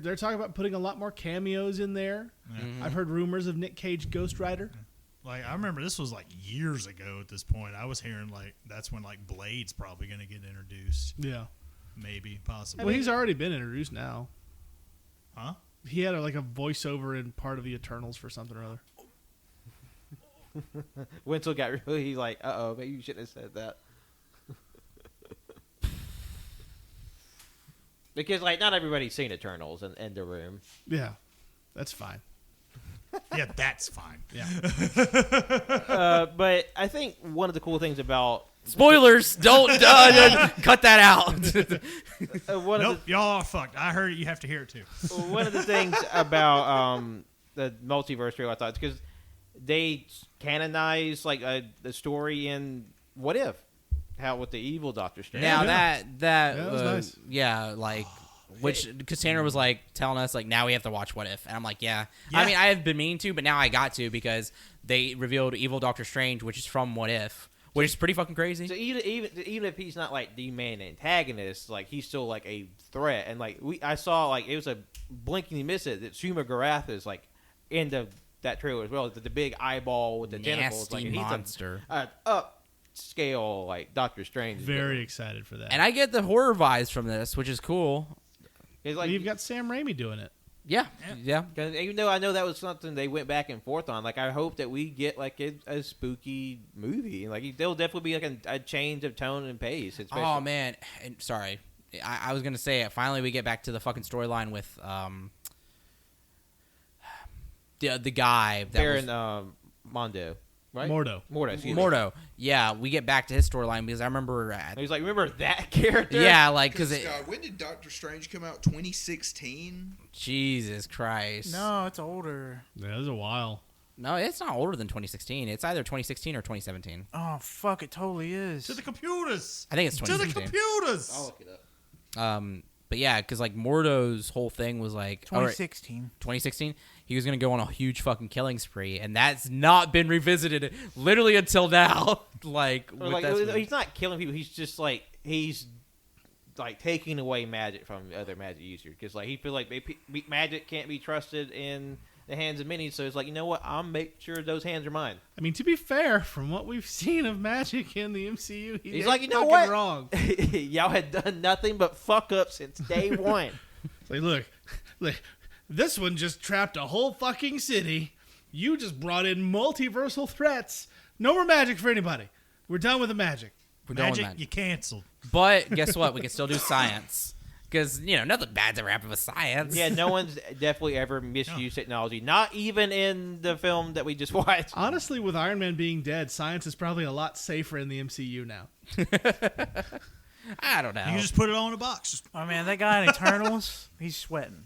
they're talking about putting a lot more cameos in there. Yeah. I've heard rumors of Nick Cage Ghost Rider. Like, I remember this was like years ago at this point. I was hearing like that's when like Blade's probably going to get introduced. Yeah. Maybe, possibly. Well, he's already been introduced now. Huh? He had a voiceover in part of the Eternals for something or other. Winslow got really like, maybe you shouldn't have said that. Because like not everybody's seen Eternals in the room. Yeah, that's fine. Yeah, that's fine. Yeah. But I think one of the cool things about Spoilers! Don't cut that out. one Nope, of y'all are fucked. I heard it. You have to hear it too. one of the things about the multiverse trailer I thought because they canonized like the story in What If, how with the evil Doctor Strange. Now Yeah. that was nice. Yeah, like which Cassandra was like telling us like now we have to watch What If, and I'm like yeah. Yeah. I mean I have been meaning to, but now I got to because they revealed evil Doctor Strange, which is from What If, which is pretty fucking crazy. So even if he's not like the main antagonist, like he's still like a threat. And like I saw like it was a blinking you miss it that Shuma Garath is like in that trailer as well. The big eyeball with the tentacles, like Nasty and he's monster. a upscale like Doctor Strange. Very excited for that. And I get the horror vibes from this, which is cool. It's like You've got Sam Raimi doing it. Yeah. 'cause even though I know that was something they went back and forth on, like I hope that we get like a spooky movie. Like there'll definitely be like a change of tone and pace. Especially. Oh man, and sorry, I was gonna say it. Finally, we get back to the fucking storyline with the guy that Baron was Mondo, right? Mordo. Excuse me. Mordo. Yeah, we get back to his storyline because I remember. He's like, remember that character? Yeah, like because when did Doctor Strange come out? 2016. Jesus Christ. No, it's older. Yeah, it was a while. No, it's not older than 2016. It's either 2016 or 2017. Oh fuck! It totally is. To the computers. I think it's To the 2016. computers. I'll look it up. But yeah, because like Mordo's whole thing was like, all right, 2016. 2016, he was gonna go on a huge fucking killing spree, and that's not been revisited literally until now. Like, Or, with like that he's not killing people. He's just like he's like taking away magic from other magic users because like he feel like magic can't be trusted in the hands of many. So it's like, you know what? I'll make sure those hands are mine. I mean, to be fair, from what we've seen of magic in the MCU, He's ain't like, you know fucking what? wrong. Y'all had done nothing but fuck up since day one. It's like, look, this one just trapped a whole fucking city. You just brought in multiversal threats. No more magic for anybody. We're done with the magic. We're done with Magic, magic. you canceled. But guess what? We can still do science because nothing bad's ever happened with science. Yeah, no one's definitely ever misused technology. Not even in the film that we just watched. Honestly, with Iron Man being dead, science is probably a lot safer in the MCU now. I don't know. You can just put it all in a box. Just, Oh man, that guy in Eternals, he's sweating.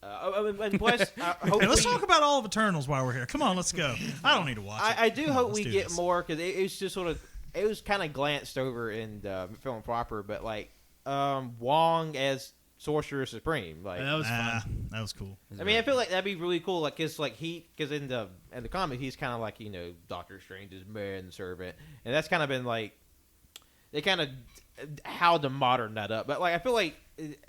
And plus, hopefully, Hey, let's talk about all of Eternals while we're here. Come on, let's go. I don't need to watch it. I do Come on, hope let's we do get this. more because it's just sort of it was kind of glanced over in the film proper, but like Wong as Sorcerer Supreme, like That was fun. That was cool. I mean, I feel like that'd be really cool, like because in the comic he's kind of like Doctor Strange's manservant, and that's kind of been like they kind of how to modern that up, but like I feel like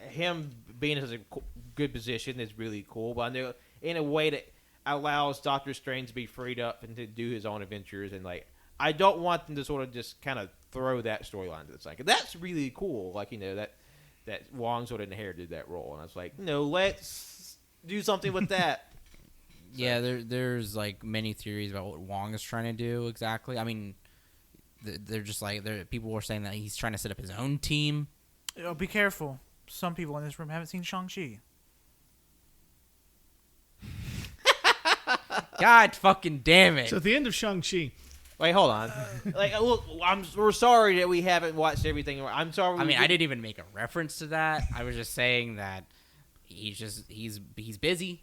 him being in such a good position is really cool, but I know in a way that allows Doctor Strange to be freed up and to do his own adventures, and like I don't want them to sort of just kind of throw that storyline to the side. That's really cool, like that Wong sort of inherited that role, and I was like, no, let's do something with that. Yeah, there's like many theories about what Wong is trying to do exactly. I mean, they're just like people were saying that he's trying to set up his own team. Oh, be careful. Some people in this room haven't seen Shang-Chi. God fucking damn it! So at the end of Shang-Chi, Wait, hold on. Like, look, we're sorry that we haven't watched everything. I'm sorry. I mean, I didn't even make a reference to that. I was just saying that he's busy.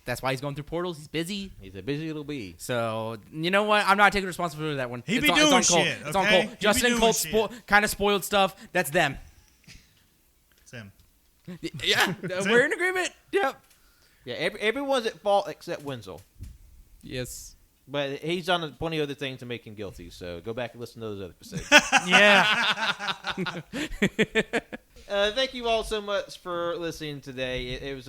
That's why he's going through portals. He's busy. He's a busy little bee. So you know what? I'm not taking responsibility for that one. He It's be on doing Cole. shit, It's on okay? Cole. He be Justin and doing Cole kind of spoiled stuff. That's them. Sam. Yeah, we're in agreement. Yep. Yeah, everyone's at fault except Wenzel. Yes. But he's done plenty of other things to make him guilty, so go back and listen to those other episodes. Yeah. Thank you all so much for listening today. It was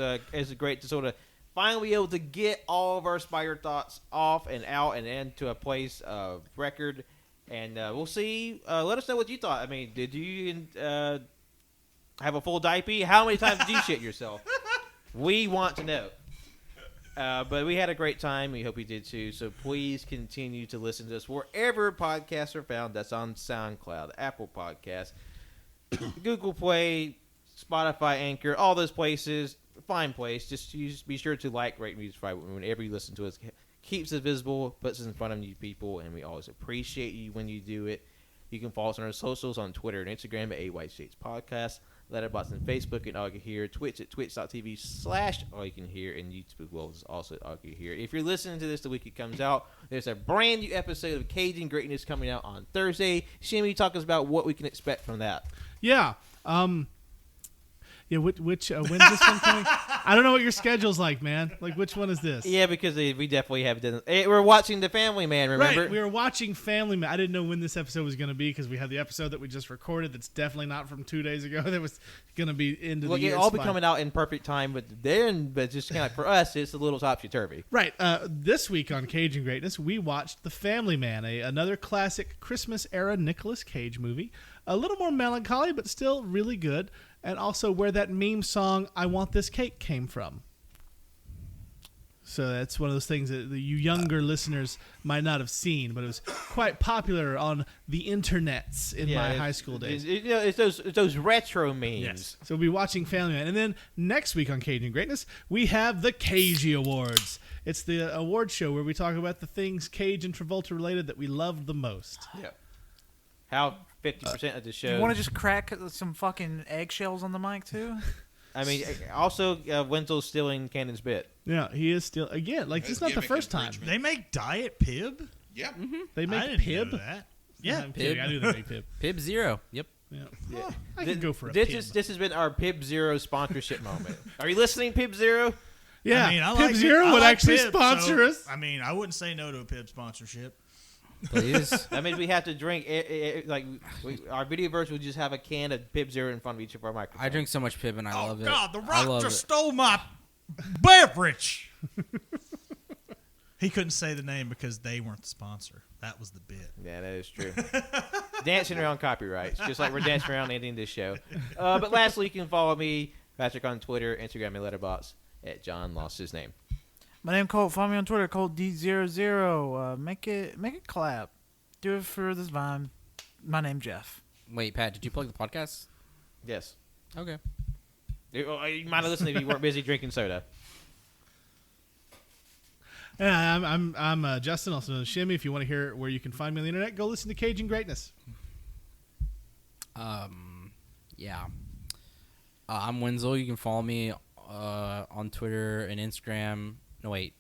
great to sort of finally be able to get all of our Spider thoughts off and out and into a place of record. And we'll see. Let us know what you thought. I mean, did you have a full diaper? How many times did you shit yourself? We want to know. But we had a great time. We hope you did too. So please continue to listen to us wherever podcasts are found. That's on SoundCloud, Apple Podcasts, Google Play, Spotify, Anchor, all those places. Fine place. Just be sure to like, rate, and subscribe whenever you listen to us. Keeps us visible, puts us in front of new people, and we always appreciate you when you do it. You can follow us on our socials on Twitter and Instagram at AYShades Podcast. Letterboxd and Facebook and AllYouCanHear, Twitch at twitch.tv/AllYouCanHear, and YouTube as well as also at AllYouCanHear. If you're listening to this the week it comes out, there's a brand new episode of Cajun Greatness coming out on Thursday. Shimmy, talk us about what we can expect from that. yeah. Yeah, which when's this one coming? I don't know what your schedule's like, man. Like, which one is this? Yeah, because we definitely have done. We're watching The Family Man, remember? Right, we were watching Family Man. I didn't know when this episode was going to be because we had the episode that we just recorded that's definitely not from 2 days ago that was going to be into Well, the year. it'll all be coming out in perfect time, but just kind of for us, it's a little topsy-turvy. Right. This week on Cajun Greatness, we watched The Family Man, another classic Christmas-era Nicolas Cage movie. A little more melancholy, but still really good. And also where that meme song, I Want This Cake, came from. So that's one of those things that you younger listeners might not have seen, but it was quite popular on the internets in my high school days. It's those retro memes. Yes. So we'll be watching Family Man. And then next week on Cajun Greatness, we have the Cagey Awards. It's the award show where we talk about the things Cage and Travolta related that we loved the most. Yeah. How 50% of the show. You want to just crack some fucking eggshells on the mic, too? I mean, also, Wenzel's stealing Cannon's bit. Yeah, he is still, again, like, this is not the first time. They make Diet Pib? Yeah. They I make didn't Pib. know that. Yeah. I'm kidding. I knew they make Pib. Pib Zero. Yep. Yeah. Yeah. Well, I could go for a this Pib. This has been our Pib Zero sponsorship moment. Are you listening, Pib Zero? Yeah, I mean, I Pib like Zero I would like actually Pib, sponsor so, us. I mean, I wouldn't say no to a Pib sponsorship. Please. That means we have to drink. Our video version will just have a can of Pib Zero in front of each of our microphones. I drink so much Pib and I Oh, love it. God, The I Rock love just it. stole my beverage. He couldn't say the name because they weren't the sponsor. That was the bit. Yeah, that is true. Dancing around copyrights, just like we're dancing around ending this show. But lastly, you can follow me, Patrick, on Twitter, Instagram, and Letterboxd at John Lost His Name. My name Colt. Follow me on Twitter, ColtD00. Make it clap. Do it for this Vine. My name Jeff. Wait, Pat, did you plug the podcast? Yes. Okay. You might have listened if you weren't busy drinking soda. Yeah, I'm Justin, also known as Shimmy. If you want to hear where you can find me on the internet, go listen to Cajun Greatness. Yeah. I'm Wenzel. You can follow me on Twitter and Instagram. No, wait.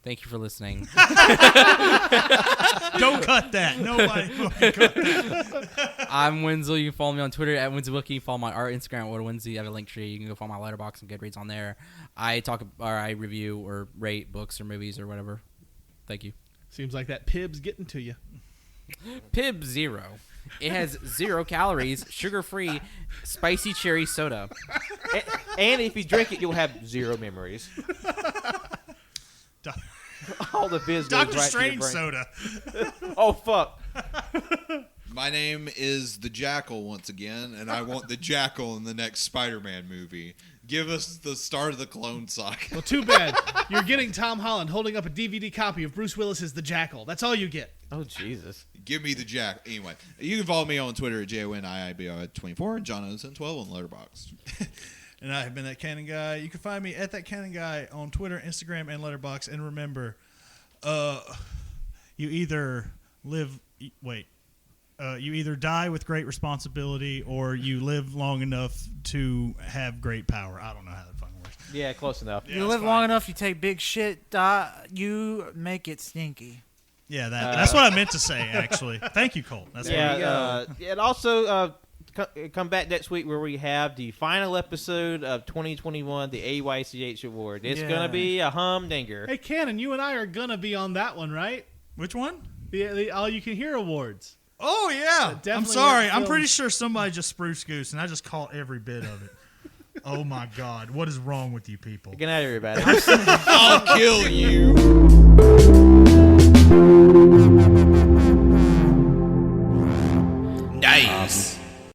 Thank you for listening. Don't cut that. Nobody fucking cut that. I'm Wenzel. You can follow me on Twitter at WenzelWiki. You can follow my art Instagram at Wenzel. I have a link tree. You can go follow my letterbox and Goodreads on there. I review or rate books or movies or whatever. Thank you. Seems like that Pib's getting to you. Pib Zero. It has 0 calories, sugar-free, spicy cherry soda. And if you drink it, you'll have 0 memories. All the biz goes Dr. right Strange to your brain. soda. Oh, fuck. My name is the Jackal once again, and I want the Jackal in the next Spider-Man movie. Give us the start of the Clone Saga. Well, too bad. You're getting Tom Holland holding up a DVD copy of Bruce Willis's The Jackal. That's all you get. Oh, Jesus. Give me the Jack. Anyway, you can follow me on Twitter at JONIIBO24 and John Ozen12 on Letterboxd. And I have been That Cannon Guy. You can find me at That Cannon Guy on Twitter, Instagram, and Letterboxd. And remember, you either you either die with great responsibility or you live long enough to have great power. I don't know how that fucking works. Yeah, close enough. Yeah, You it's live fine. long enough, you take big shit, you make it stinky. Yeah, that's what I meant to say, actually. Thank you, Colt. That's what And also come back next week where we have the final episode of 2021, the AYCH Award. It's Yeah. going to be a humdinger. Hey, Cannon, you and I are going to be on that one, right? Which one? The All You Can Hear Awards. Oh, yeah. I'm definitely sorry. went I'm film. pretty sure somebody just spruce goose, and I just caught every bit of it. Oh, my God. What is wrong with you people? Good night, everybody. I'll kill you. Nice.